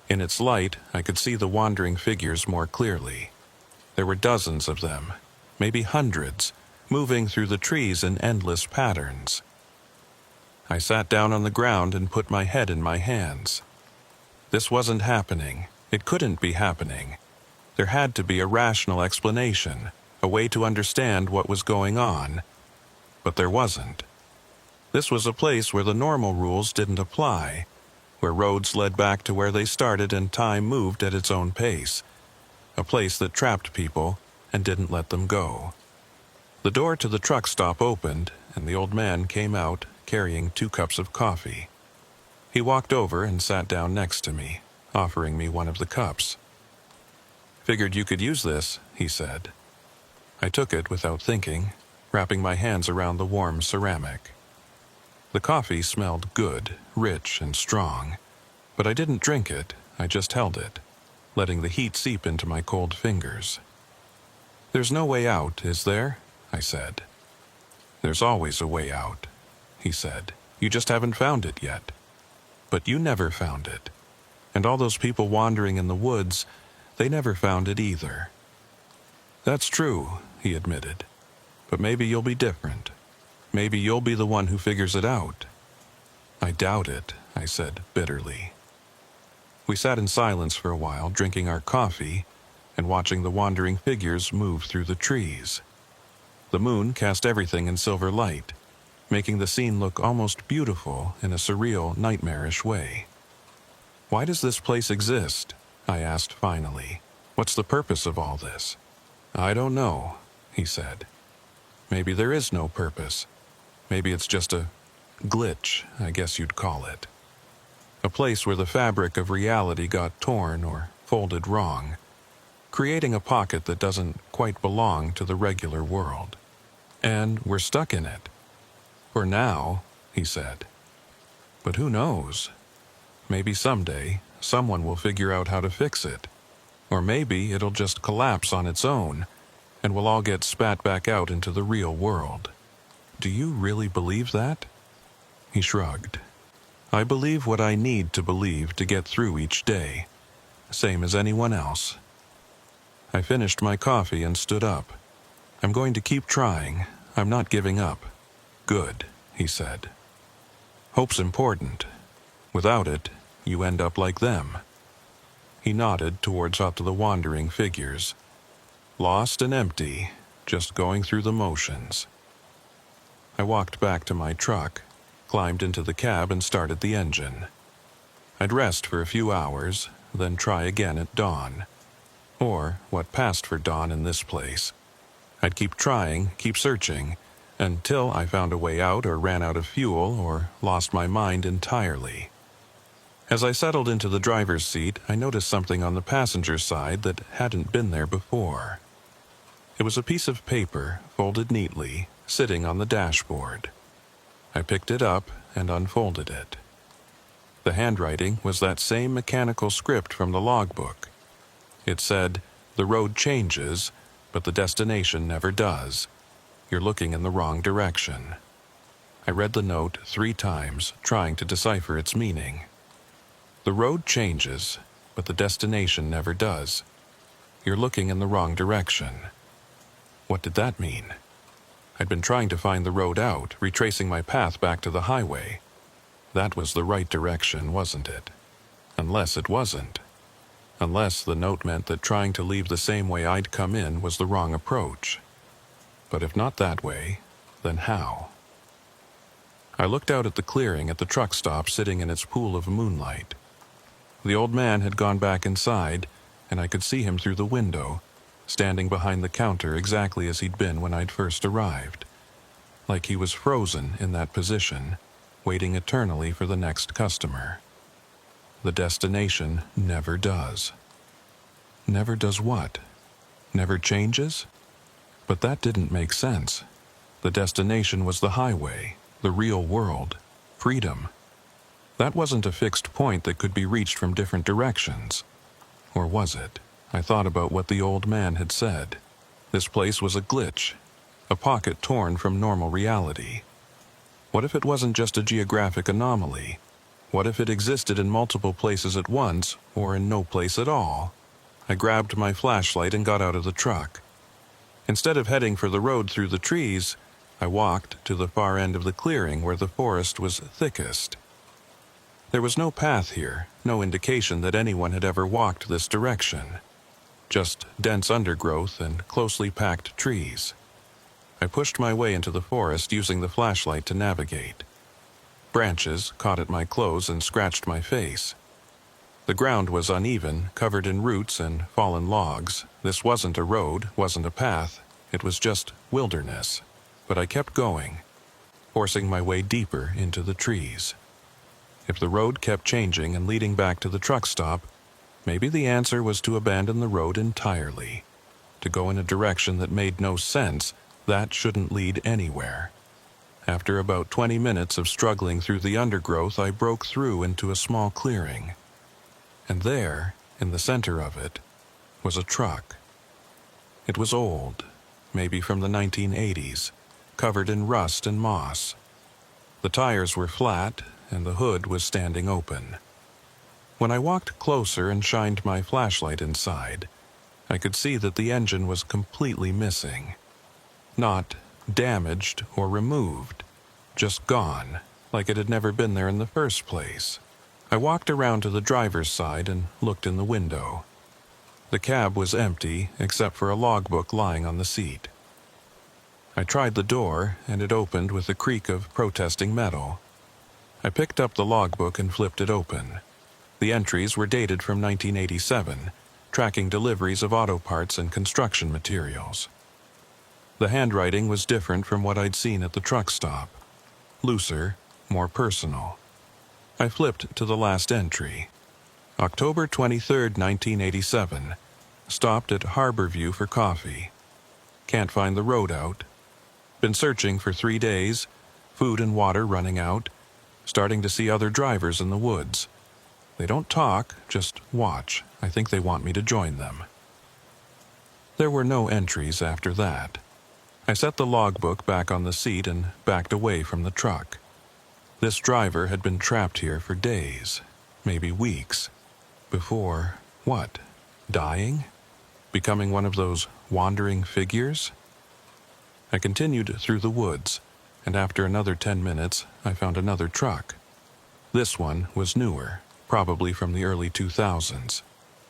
In its light, I could see the wandering figures more clearly. There were dozens of them, maybe hundreds, moving through the trees in endless patterns. I sat down on the ground and put my head in my hands. This wasn't happening. It couldn't be happening. There had to be a rational explanation, a way to understand what was going on. But there wasn't. This was a place where the normal rules didn't apply, where roads led back to where they started and time moved at its own pace, a place that trapped people and didn't let them go. The door to the truck stop opened, and the old man came out carrying 2 cups of coffee. He walked over and sat down next to me, offering me one of the cups. "Figured you could use this," he said. I took it without thinking, wrapping my hands around the warm ceramic. The coffee smelled good, rich, and strong, but I didn't drink it, I just held it, letting the heat seep into my cold fingers. "There's no way out, is there?" I said. "There's always a way out," he said. "You just haven't found it yet. But you never found it. And all those people wandering in the woods, they never found it either." "That's true," he admitted. But maybe you'll be different. Maybe you'll be the one who figures it out." "I doubt it," I said bitterly. We sat in silence for a while, drinking our coffee and watching the wandering figures move through the trees. The moon cast everything in silver light, making the scene look almost beautiful in a surreal, nightmarish way. "Why does this place exist?" I asked finally. "What's the purpose of all this?" "I don't know," he said. "Maybe there is no purpose. Maybe it's just a glitch, I guess you'd call it. A place where the fabric of reality got torn or folded wrong, creating a pocket that doesn't quite belong to the regular world. And we're stuck in it. For now," he said. "But who knows? Maybe someday someone will figure out how to fix it. Or maybe it'll just collapse on its own, and we'll all get spat back out into the real world." "Do you really believe that?" He shrugged. "I believe what I need to believe to get through each day, same as anyone else." I finished my coffee and stood up. "I'm going to keep trying. I'm not giving up." "Good," he said. "Hope's important. Without it, you end up like them." He nodded towards out to the wandering figures. Lost and empty, just going through the motions. I walked back to my truck, climbed into the cab and started the engine. I'd rest for a few hours, then try again at dawn. Or what passed for dawn in this place. I'd keep trying, keep searching, until I found a way out or ran out of fuel or lost my mind entirely. As I settled into the driver's seat, I noticed something on the passenger side that hadn't been there before. It was a piece of paper, folded neatly, sitting on the dashboard. I picked it up and unfolded it. The handwriting was that same mechanical script from the logbook. It said, "The road changes, but the destination never does. You're looking in the wrong direction." I read the note 3 times, trying to decipher its meaning. The road changes, but the destination never does. You're looking in the wrong direction. What did that mean? I'd been trying to find the road out, retracing my path back to the highway. That was the right direction, wasn't it? Unless it wasn't. Unless the note meant that trying to leave the same way I'd come in was the wrong approach. But if not that way, then how? I looked out at the clearing at the truck stop sitting in its pool of moonlight. The old man had gone back inside, and I could see him through the window, standing behind the counter exactly as he'd been when I'd first arrived. Like he was frozen in that position, waiting eternally for the next customer. The destination never does. Never does what? Never changes? But that didn't make sense. The destination was the highway, the real world, freedom. That wasn't a fixed point that could be reached from different directions. Or was it? I thought about what the old man had said. This place was a glitch, a pocket torn from normal reality. What if it wasn't just a geographic anomaly? What if it existed in multiple places at once, or in no place at all? I grabbed my flashlight and got out of the truck. Instead of heading for the road through the trees, I walked to the far end of the clearing where the forest was thickest. There was no path here, no indication that anyone had ever walked this direction. Just dense undergrowth and closely packed trees. I pushed my way into the forest using the flashlight to navigate. Branches caught at my clothes and scratched my face. The ground was uneven, covered in roots and fallen logs. This wasn't a road, wasn't a path. It was just wilderness. But I kept going, forcing my way deeper into the trees. If the road kept changing and leading back to the truck stop, maybe the answer was to abandon the road entirely. To go in a direction that made no sense, that shouldn't lead anywhere. After about 20 minutes of struggling through the undergrowth, I broke through into a small clearing. And there, in the center of it, was a truck. It was old, maybe from the 1980s, covered in rust and moss. The tires were flat, and the hood was standing open. When I walked closer and shined my flashlight inside, I could see that the engine was completely missing. Not damaged or removed, just gone, like it had never been there in the first place. I walked around to the driver's side and looked in the window. The cab was empty except for a logbook lying on the seat. I tried the door, and it opened with a creak of protesting metal. I picked up the logbook and flipped it open. The entries were dated from 1987, tracking deliveries of auto parts and construction materials. The handwriting was different from what I'd seen at the truck stop. Looser, more personal. I flipped to the last entry. October 23, 1987. Stopped at Harborview for coffee. Can't find the road out. Been searching for 3 days. Food and water running out. Starting to see other drivers in the woods. They don't talk, just watch. I think they want me to join them. There were no entries after that. I set the logbook back on the seat and backed away from the truck. This driver had been trapped here for days, maybe weeks. Before, what? Dying? Becoming one of those wandering figures? I continued through the woods, and after another 10 minutes, I found another truck. This one was newer, probably from the early 2000s.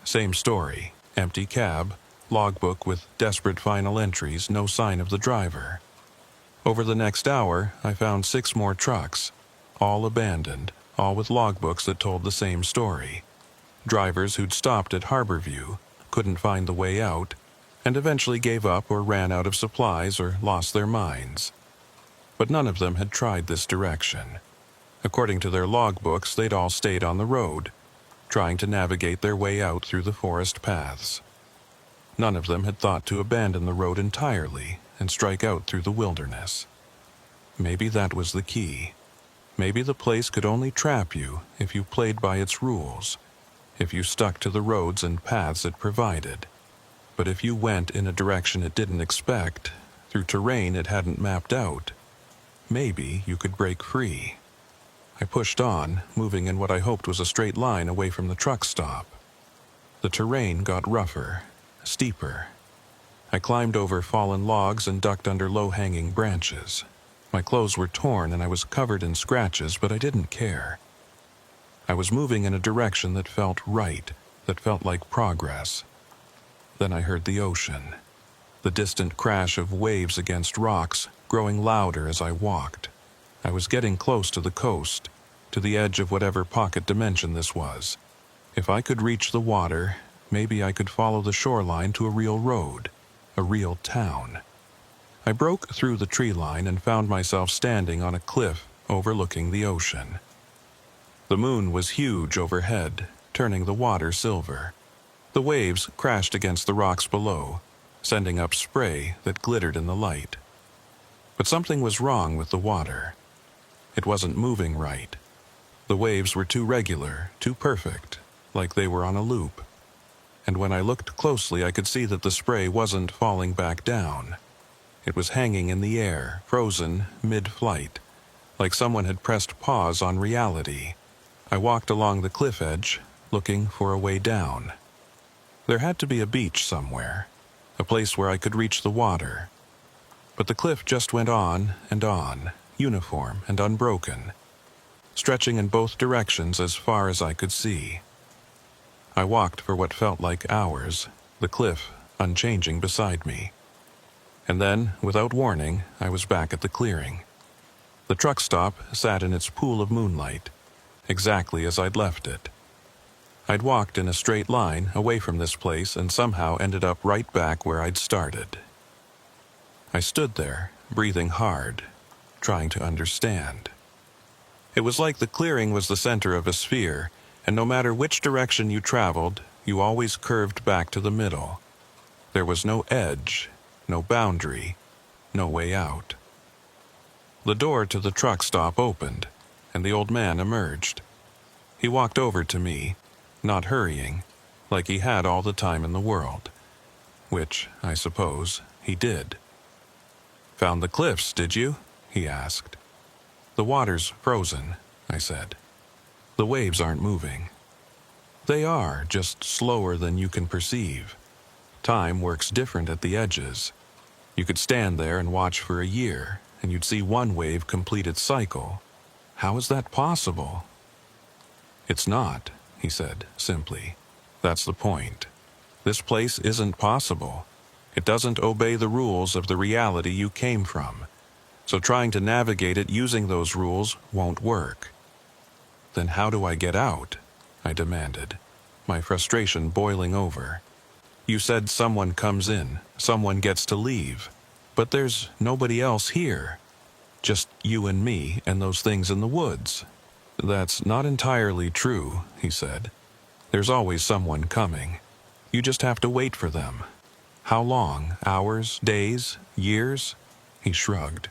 Same story, empty cab, logbook with desperate final entries, no sign of the driver. Over the next hour, I found 6 more trucks, all abandoned, all with logbooks that told the same story. Drivers who'd stopped at Harborview, couldn't find the way out, and eventually gave up or ran out of supplies or lost their minds. But none of them had tried this direction. According to their logbooks, they'd all stayed on the road, trying to navigate their way out through the forest paths. None of them had thought to abandon the road entirely and strike out through the wilderness. Maybe that was the key. Maybe the place could only trap you if you played by its rules, if you stuck to the roads and paths it provided. But if you went in a direction it didn't expect, through terrain it hadn't mapped out, maybe you could break free. I pushed on, moving in what I hoped was a straight line away from the truck stop. The terrain got rougher, steeper. I climbed over fallen logs and ducked under low-hanging branches. My clothes were torn and I was covered in scratches, but I didn't care. I was moving in a direction that felt right, that felt like progress. Then I heard the ocean, the distant crash of waves against rocks, growing louder as I walked. I was getting close to the coast, to the edge of whatever pocket dimension this was. If I could reach the water, maybe I could follow the shoreline to a real road, a real town. I broke through the tree line and found myself standing on a cliff overlooking the ocean. The moon was huge overhead, turning the water silver. The waves crashed against the rocks below, sending up spray that glittered in the light. But something was wrong with the water. It wasn't moving right. The waves were too regular, too perfect, like they were on a loop. And when I looked closely, I could see that the spray wasn't falling back down. It was hanging in the air, frozen mid-flight, like someone had pressed pause on reality. I walked along the cliff edge, looking for a way down. There had to be a beach somewhere, a place where I could reach the water. But the cliff just went on, uniform and unbroken, stretching in both directions as far as I could see. I walked for what felt like hours, the cliff unchanging beside me. And then, without warning, I was back at the clearing. The truck stop sat in its pool of moonlight, exactly as I'd left it. I'd walked in a straight line away from this place and somehow ended up right back where I'd started. I stood there, breathing hard, trying to understand. It was like the clearing was the center of a sphere, and no matter which direction you traveled, you always curved back to the middle. There was no edge, no boundary, no way out. The door to the truck stop opened, and the old man emerged. He walked over to me, not hurrying, like he had all the time in the world. Which, I suppose, he did. "Found the cliffs, did you?" he asked. "The water's frozen," I said. "The waves aren't moving." "They are, just slower than you can perceive. Time works different at the edges." You could stand there and watch for a year, and you'd see one wave complete its cycle. How is that possible? It's not, he said, simply. That's the point. This place isn't possible. It doesn't obey the rules of the reality you came from. So trying to navigate it using those rules won't work. Then how do I get out? I demanded, my frustration boiling over. You said someone comes in, someone gets to leave. But there's nobody else here. Just you and me and those things in the woods. That's not entirely true, he said. There's always someone coming. You just have to wait for them. How long? Hours? Days? Years? He shrugged.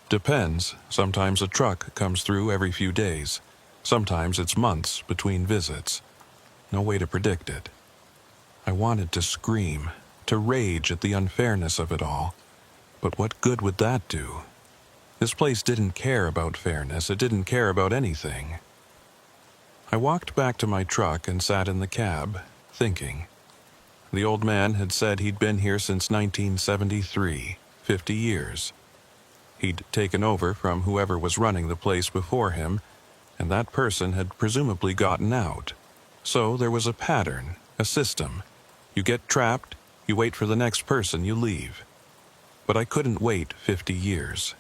Depends. Sometimes a truck comes through every few days. Sometimes it's months between visits. No way to predict it. I wanted to scream, to rage at the unfairness of it all. But what good would that do? This place didn't care about fairness. It didn't care about anything. I walked back to my truck and sat in the cab, thinking. The old man had said he'd been here since 1973, 50 years. He'd taken over from whoever was running the place before him, and that person had presumably gotten out. So there was a pattern, a system. You get trapped, you wait for the next person, you leave. But I couldn't wait 50 years.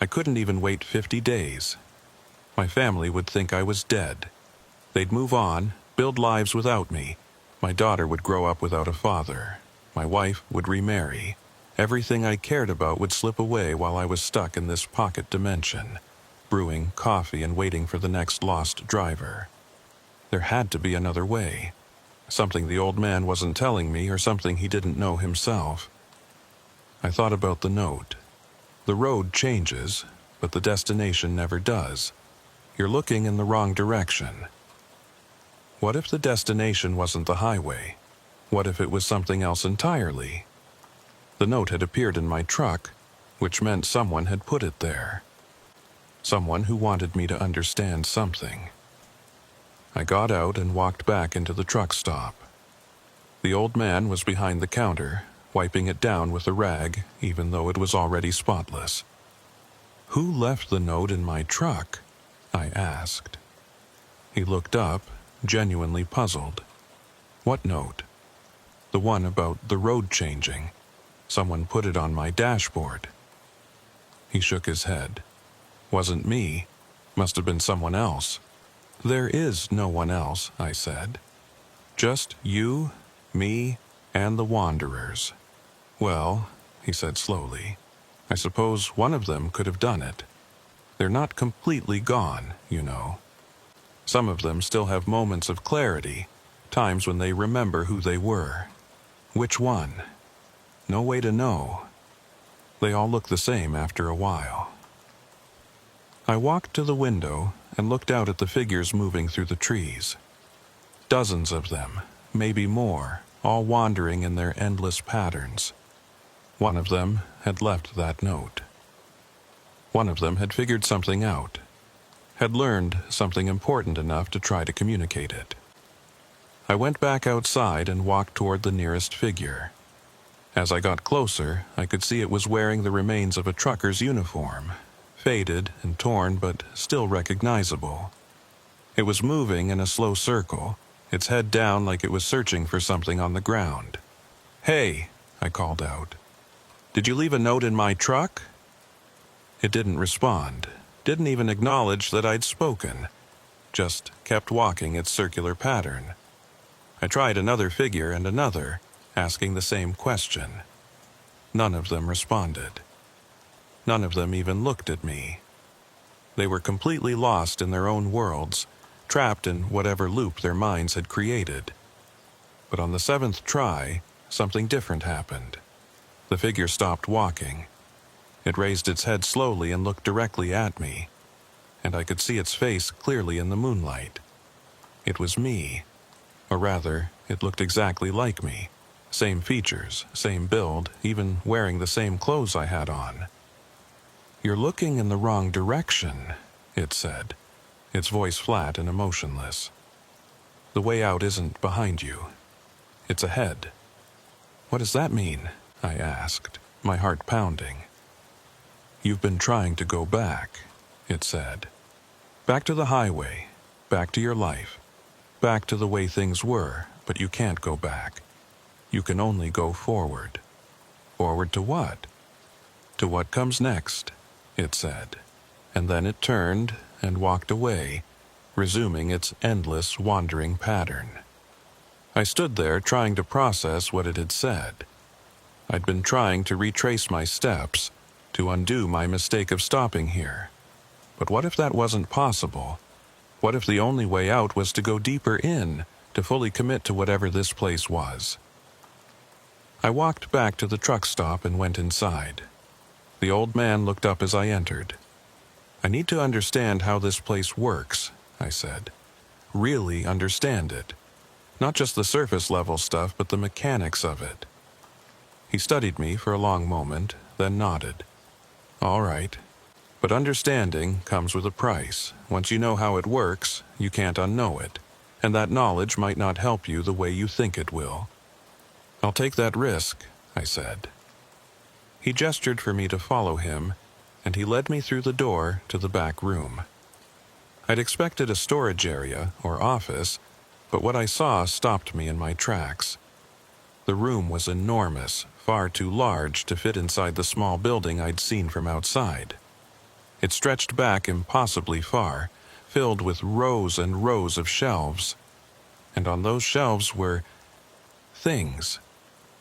I couldn't even wait 50 days. My family would think I was dead. They'd move on, build lives without me. My daughter would grow up without a father. My wife would remarry. Everything I cared about would slip away while I was stuck in this pocket dimension, brewing coffee and waiting for the next lost driver. There had to be another way. Something the old man wasn't telling me or something he didn't know himself. I thought about the note. The road changes, but the destination never does. You're looking in the wrong direction. What if the destination wasn't the highway? What if it was something else entirely? The note had appeared in my truck, which meant someone had put it there. Someone who wanted me to understand something. I got out and walked back into the truck stop. The old man was behind the counter, wiping it down with a rag, even though it was already spotless. Who left the note in my truck? I asked. He looked up, genuinely puzzled. What note? The one about the road changing. Someone put it on my dashboard. He shook his head. Wasn't me. Must have been someone else. There is no one else, I said. Just you, me, and the wanderers. Well, he said slowly, I suppose one of them could have done it. They're not completely gone, you know. Some of them still have moments of clarity, times when they remember who they were. Which one? No way to know. They all look the same after a while. I walked to the window and looked out at the figures moving through the trees. Dozens of them, maybe more, all wandering in their endless patterns. One of them had left that note. One of them had figured something out, had learned something important enough to try to communicate it. I went back outside and walked toward the nearest figure. As I got closer, I could see it was wearing the remains of a trucker's uniform, faded and torn but still recognizable. It was moving in a slow circle, its head down like it was searching for something on the ground. "Hey," I called out. "Did you leave a note in my truck?" It didn't respond, didn't even acknowledge that I'd spoken, just kept walking its circular pattern. I tried another figure and another, asking the same question. None of them responded. None of them even looked at me. They were completely lost in their own worlds, trapped in whatever loop their minds had created. But on the 7th try, something different happened. The figure stopped walking. It raised its head slowly and looked directly at me, and I could see its face clearly in the moonlight. It was me. Or rather, it looked exactly like me. Same features, same build, even wearing the same clothes I had on. "You're looking in the wrong direction," it said, its voice flat and emotionless. "The way out isn't behind you. It's ahead." "What does that mean?" I asked, my heart pounding. "You've been trying to go back," it said. "Back to the highway, back to your life, back to the way things were, but you can't go back. You can only go forward." "Forward to what?" "To what comes next," it said. And then it turned and walked away, resuming its endless wandering pattern. I stood there trying to process what it had said. I'd been trying to retrace my steps, to undo my mistake of stopping here. But what if that wasn't possible? What if the only way out was to go deeper in, to fully commit to whatever this place was? I walked back to the truck stop and went inside. The old man looked up as I entered. "I need to understand how this place works," I said. "Really understand it. Not just the surface level stuff, but the mechanics of it." He studied me for a long moment, then nodded. "All right. But understanding comes with a price. Once you know how it works, you can't unknow it, and that knowledge might not help you the way you think it will." "I'll take that risk," I said. He gestured for me to follow him, and he led me through the door to the back room. I'd expected a storage area or office, but what I saw stopped me in my tracks. The room was enormous, far too large to fit inside the small building I'd seen from outside. It stretched back impossibly far, filled with rows and rows of shelves. And on those shelves were things,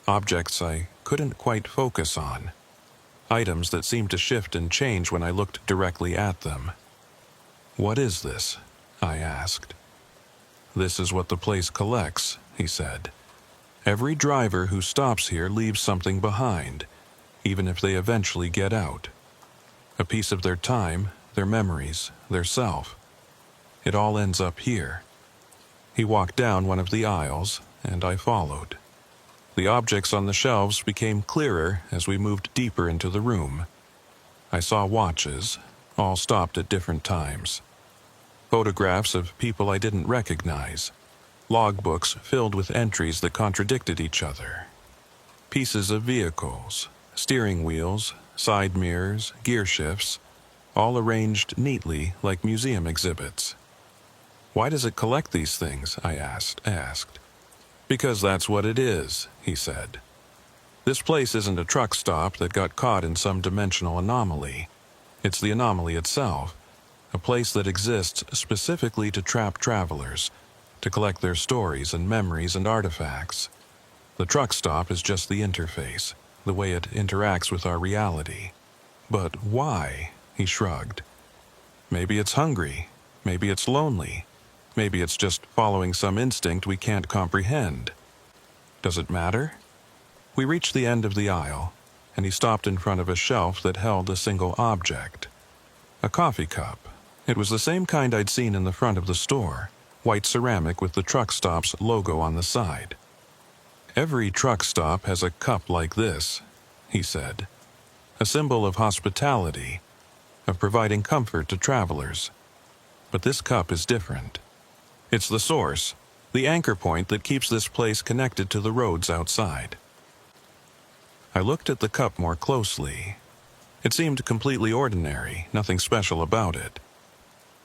objects I couldn't quite focus on, items that seemed to shift and change when I looked directly at them. "What is this?" I asked. "This is what the place collects," he said. "Every driver who stops here leaves something behind, even if they eventually get out. A piece of their time, their memories, their self. It all ends up here." He walked down one of the aisles, and I followed. The objects on the shelves became clearer as we moved deeper into the room. I saw watches, all stopped at different times. Photographs of people I didn't recognize. Logbooks filled with entries that contradicted each other. Pieces of vehicles, steering wheels, side mirrors, gear shifts, all arranged neatly like museum exhibits. "Why does it collect these things?" I asked. "Because that's what it is," he said. "This place isn't a truck stop that got caught in some dimensional anomaly. It's the anomaly itself, a place that exists specifically to trap travelers, to collect their stories and memories and artifacts. The truck stop is just the interface, the way it interacts with our reality." "But why?" he shrugged. "Maybe it's hungry. Maybe it's lonely. Maybe it's just following some instinct we can't comprehend. Does it matter?" We reached the end of the aisle, and he stopped in front of a shelf that held a single object. A coffee cup. It was the same kind I'd seen in the front of the store, white ceramic with the truck stop's logo on the side. "Every truck stop has a cup like this," he said. "A symbol of hospitality, of providing comfort to travelers. But this cup is different. It's the source, the anchor point that keeps this place connected to the roads outside." I looked at the cup more closely. It seemed completely ordinary, nothing special about it.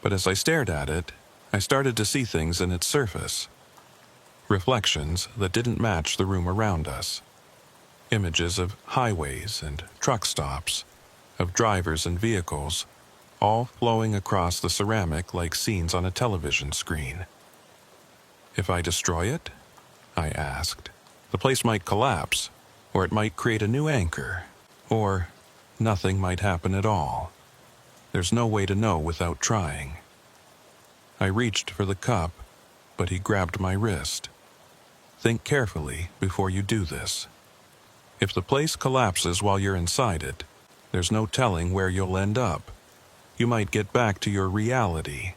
But as I stared at it, I started to see things in its surface. Reflections that didn't match the room around us. Images of highways and truck stops, of drivers and vehicles, all flowing across the ceramic like scenes on a television screen. "If I destroy it?" I asked. "The place might collapse, or it might create a new anchor, or nothing might happen at all. There's no way to know without trying." I reached for the cup, but he grabbed my wrist. "Think carefully before you do this. If the place collapses while you're inside it, there's no telling where you'll end up. You might get back to your reality.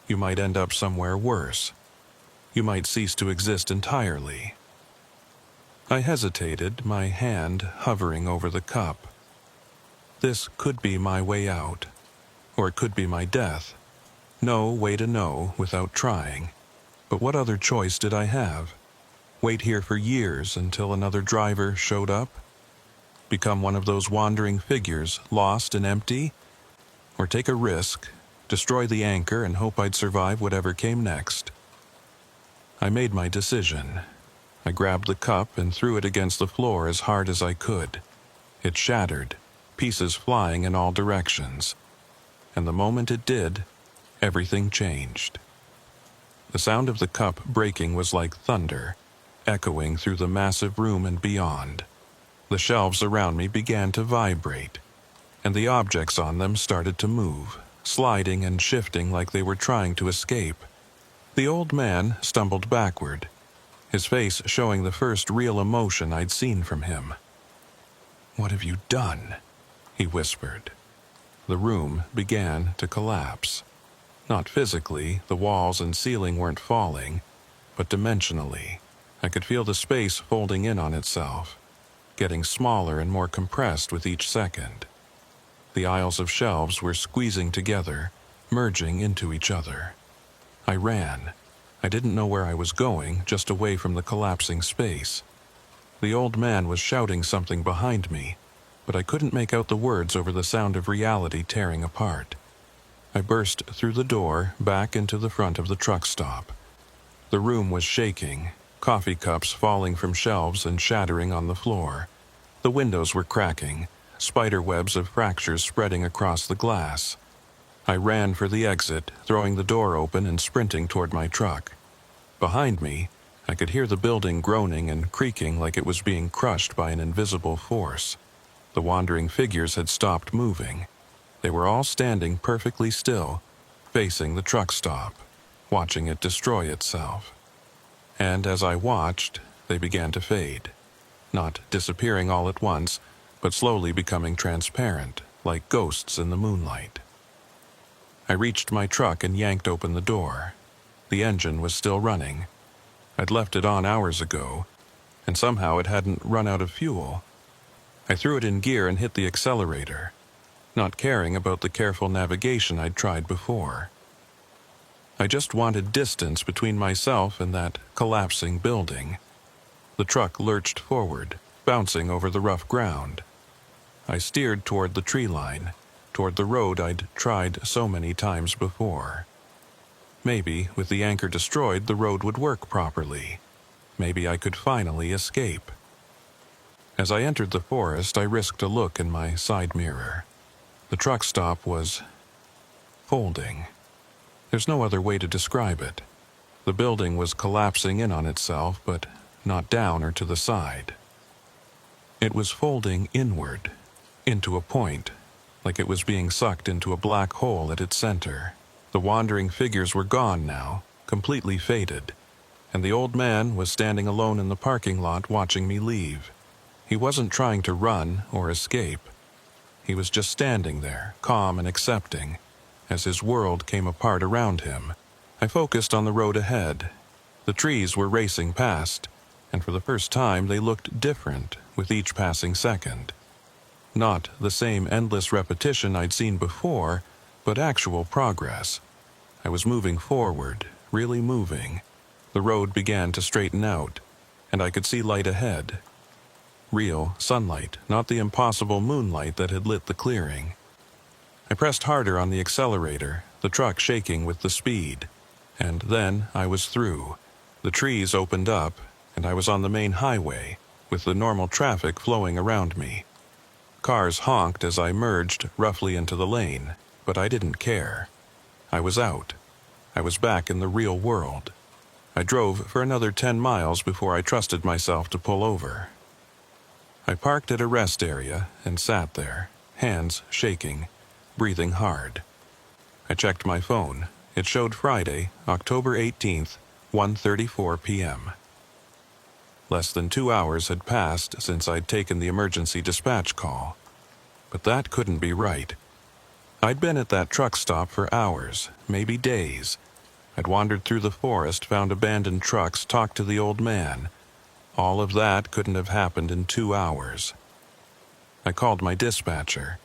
You might end up somewhere worse. You might cease to exist entirely." I hesitated, my hand hovering over the cup. This could be my way out, or it could be my death. No way to know without trying. But what other choice did I have? Wait here for years until another driver showed up? become one of those wandering figures, lost and empty? Or take a risk, destroy the anchor, and hope I'd survive whatever came next? I made my decision. I grabbed the cup and threw it against the floor as hard as I could. It shattered, pieces flying in all directions. And the moment it did, everything changed. The sound of the cup breaking was like thunder, echoing through the massive room and beyond. The shelves around me began to vibrate, and the objects on them started to move, sliding and shifting like they were trying to escape. The old man stumbled backward, his face showing the first real emotion I'd seen from him. "What have you done?" he whispered. The room began to collapse. Not physically, the walls and ceiling weren't falling, but dimensionally. I could feel the space folding in on itself, getting smaller and more compressed with each second. The aisles of shelves were squeezing together, merging into each other. I ran. I didn't know where I was going, just away from the collapsing space. The old man was shouting something behind me, but I couldn't make out the words over the sound of reality tearing apart. I burst through the door, back into the front of the truck stop. The room was shaking, coffee cups falling from shelves and shattering on the floor. The windows were cracking, spider webs of fractures spreading across the glass. I ran for the exit, throwing the door open and sprinting toward my truck. Behind me, I could hear the building groaning and creaking like it was being crushed by an invisible force. The wandering figures had stopped moving. They were all standing perfectly still, facing the truck stop, watching it destroy itself. And as I watched, they began to fade, not disappearing all at once, but slowly becoming transparent, like ghosts in the moonlight. I reached my truck and yanked open the door. The engine was still running. I'd left it on hours ago, and somehow it hadn't run out of fuel. I threw it in gear and hit the accelerator, not caring about the careful navigation I'd tried before. I just wanted distance between myself and that collapsing building. The truck lurched forward, bouncing over the rough ground. I steered toward the tree line, toward the road I'd tried so many times before. Maybe, with the anchor destroyed, the road would work properly. Maybe I could finally escape. As I entered the forest, I risked a look in my side mirror. The truck stop was folding. There's no other way to describe it. The building was collapsing in on itself, but not down or to the side. It was folding inward, into a point, like it was being sucked into a black hole at its center. The wandering figures were gone now, completely faded, and the old man was standing alone in the parking lot watching me leave. He wasn't trying to run or escape. He was just standing there, calm and accepting, as his world came apart around him. I focused on the road ahead. The trees were racing past, and for the first time they looked different with each passing second. Not the same endless repetition I'd seen before, but actual progress. I was moving forward, really moving. The road began to straighten out, and I could see light ahead. Real sunlight, not the impossible moonlight that had lit the clearing. I pressed harder on the accelerator, the truck shaking with the speed. And then I was through. The trees opened up, and I was on the main highway, with the normal traffic flowing around me. Cars honked as I merged roughly into the lane, but I didn't care. I was out. I was back in the real world. I drove for another 10 miles before I trusted myself to pull over. I parked at a rest area and sat there, hands shaking, breathing hard. I checked my phone. It showed Friday, October 18th, 1:34 p.m. Less than 2 hours had passed since I'd taken the emergency dispatch call. But that couldn't be right. I'd been at that truck stop for hours, maybe days. I'd wandered through the forest, found abandoned trucks, talked to the old man. All of that couldn't have happened in 2 hours. I called my dispatcher.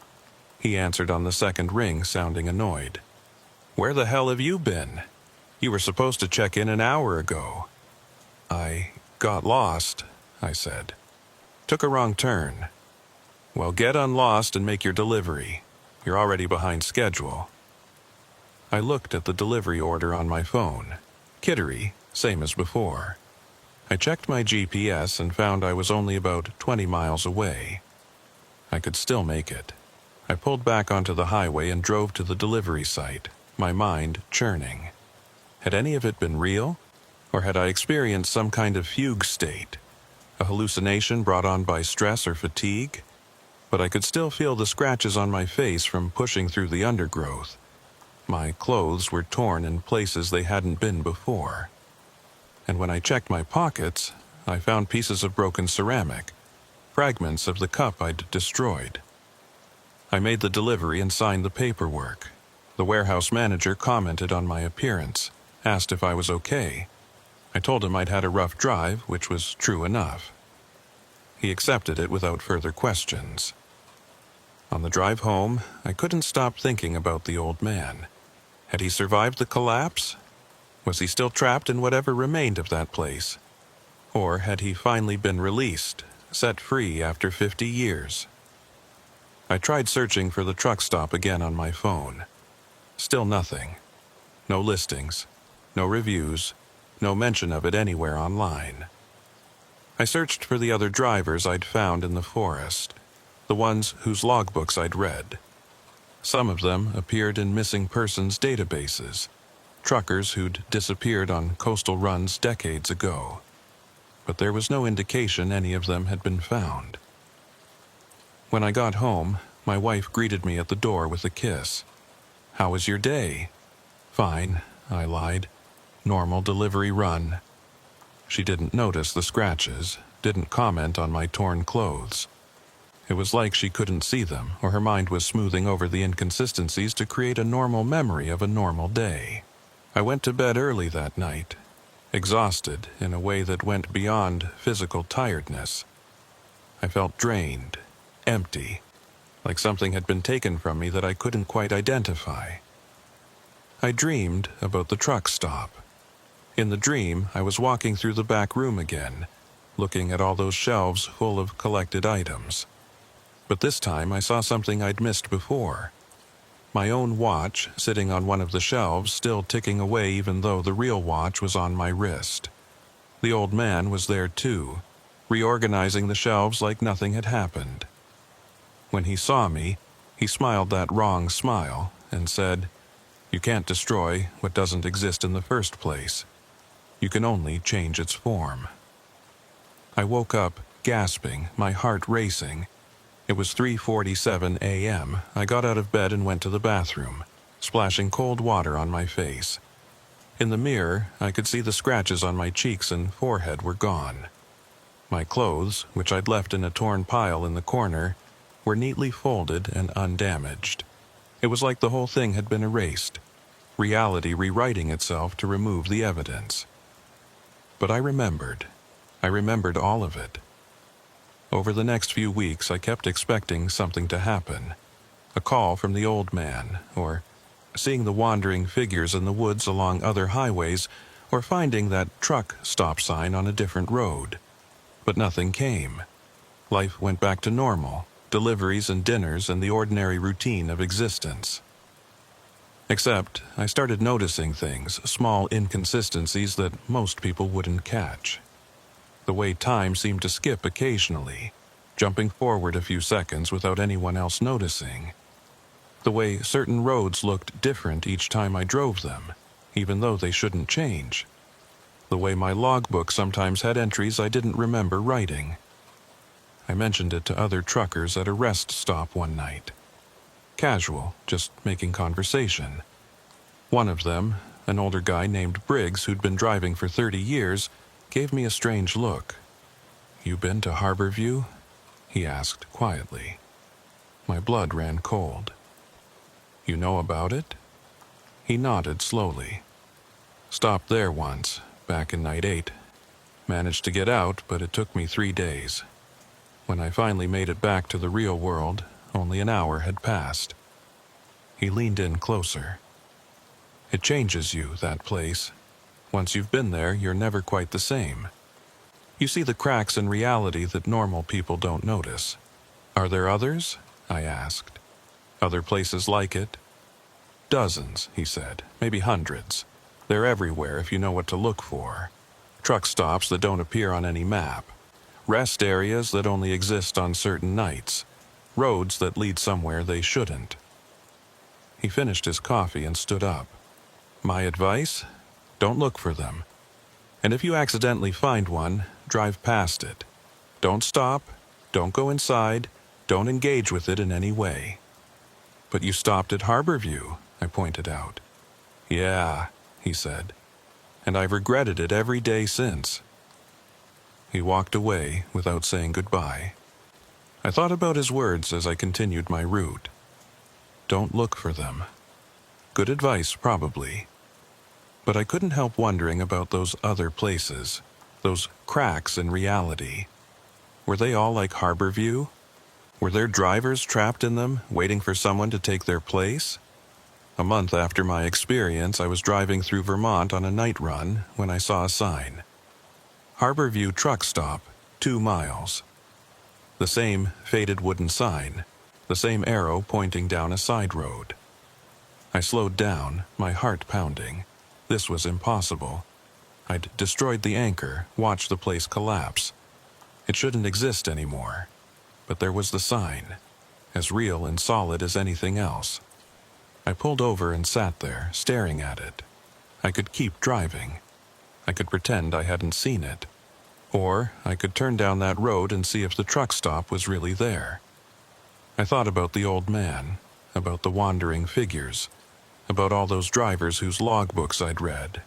He answered on the second ring, sounding annoyed. "Where the hell have you been? You were supposed to check in an hour ago." "I got lost," I said. "Took a wrong turn." Well, get unlost and make your delivery. You're already behind schedule. I looked at the delivery order on my phone. Kittery, same as before. I checked my GPS and found I was only about 20 miles away. I could still make it. I pulled back onto the highway and drove to the delivery site, my mind churning. Had any of it been real? Or had I experienced some kind of fugue state? A hallucination brought on by stress or fatigue? But I could still feel the scratches on my face from pushing through the undergrowth. My clothes were torn in places they hadn't been before. And when I checked my pockets, I found pieces of broken ceramic, fragments of the cup I'd destroyed. I made the delivery and signed the paperwork. The warehouse manager commented on my appearance, asked if I was okay. I told him I'd had a rough drive, which was true enough. He accepted it without further questions. On the drive home, I couldn't stop thinking about the old man. Had he survived the collapse? Was he still trapped in whatever remained of that place? Or had he finally been released, set free after 50 years? I tried searching for the truck stop again on my phone. Still nothing. No listings, no reviews, no mention of it anywhere online. I searched for the other drivers I'd found in the forest, the ones whose logbooks I'd read. Some of them appeared in missing persons databases, truckers who'd disappeared on coastal runs decades ago. But there was no indication any of them had been found. When I got home, my wife greeted me at the door with a kiss. "How was your day?" "Fine," I lied. "Normal delivery run." She didn't notice the scratches, didn't comment on my torn clothes. It was like she couldn't see them, or her mind was smoothing over the inconsistencies to create a normal memory of a normal day. I went to bed early that night, exhausted in a way that went beyond physical tiredness. I felt drained, empty, like something had been taken from me that I couldn't quite identify. I dreamed about the truck stop. In the dream, I was walking through the back room again, looking at all those shelves full of collected items. But this time I saw something I'd missed before. My own watch sitting on one of the shelves, still ticking away even though the real watch was on my wrist. The old man was there too, reorganizing the shelves like nothing had happened. When he saw me, he smiled that wrong smile and said, "You can't destroy what doesn't exist in the first place. You can only change its form." I woke up, gasping, my heart racing. It was 3:47 a.m. I got out of bed and went to the bathroom, splashing cold water on my face. In the mirror, I could see the scratches on my cheeks and forehead were gone. My clothes, which I'd left in a torn pile in the corner, were neatly folded and undamaged. It was like the whole thing had been erased, reality rewriting itself to remove the evidence. But I remembered all of it. Over the next few weeks, I kept expecting something to happen. A call from the old man, or seeing the wandering figures in the woods along other highways, or finding that truck stop sign on a different road. But nothing came. Life went back to normal, deliveries and dinners and the ordinary routine of existence. Except, I started noticing things, small inconsistencies that most people wouldn't catch. The way time seemed to skip occasionally, jumping forward a few seconds without anyone else noticing. The way certain roads looked different each time I drove them, even though they shouldn't change. The way my logbook sometimes had entries I didn't remember writing. I mentioned it to other truckers at a rest stop one night. Casual, just making conversation. One of them, an older guy named Briggs who'd been driving for 30 years, gave me a strange look. "You been to Harborview?" he asked quietly. My blood ran cold. "You know about it?" He nodded slowly. "Stopped there once, back in night 8. Managed to get out, but it took me 3 days. When I finally made it back to the real world, only an hour had passed." He leaned in closer. "It changes you, that place. Once you've been there, you're never quite the same. You see the cracks in reality that normal people don't notice. Are there others? I asked. Other places like it? Dozens, he said, maybe hundreds. They're everywhere if you know what to look for. Truck stops that don't appear on any map. Rest areas that only exist on certain nights. Roads that lead somewhere they shouldn't. He finished his coffee and stood up. My advice? Don't look for them. And if you accidentally find one, drive past it. Don't stop, don't go inside, don't engage with it in any way. But you stopped at Harborview, I pointed out. Yeah, he said, and I've regretted it every day since. He walked away without saying goodbye. I thought about his words as I continued my route. Don't look for them. Good advice, probably. But I couldn't help wondering about those other places, those cracks in reality. Were they all like Harborview? Were there drivers trapped in them, waiting for someone to take their place? A month after my experience, I was driving through Vermont on a night run when I saw a sign. Harborview Truck Stop, 2 miles. The same faded wooden sign, the same arrow pointing down a side road. I slowed down, my heart pounding. This was impossible. I'd destroyed the anchor, watched the place collapse. It shouldn't exist anymore. But there was the sign, as real and solid as anything else. I pulled over and sat there, staring at it. I could keep driving. I could pretend I hadn't seen it. Or I could turn down that road and see if the truck stop was really there. I thought about the old man, about the wandering figures, about all those drivers whose logbooks I'd read,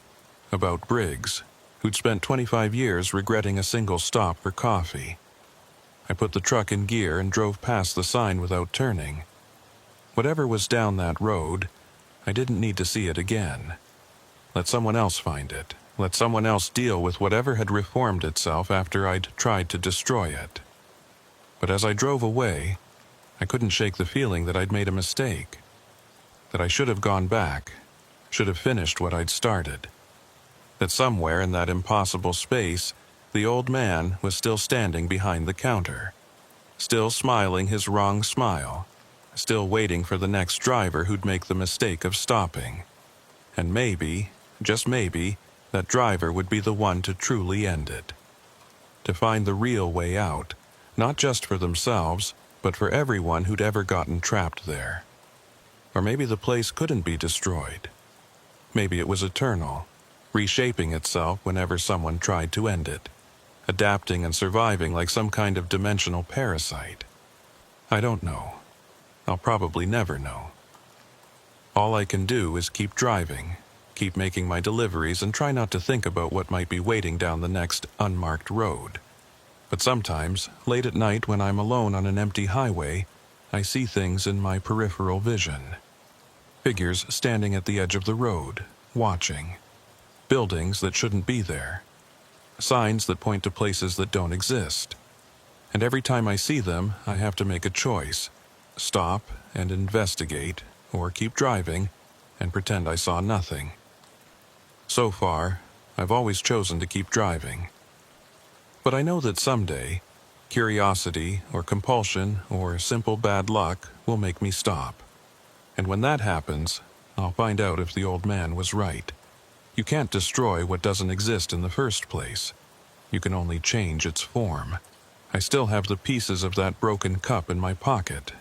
about Briggs, who'd spent 25 years regretting a single stop for coffee. I put the truck in gear and drove past the sign without turning. Whatever was down that road, I didn't need to see it again. Let someone else find it. Let someone else deal with whatever had reformed itself after I'd tried to destroy it. But as I drove away, I couldn't shake the feeling that I'd made a mistake. That I should have gone back, should have finished what I'd started. That somewhere in that impossible space, the old man was still standing behind the counter, still smiling his wrong smile, still waiting for the next driver who'd make the mistake of stopping. And maybe, just maybe, that driver would be the one to truly end it. To find the real way out, not just for themselves, but for everyone who'd ever gotten trapped there. Or maybe the place couldn't be destroyed. Maybe it was eternal, reshaping itself whenever someone tried to end it, adapting and surviving like some kind of dimensional parasite. I don't know. I'll probably never know. All I can do is keep driving, keep making my deliveries, and try not to think about what might be waiting down the next unmarked road. But sometimes, late at night when I'm alone on an empty highway, I see things in my peripheral vision. Figures standing at the edge of the road, watching. Buildings that shouldn't be there. Signs that point to places that don't exist. And every time I see them, I have to make a choice. Stop and investigate, or keep driving and pretend I saw nothing. So far, I've always chosen to keep driving. But I know that someday, curiosity or compulsion or simple bad luck will make me stop. And when that happens, I'll find out if the old man was right. You can't destroy what doesn't exist in the first place. You can only change its form. I still have the pieces of that broken cup in my pocket.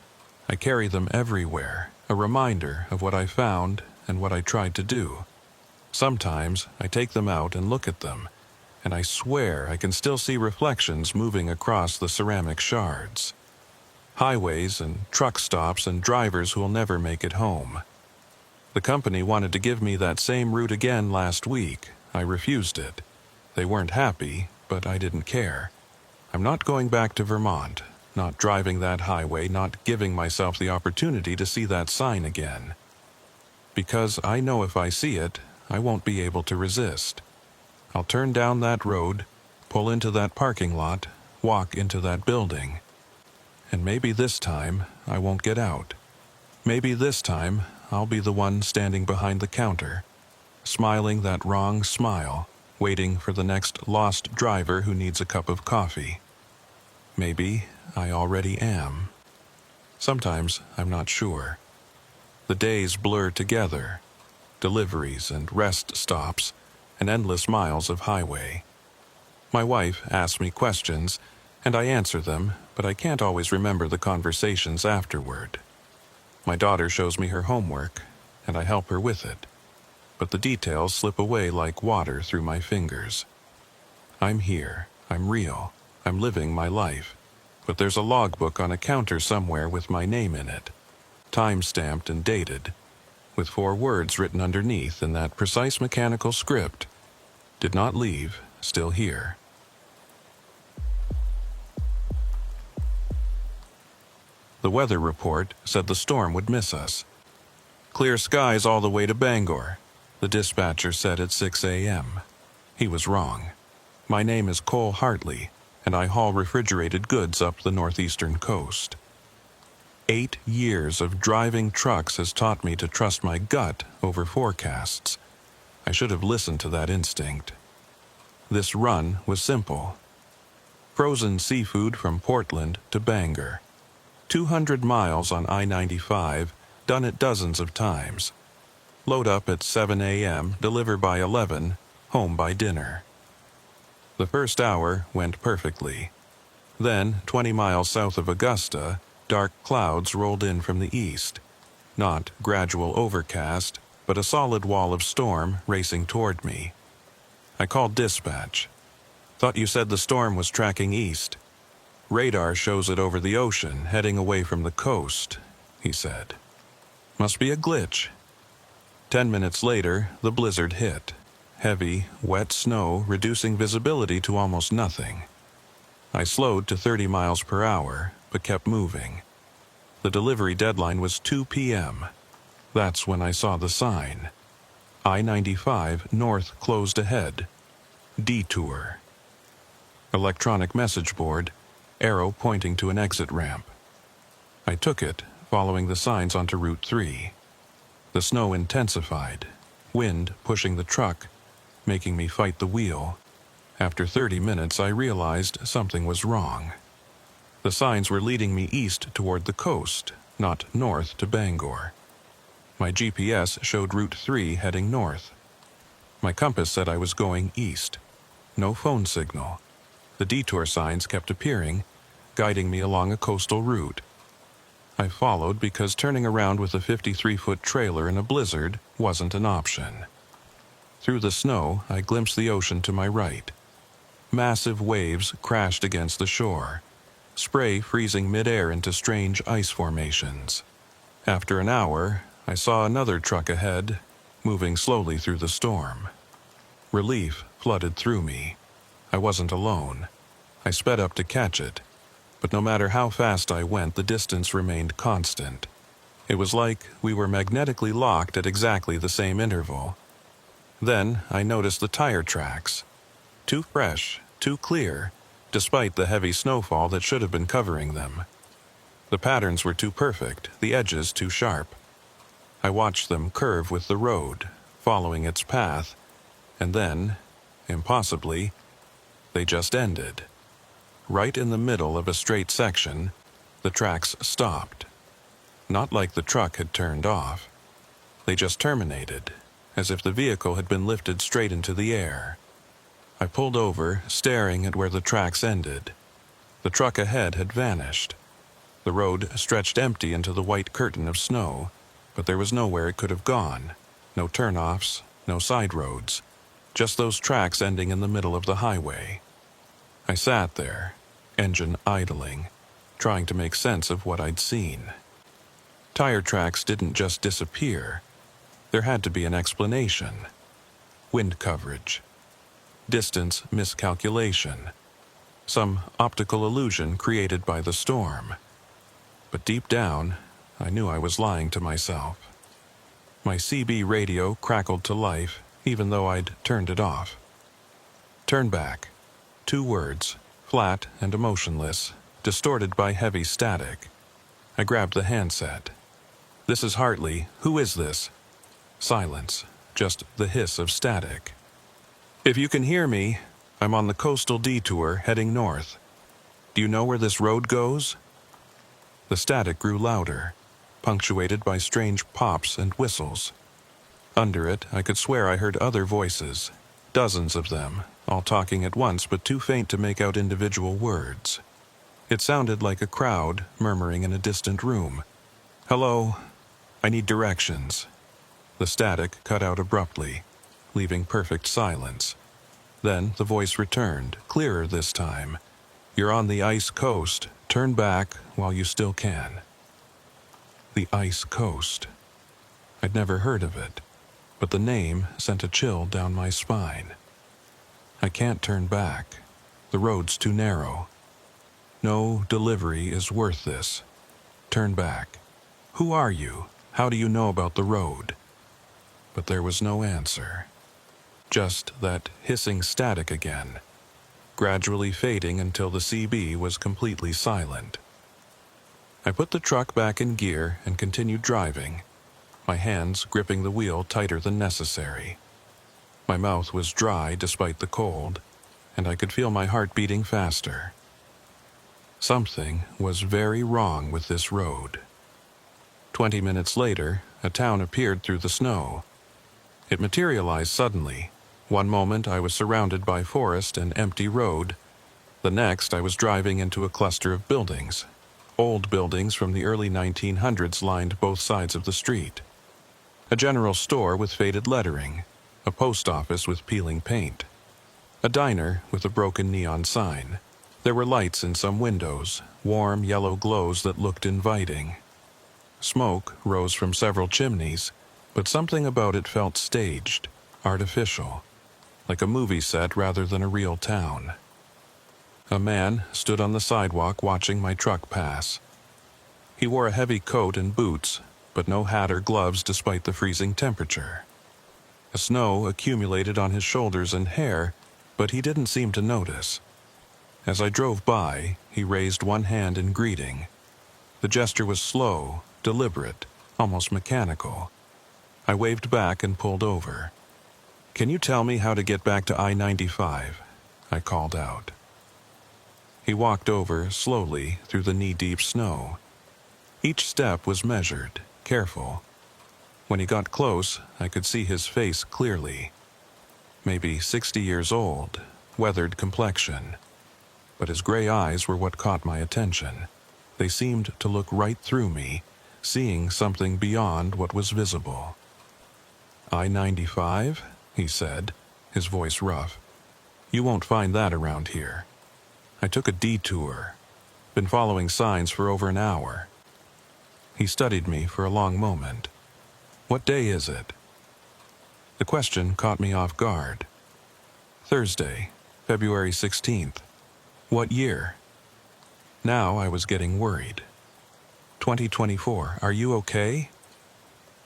I carry them everywhere, a reminder of what I found and what I tried to do. Sometimes I take them out and look at them, and I swear I can still see reflections moving across the ceramic shards. Highways and truck stops and drivers who'll never make it home. The company wanted to give me that same route again last week. I refused it. They weren't happy, but I didn't care. I'm not going back to Vermont, not driving that highway, not giving myself the opportunity to see that sign again. Because I know if I see it, I won't be able to resist. I'll turn down that road, pull into that parking lot, walk into that building. And maybe this time I won't get out. Maybe this time I'll be the one standing behind the counter, smiling that wrong smile, waiting for the next lost driver who needs a cup of coffee. Maybe I already am. Sometimes I'm not sure. The days blur together, deliveries and rest stops, and endless miles of highway. My wife asks me questions, and I answer them, but I can't always remember the conversations afterward. My daughter shows me her homework, and I help her with it, but the details slip away like water through my fingers. I'm here, I'm real, I'm living my life, but there's a logbook on a counter somewhere with my name in it, time-stamped and dated, with 4 words written underneath in that precise mechanical script: did not leave, still here. The weather report said the storm would miss us. Clear skies all the way to Bangor, the dispatcher said at 6 a.m. He was wrong. My name is Cole Hartley, and I haul refrigerated goods up the northeastern coast. 8 years of driving trucks has taught me to trust my gut over forecasts. I should have listened to that instinct. This run was simple. Frozen seafood from Portland to Bangor. 200 miles on I-95, done it dozens of times. Load up at 7 a.m., deliver by 11, home by dinner. The first hour went perfectly. Then, 20 miles south of Augusta, dark clouds rolled in from the east. Not gradual overcast, but a solid wall of storm racing toward me. I called dispatch. Thought you said the storm was tracking east. Radar shows it over the ocean, heading away from the coast, he said. Must be a glitch. 10 minutes later, the blizzard hit. Heavy, wet snow, reducing visibility to almost nothing. I slowed to 30 miles per hour, but kept moving. The delivery deadline was 2 p.m. That's when I saw the sign. I-95 north closed ahead. Detour. Electronic message board, arrow pointing to an exit ramp. I took it, following the signs onto Route 3. The snow intensified, wind pushing the truck, making me fight the wheel. After 30 minutes, I realized something was wrong. The signs were leading me east toward the coast, not north to Bangor. My GPS showed Route 3 heading north. My compass said I was going east. No phone signal. The detour signs kept appearing, guiding me along a coastal route. I followed because turning around with a 53-foot trailer in a blizzard wasn't an option. Through the snow, I glimpsed the ocean to my right. Massive waves crashed against the shore, spray freezing midair into strange ice formations. After an hour, I saw another truck ahead, moving slowly through the storm. Relief flooded through me. I wasn't alone. I sped up to catch it, but no matter how fast I went, the distance remained constant. It was like we were magnetically locked at exactly the same interval. Then I noticed the tire tracks. Too fresh, too clear, despite the heavy snowfall that should have been covering them. The patterns were too perfect, the edges too sharp. I watched them curve with the road, following its path, and then, impossibly, they just ended. Right in the middle of a straight section, the tracks stopped. Not like the truck had turned off. They just terminated, as if the vehicle had been lifted straight into the air. I pulled over, staring at where the tracks ended. The truck ahead had vanished. The road stretched empty into the white curtain of snow, but there was nowhere it could have gone. No turnoffs, no side roads. Just those tracks ending in the middle of the highway. I sat there, engine idling, trying to make sense of what I'd seen. Tire tracks didn't just disappear. There had to be an explanation. Wind coverage. Distance miscalculation. Some optical illusion created by the storm. But deep down, I knew I was lying to myself. My CB radio crackled to life, even though I'd turned it off. Turn back. 2 words, flat and emotionless, distorted by heavy static. I grabbed the handset. This is Hartley. Who is this? Silence, just the hiss of static. If you can hear me, I'm on the coastal detour heading north. Do you know where this road goes? The static grew louder, punctuated by strange pops and whistles. Under it, I could swear I heard other voices, dozens of them, all talking at once but too faint to make out individual words. It sounded like a crowd murmuring in a distant room. "Hello, I need directions." The static cut out abruptly, leaving perfect silence. Then the voice returned, clearer this time. "You're on the ice coast. Turn back while you still can." The ice coast. I'd never heard of it, but the name sent a chill down my spine. I can't turn back. The road's too narrow. No delivery is worth this. Turn back. Who are you? How do you know about the road? But there was no answer. Just that hissing static again, gradually fading until the CB was completely silent. I put the truck back in gear and continued driving, my hands gripping the wheel tighter than necessary. My mouth was dry despite the cold, and I could feel my heart beating faster. Something was very wrong with this road. 20 minutes later, a town appeared through the snow. It materialized suddenly. One moment I was surrounded by forest and empty road. The next I was driving into a cluster of buildings. Old buildings from the early 1900s lined both sides of the street. A general store with faded lettering, a post office with peeling paint, a diner with a broken neon sign. There were lights in some windows, warm yellow glows that looked inviting. Smoke rose from several chimneys, but something about it felt staged, artificial, like a movie set rather than a real town. A man stood on the sidewalk watching my truck pass. He wore a heavy coat and boots, but no hat or gloves despite the freezing temperature. Snow accumulated on his shoulders and hair, but he didn't seem to notice. As I drove by, he raised one hand in greeting. The gesture was slow, deliberate, almost mechanical. I waved back and pulled over. "Can you tell me how to get back to I-95? I called out. He walked over slowly through the knee-deep snow. Each step was measured, careful. When he got close, I could see his face clearly. Maybe 60 years old, weathered complexion. But his gray eyes were what caught my attention. They seemed to look right through me, seeing something beyond what was visible. "I-95? He said, his voice rough. "You won't find that around here." I took a detour. Been following signs for over an hour. He studied me for a long moment. "What day is it?" The question caught me off guard. "Thursday, February 16th. "What year?" Now I was getting worried. 2024, are you okay?"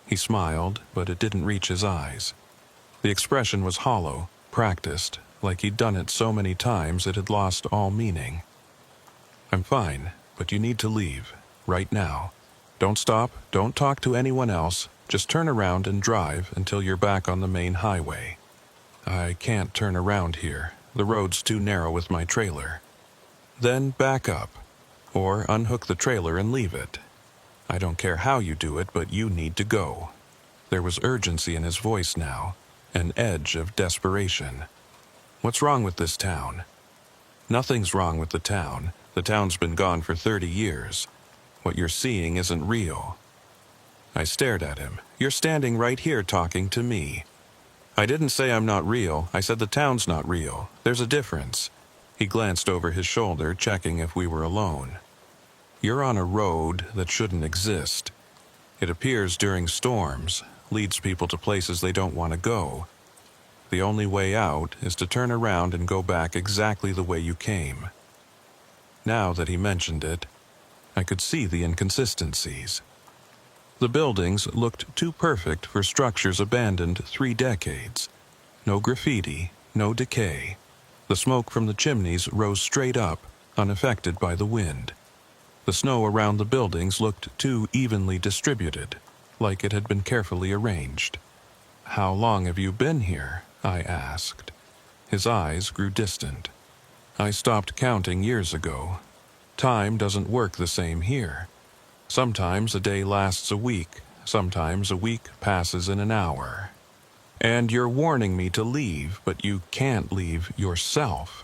He smiled, but it didn't reach his eyes. The expression was hollow, practiced, like he'd done it so many times it had lost all meaning. "I'm fine, but you need to leave, right now. Don't stop, don't talk to anyone else, just turn around and drive until you're back on the main highway." "I can't turn around here. The road's too narrow with my trailer." "Then back up, or unhook the trailer and leave it. I don't care how you do it, but you need to go." There was urgency in his voice now, an edge of desperation. "What's wrong with this town?" "Nothing's wrong with the town. The town's been gone for 30 years. What you're seeing isn't real." I stared at him. "You're standing right here talking to me." "I didn't say I'm not real. I said the town's not real. There's a difference." He glanced over his shoulder, checking if we were alone. "You're on a road that shouldn't exist. It appears during storms, leads people to places they don't want to go. The only way out is to turn around and go back exactly the way you came." Now that he mentioned it, I could see the inconsistencies. The buildings looked too perfect for structures abandoned 3 decades. No graffiti, no decay. The smoke from the chimneys rose straight up, unaffected by the wind. The snow around the buildings looked too evenly distributed, like it had been carefully arranged. "How long have you been here?" I asked. His eyes grew distant. "I stopped counting years ago. Time doesn't work the same here. Sometimes a day lasts a week, sometimes a week passes in an hour. And you're warning me to leave, but you can't leave yourself.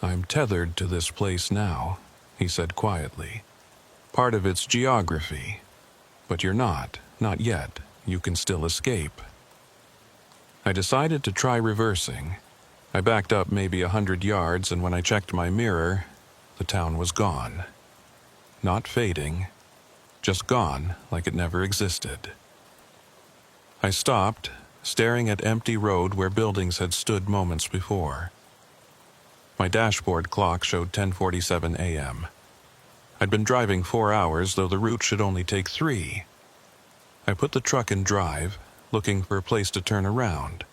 I'm tethered to this place now, he said quietly. Part of its geography. But you're not yet. You can still escape. I decided to try reversing. I backed up maybe 100 yards, and when I checked my mirror, the town was gone. Not fading, just gone like it never existed. I stopped, staring at empty road where buildings had stood moments before. My dashboard clock showed 10:47 a.m. I'd been driving 4 hours, though the route should only take 3. I put the truck in drive, looking for a place to turn around.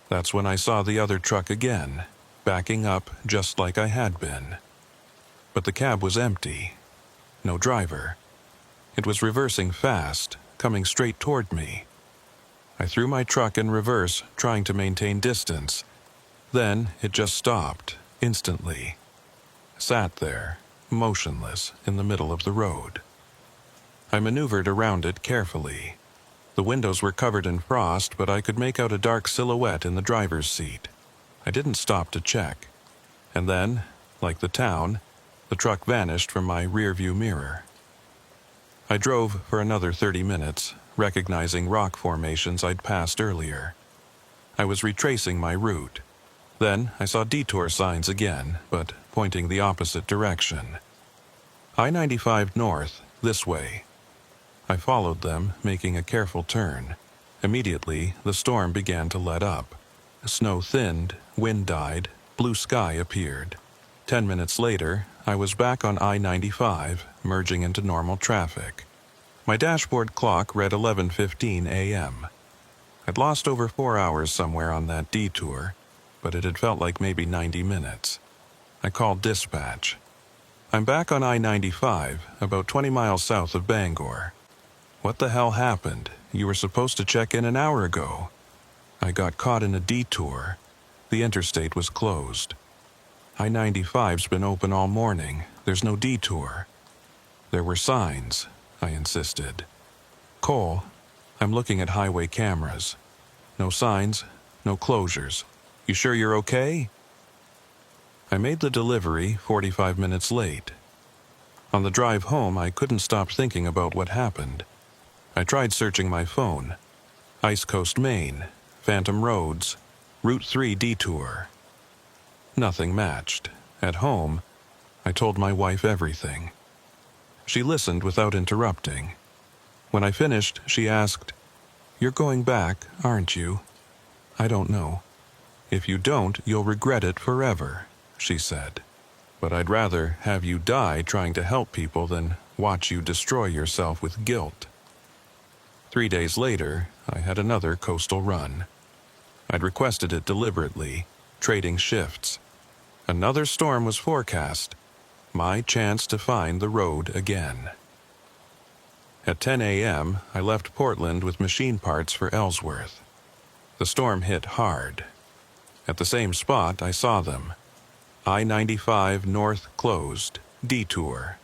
That's when I saw the other truck again, backing up just like I had been. But the cab was empty. No driver. It was reversing fast, coming straight toward me. I threw my truck in reverse, trying to maintain distance. Then it just stopped, instantly. Sat there, motionless, in the middle of the road. I maneuvered around it carefully. The windows were covered in frost, but I could make out a dark silhouette in the driver's seat. I didn't stop to check. And then, like the town, the truck vanished from my rearview mirror. I drove for another 30 minutes, recognizing rock formations I'd passed earlier. I was retracing my route. Then I saw detour signs again, but pointing the opposite direction. I-95 north, this way. I followed them, making a careful turn. Immediately, the storm began to let up. Snow thinned, wind died, blue sky appeared. 10 minutes later, I was back on I-95, merging into normal traffic. My dashboard clock read 11:15 a.m. I'd lost over 4 hours somewhere on that detour, but it had felt like maybe 90 minutes. I called dispatch. I'm back on I-95, about 20 miles south of Bangor. What the hell happened? You were supposed to check in an hour ago. I got caught in a detour. The interstate was closed. I-95's been open all morning. There's no detour. There were signs, I insisted. Cole, I'm looking at highway cameras. No signs, no closures. You sure you're okay? I made the delivery 45 minutes late. On the drive home, I couldn't stop thinking about what happened. I tried searching my phone. Ice Coast, Maine, Phantom Roads, Route 3 detour. Nothing matched. At home, I told my wife everything. She listened without interrupting. When I finished, she asked, "You're going back, aren't you?" "I don't know." "If you don't, you'll regret it forever," she said. "But I'd rather have you die trying to help people than watch you destroy yourself with guilt." 3 days later, I had another coastal run. I'd requested it deliberately, trading shifts. Another storm was forecast. My chance to find the road again. At 10 a.m., I left Portland with machine parts for Ellsworth. The storm hit hard. At the same spot, I saw them. I-95 north closed, detour.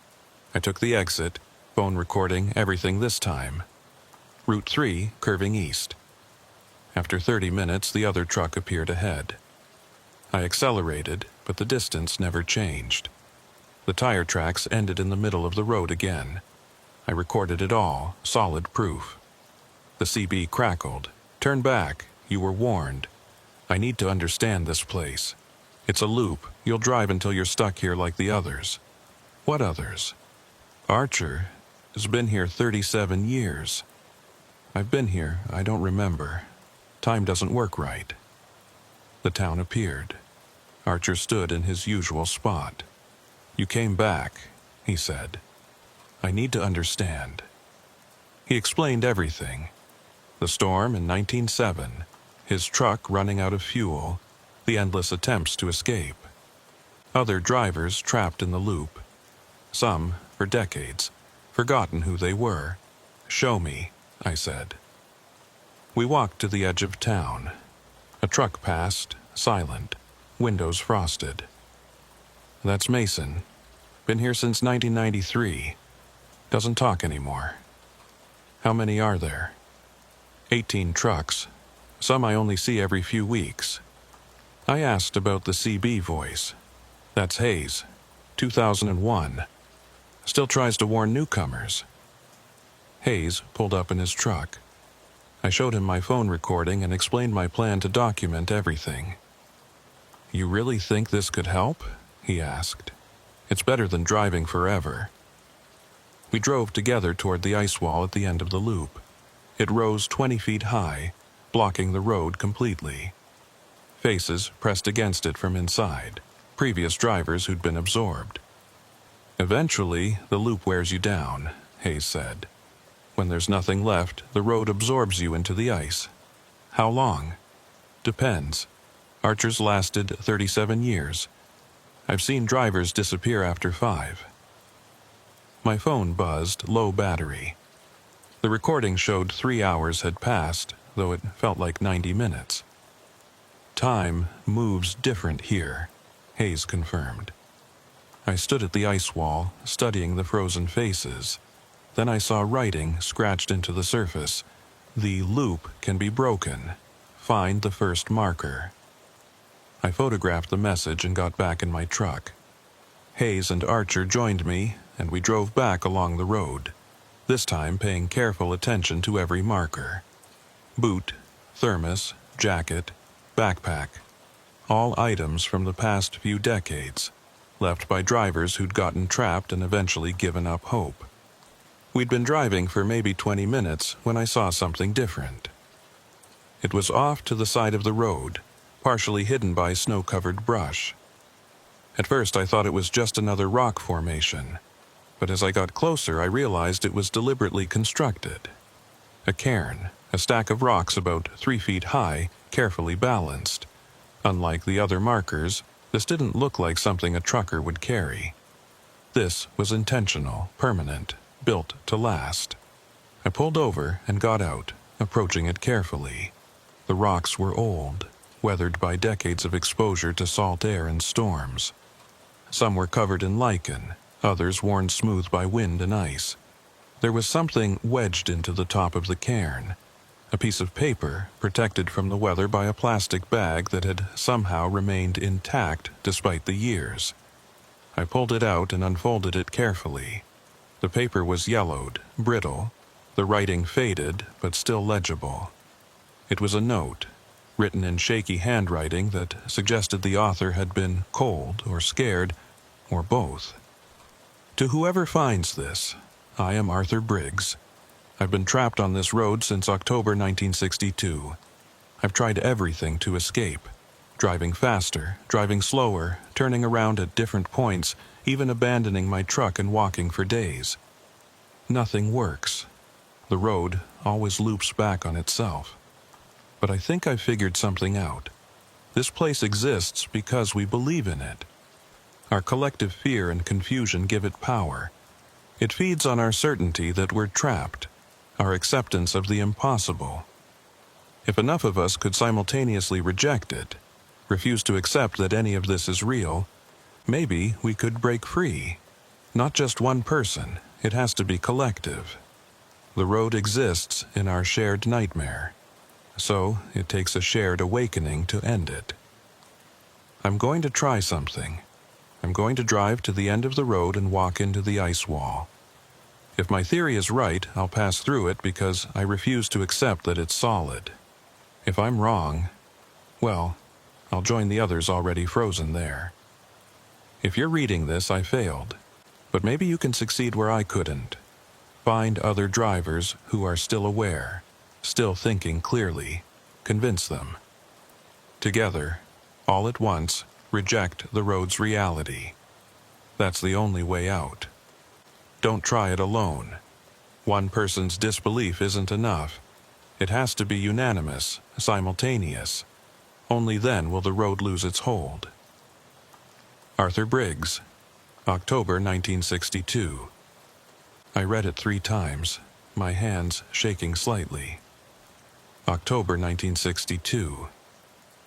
I took the exit, phone recording everything this time. Route 3 curving east. After 30 minutes, the other truck appeared ahead. I accelerated, but the distance never changed. The tire tracks ended in the middle of the road again. I recorded it all, solid proof. The CB crackled. "Turn back. You were warned. I need to understand this place. It's a loop. You'll drive until you're stuck here like the others." "What others?" "Archer has been here 37 years. I've been here, I don't remember. Time doesn't work right." The town appeared. Archer stood in his usual spot. "You came back," he said. "I need to understand." He explained everything. The storm in 1907, his truck running out of fuel, the endless attempts to escape. Other drivers trapped in the loop. Some, for decades, forgotten who they were. "Show me," I said. We walked to the edge of town. A truck passed, silent, windows frosted. "That's Mason. Been here since 1993. Doesn't talk anymore. How many are there? 18 trucks. Some I only see every few weeks. I asked about the CB voice. That's Hayes, 2001. Still tries to warn newcomers. Hayes pulled up in his truck. I showed him my phone recording and explained my plan to document everything. You really think this could help? He asked. It's better than driving forever. We drove together toward the ice wall at the end of the loop. It rose 20 feet high, blocking the road completely. Faces pressed against it from inside, previous drivers who'd been absorbed. Eventually, the loop wears you down, Hayes said. When there's nothing left, the road absorbs you into the ice. How long? Depends. Archer's lasted 37 years. I've seen drivers disappear after 5. My phone buzzed, low battery. The recording showed 3 hours had passed, though it felt like 90 minutes. Time moves different here, Hayes confirmed. I stood at the ice wall, studying the frozen faces. Then I saw writing scratched into the surface. The loop can be broken. Find the first marker. I photographed the message and got back in my truck. Hayes and Archer joined me, and we drove back along the road, this time paying careful attention to every marker. Boot, thermos, jacket, backpack, all items from the past few decades, left by drivers who'd gotten trapped and eventually given up hope. We'd been driving for maybe 20 minutes when I saw something different. It was off to the side of the road, partially hidden by snow-covered brush. At first I thought it was just another rock formation, but as I got closer I realized it was deliberately constructed. A cairn, a stack of rocks about 3 feet high, carefully balanced. Unlike the other markers, this didn't look like something a trucker would carry. This was intentional, permanent, built to last. I pulled over and got out, approaching it carefully. The rocks were old, weathered by decades of exposure to salt air and storms. Some were covered in lichen, others worn smooth by wind and ice. There was something wedged into the top of the cairn, a piece of paper protected from the weather by a plastic bag that had somehow remained intact despite the years. I pulled it out and unfolded it carefully. The paper was yellowed, brittle, the writing faded but still legible. It was a note, written in shaky handwriting that suggested the author had been cold or scared, or both. To whoever finds this, I am Arthur Briggs. I've been trapped on this road since October 1962. I've tried everything to escape. Driving faster, driving slower, turning around at different points, even abandoning my truck and walking for days. Nothing works. The road always loops back on itself. But I think I've figured something out. This place exists because we believe in it. Our collective fear and confusion give it power. It feeds on our certainty that we're trapped, our acceptance of the impossible. If enough of us could simultaneously reject it, refuse to accept that any of this is real, maybe we could break free. Not just one person, it has to be collective. The road exists in our shared nightmare. So, it takes a shared awakening to end it. I'm going to try something. I'm going to drive to the end of the road and walk into the ice wall. If my theory is right, I'll pass through it because I refuse to accept that it's solid. If I'm wrong, well, I'll join the others already frozen there. If you're reading this, I failed. But maybe you can succeed where I couldn't. Find other drivers who are still aware, still thinking clearly. Convince them. Together, all at once, reject the road's reality. That's the only way out. Don't try it alone. One person's disbelief isn't enough. It has to be unanimous, simultaneous. Only then will the road lose its hold. Arthur Briggs, October 1962. I read it 3 times, my hands shaking slightly. October 1962.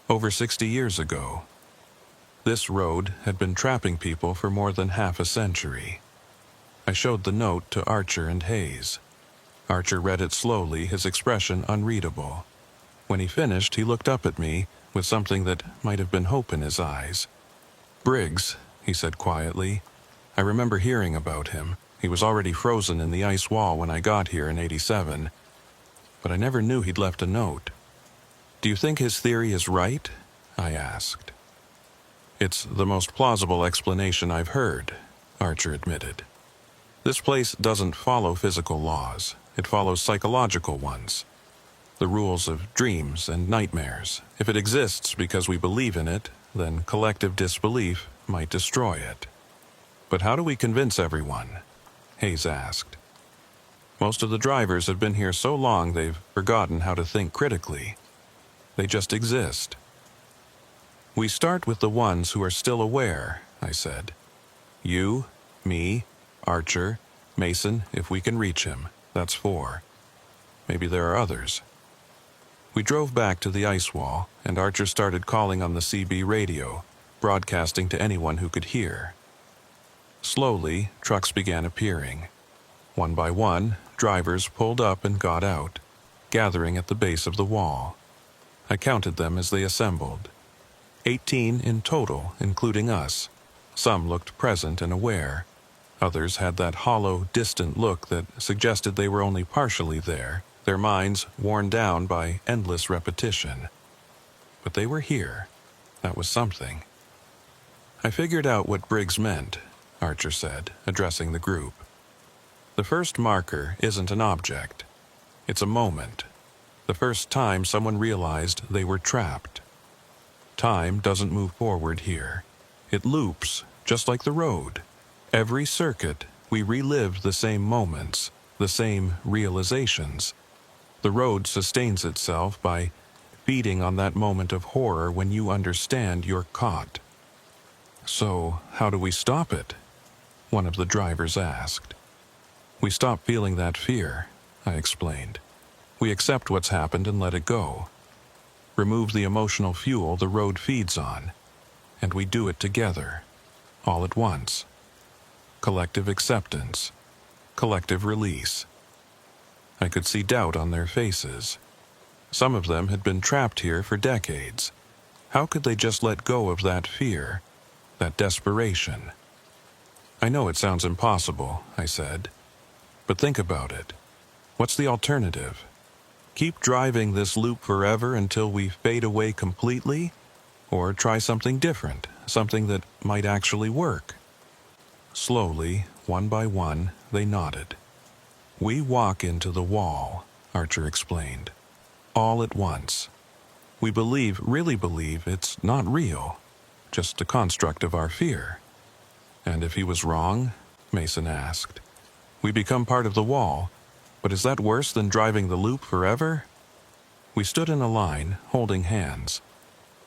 Over 60 years ago. This road had been trapping people for more than half a century. I showed the note to Archer and Hayes. Archer read it slowly, his expression unreadable. When he finished, he looked up at me with something that might have been hope in his eyes. "Briggs," he said quietly. "I remember hearing about him. He was already frozen in the ice wall when I got here in '87. But I never knew he'd left a note." "Do you think his theory is right?" I asked. "It's the most plausible explanation I've heard," Archer admitted. "This place doesn't follow physical laws. It follows psychological ones. The rules of dreams and nightmares. If it exists because we believe in it, then collective disbelief might destroy it." "But how do we convince everyone?" Hayes asked. "Most of the drivers have been here so long they've forgotten how to think critically. They just exist." "We start with the ones who are still aware," I said. "You, me, Archer, Mason, if we can reach him. That's 4. Maybe there are others." We drove back to the ice wall, and Archer started calling on the CB radio, broadcasting to anyone who could hear. Slowly, trucks began appearing. One by one, drivers pulled up and got out, gathering at the base of the wall. I counted them as they assembled. 18 in total, including us. Some looked present and aware. Others had that hollow, distant look that suggested they were only partially there, their minds worn down by endless repetition. But they were here. That was something. "I figured out what Briggs meant," Archer said, addressing the group. "The first marker isn't an object. It's a moment. The first time someone realized they were trapped. Time doesn't move forward here. It loops, just like the road. Every circuit, we relive the same moments, the same realizations. The road sustains itself by feeding on that moment of horror when you understand you're caught." "So, how do we stop it?" one of the drivers asked. "We stop feeling that fear," I explained. "We accept what's happened and let it go. Remove the emotional fuel the road feeds on, and we do it together, all at once. Collective acceptance, collective release." I could see doubt on their faces. Some of them had been trapped here for decades. How could they just let go of that fear, that desperation? "I know it sounds impossible," I said. "But think about it. What's the alternative? Keep driving this loop forever until we fade away completely? Or try something different, something that might actually work?" Slowly, one by one, they nodded. "We walk into the wall," Archer explained. "All at once. We really believe it's not real, just a construct of our fear." "And if he was wrong?" Mason asked. "We become part of the wall, but is that worse than driving the loop forever?" We stood in a line, holding hands.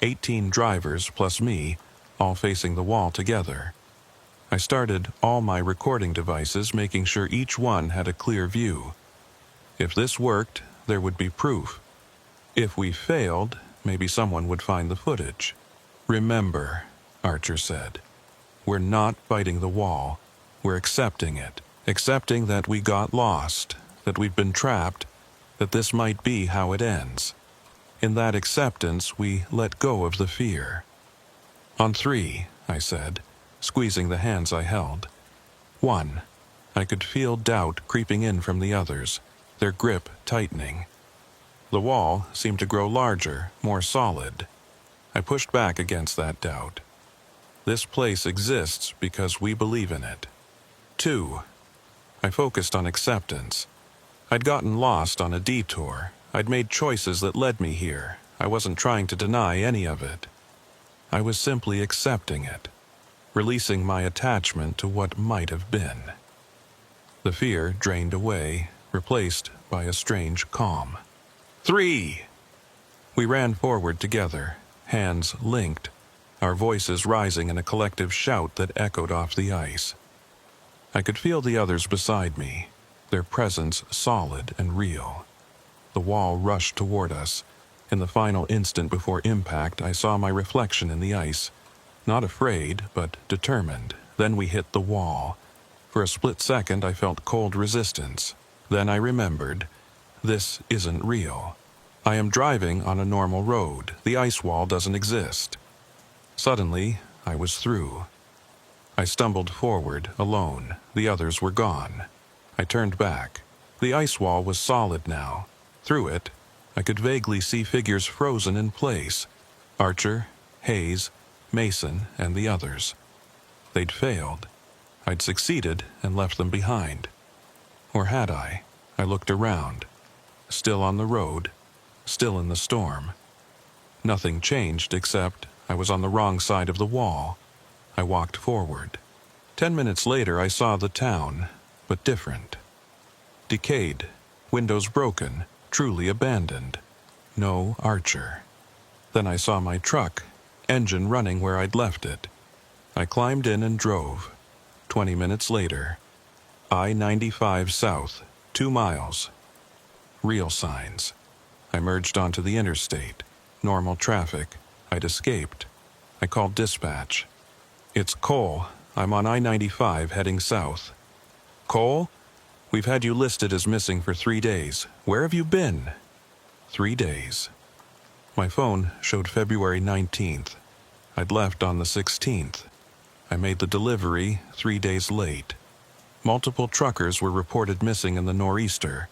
18 drivers plus me, all facing the wall together. I started all my recording devices, making sure each one had a clear view. If this worked, there would be proof. If we failed, maybe someone would find the footage. "Remember," Archer said, "we're not fighting the wall. We're accepting it. Accepting that we got lost, that we've been trapped, that this might be how it ends. In that acceptance, we let go of the fear." "On 3, I said, squeezing the hands I held. 1. I could feel doubt creeping in from the others, their grip tightening. The wall seemed to grow larger, more solid. I pushed back against that doubt. This place exists because we believe in it. 2. I focused on acceptance. I'd gotten lost on a detour. I'd made choices that led me here. I wasn't trying to deny any of it. I was simply accepting it, releasing my attachment to what might have been. The fear drained away, replaced by a strange calm. 3! We ran forward together, hands linked, our voices rising in a collective shout that echoed off the ice. I could feel the others beside me, their presence solid and real. The wall rushed toward us. In the final instant before impact, I saw my reflection in the ice. Not afraid, but determined. Then we hit the wall. For a split second, I felt cold resistance. Then I remembered, this isn't real. I am driving on a normal road. The ice wall doesn't exist. Suddenly, I was through. I stumbled forward, alone. The others were gone. I turned back. The ice wall was solid now. Through it, I could vaguely see figures frozen in place. Archer, Hayes, Mason, and the others. They'd failed. I'd succeeded and left them behind. Or had I? I looked around. Still on the road. Still in the storm. Nothing changed except I was on the wrong side of the wall. I walked forward. 10 minutes later, I saw the town, but different. Decayed, windows broken, truly abandoned. No Archer. Then I saw my truck, engine running where I'd left it. I climbed in and drove. 20 minutes later, I-95 south, 2 miles. Real signs. I merged onto the interstate. Normal traffic. I'd escaped. I called dispatch. It's Cole. I'm on I-95 heading south. Cole? We've had you listed as missing for 3 days. Where have you been? 3 days. My phone showed February 19th. I'd left on the 16th. I made the delivery 3 days late. Multiple truckers were reported missing in the nor'easter.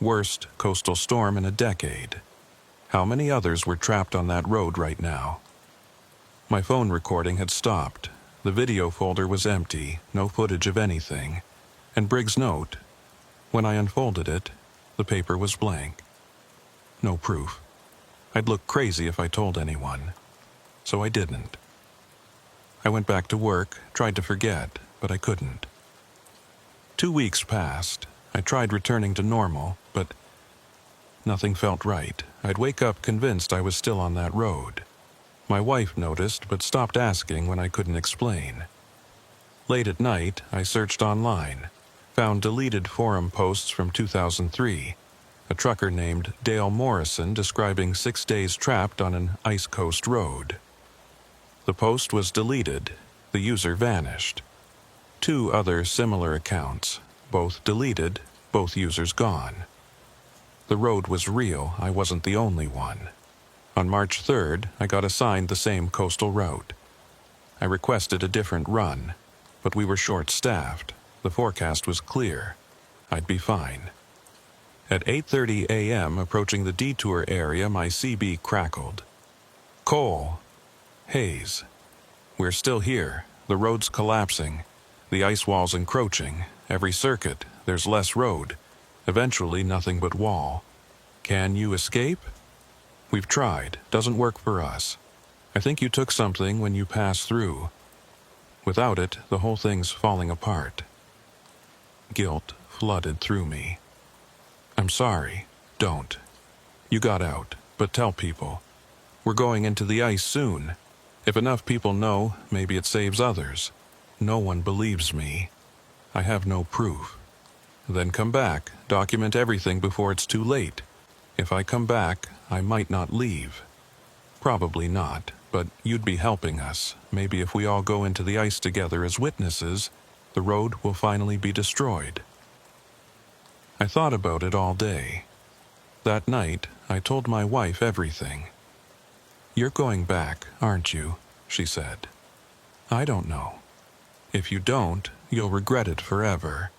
Worst coastal storm in a decade. How many others were trapped on that road right now? My phone recording had stopped. The video folder was empty, no footage of anything. And Briggs' note, when I unfolded it, the paper was blank. No proof. I'd look crazy if I told anyone. So I didn't. I went back to work, tried to forget, but I couldn't. 2 weeks passed. I tried returning to normal, but nothing felt right. I'd wake up convinced I was still on that road. My wife noticed, but stopped asking when I couldn't explain. Late at night, I searched online, found deleted forum posts from 2003, a trucker named Dale Morrison describing 6 days trapped on an ice coast road. The post was deleted. The user vanished. 2 other similar accounts, both deleted, both users gone. The road was real. I wasn't the only one. On March 3rd, I got assigned the same coastal route. I requested a different run, but we were short-staffed. The forecast was clear. I'd be fine. At 8:30 a.m., approaching the detour area, my CB crackled. Cole. Hayes. We're still here. The road's collapsing. The ice wall's encroaching. Every circuit, there's less road. Eventually, nothing but wall. Can you escape? We've tried. Doesn't work for us. I think you took something when you passed through. Without it, the whole thing's falling apart. Guilt flooded through me. I'm sorry. Don't. You got out, but tell people. We're going into the ice soon. If enough people know, maybe it saves others. No one believes me. I have no proof. Then come back, document everything before it's too late. If I come back, I might not leave. Probably not, but you'd be helping us. Maybe if we all go into the ice together as witnesses, the road will finally be destroyed. I thought about it all day. That night, I told my wife everything. You're going back, aren't you? She said. I don't know. If you don't, you'll regret it forever.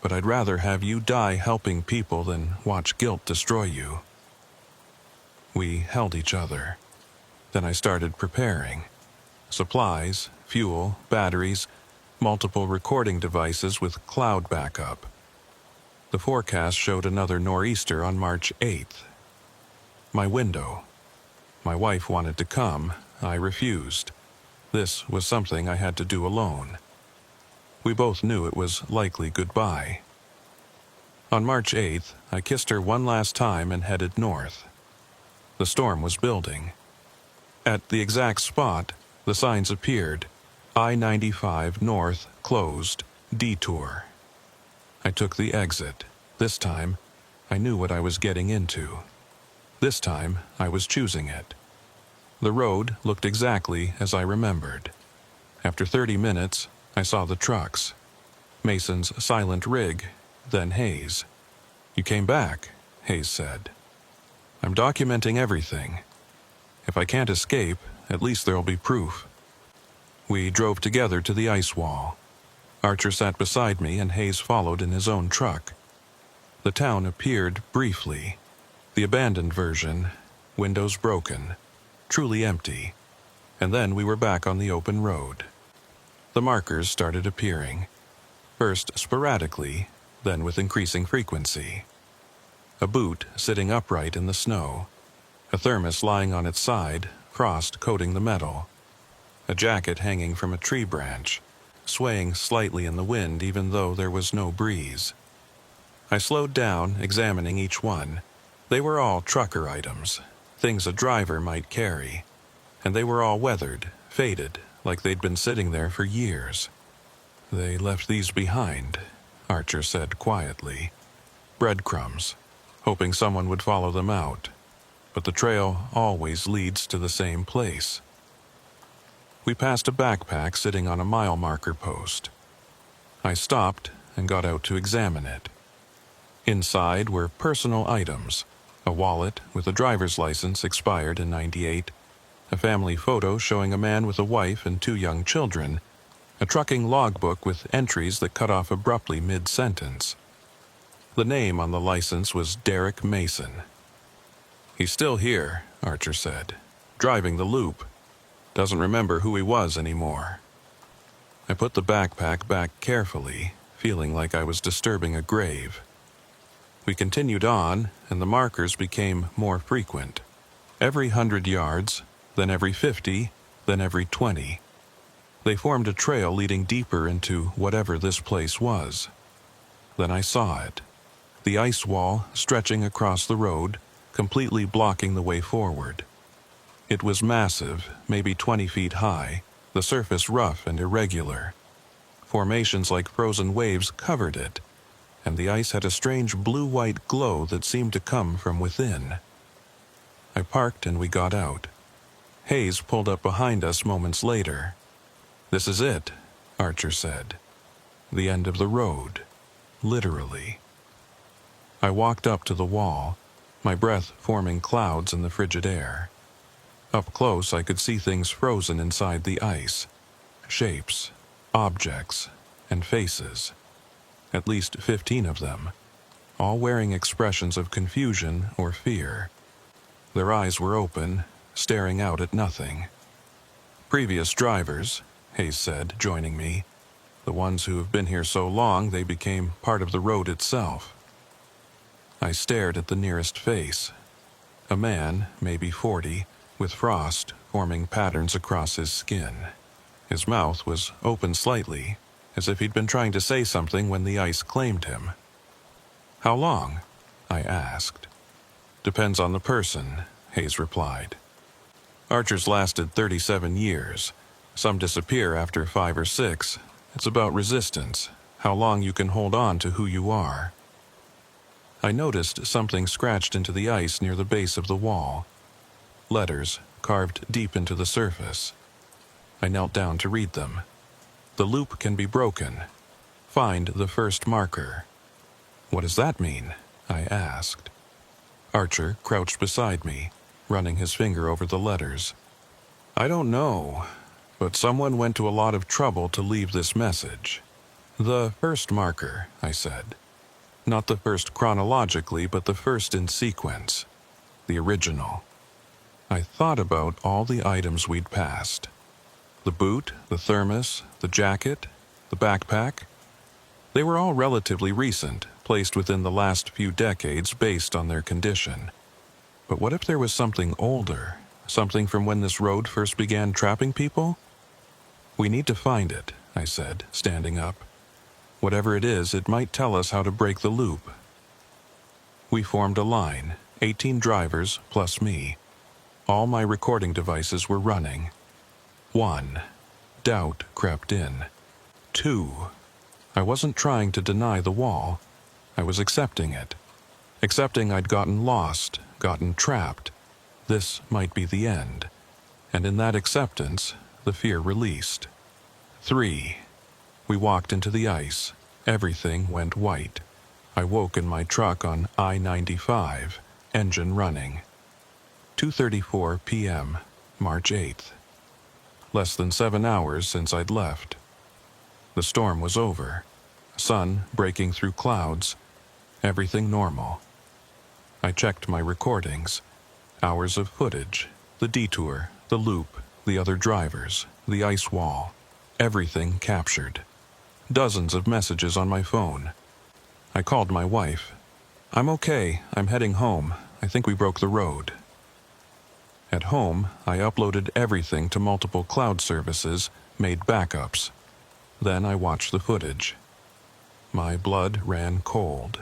But I'd rather have you die helping people than watch guilt destroy you. We held each other. Then I started preparing. Supplies, fuel, batteries, multiple recording devices with cloud backup. The forecast showed another nor'easter on March 8th. My window. My wife wanted to come. I refused. This was something I had to do alone. We both knew it was likely goodbye. On March 8th, I kissed her one last time and headed north. The storm was building. At the exact spot, the signs appeared. I-95 north, closed, detour. I took the exit. This time, I knew what I was getting into. This time, I was choosing it. The road looked exactly as I remembered. After 30 minutes, I saw the trucks. Mason's silent rig, then Hayes. "You came back," Hayes said. "I'm documenting everything. If I can't escape, at least there'll be proof." We drove together to the ice wall. Archer sat beside me and Hayes followed in his own truck. The town appeared briefly. The abandoned version, windows broken, truly empty. And then we were back on the open road. The markers started appearing, first sporadically, then with increasing frequency. A boot sitting upright in the snow, a thermos lying on its side, frost coating the metal, a jacket hanging from a tree branch, swaying slightly in the wind even though there was no breeze. I slowed down, examining each one. They were all trucker items, things a driver might carry, and they were all weathered, faded, like they'd been sitting there for years. "They left these behind," Archer said quietly. "Breadcrumbs, hoping someone would follow them out. But the trail always leads to the same place." We passed a backpack sitting on a mile marker post. I stopped and got out to examine it. Inside were personal items, a wallet with a driver's license expired in '98, a family photo showing a man with a wife and 2 young children, a trucking logbook with entries that cut off abruptly mid-sentence. The name on the license was Derek Mason. "He's still here," Archer said, "driving the loop. Doesn't remember who he was anymore." I put the backpack back carefully, feeling like I was disturbing a grave. We continued on, and the markers became more frequent. Every 100 yards, then every 50, then every 20. They formed a trail leading deeper into whatever this place was. Then I saw it. The ice wall stretching across the road, completely blocking the way forward. It was massive, maybe 20 feet high, the surface rough and irregular. Formations like frozen waves covered it, and the ice had a strange blue-white glow that seemed to come from within. I parked and we got out. Hayes pulled up behind us moments later. "This is it," Archer said. "The end of the road. Literally." I walked up to the wall, my breath forming clouds in the frigid air. Up close I could see things frozen inside the ice. Shapes, objects, and faces. At least 15 of them, all wearing expressions of confusion or fear. Their eyes were open, staring out at nothing. "Previous drivers," Hayes said, joining me. "The ones who have been here so long they became part of the road itself." I stared at the nearest face. A man, maybe 40, with frost forming patterns across his skin. His mouth was open slightly, as if he'd been trying to say something when the ice claimed him. "How long?" I asked. "Depends on the person," Hayes replied. "Archer's lasted 37 years. Some disappear after 5 or 6. It's about resistance, how long you can hold on to who you are." I noticed something scratched into the ice near the base of the wall. Letters carved deep into the surface. I knelt down to read them. "The loop can be broken. Find the first marker." "What does that mean?" I asked. Archer crouched beside me, running his finger over the letters. "I don't know, but someone went to a lot of trouble to leave this message." "The first marker," I said. "Not the first chronologically, but the first in sequence. The original." I thought about all the items we'd passed. The boot, the thermos, the jacket, the backpack. They were all relatively recent, placed within the last few decades based on their condition. But what if there was something older, something from when this road first began trapping people? "We need to find it," I said, standing up. "Whatever it is, it might tell us how to break the loop." We formed a line, 18 drivers plus me. All my recording devices were running. 1. Doubt crept in. 2. I wasn't trying to deny the wall. I was accepting it. Accepting I'd gotten lost, gotten trapped. This might be the end. And in that acceptance, the fear released. 3. We walked into the ice, Everything went white. I woke in my truck on I-95, engine running. 2:34 p.m., March 8th. Less than 7 hours since I'd left. The storm was over. Sun breaking through clouds. Everything normal. I checked my recordings. Hours of footage. The detour, the loop, the other drivers, the ice wall. Everything captured. Dozens of messages on my phone. I called my wife. "I'm okay. I'm heading home. I think we broke the road." At home, I uploaded everything to multiple cloud services, made backups. Then I watched the footage. My blood ran cold.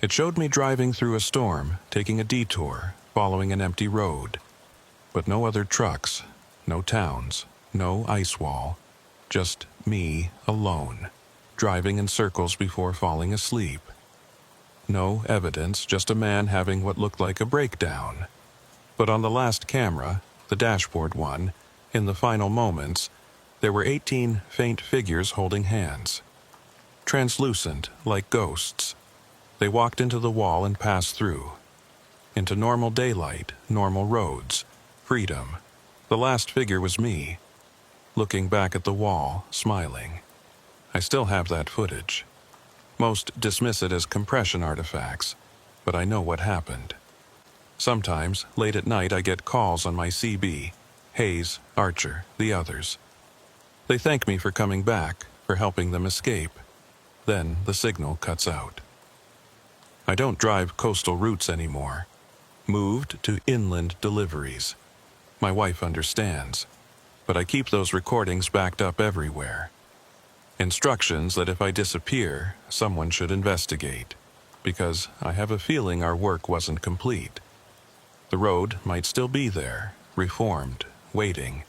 It showed me driving through a storm, taking a detour, following an empty road. But no other trucks, no towns, no ice wall. Just me alone, driving in circles before falling asleep. No evidence, just a man having what looked like a breakdown. But on the last camera, the dashboard one, in the final moments, there were 18 faint figures holding hands. Translucent, like ghosts. They walked into the wall and passed through. Into normal daylight, normal roads, freedom. The last figure was me, looking back at the wall, smiling. I still have that footage. Most dismiss it as compression artifacts, but I know what happened. Sometimes, late at night, I get calls on my CB, Hayes, Archer, the others. They thank me for coming back, for helping them escape. Then the signal cuts out. I don't drive coastal routes anymore. Moved to inland deliveries. My wife understands, but I keep those recordings backed up everywhere. Instructions that if I disappear, someone should investigate, because I have a feeling our work wasn't complete. The road might still be there, reformed, waiting,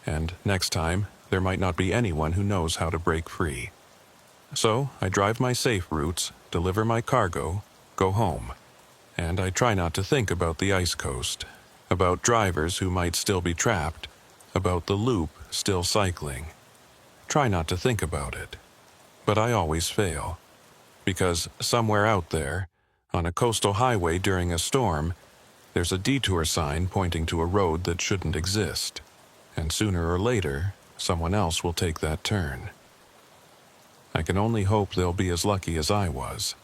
and next time there might not be anyone who knows how to break free. So I drive my safe routes, deliver my cargo, go home, and I try not to think about the ice coast, about drivers who might still be trapped, about the loop still cycling. Try not to think about it. But I always fail, because somewhere out there, on a coastal highway during a storm, there's a detour sign pointing to a road that shouldn't exist, and sooner or later, someone else will take that turn. I can only hope they'll be as lucky as I was,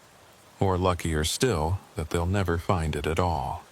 or luckier still that they'll never find it at all.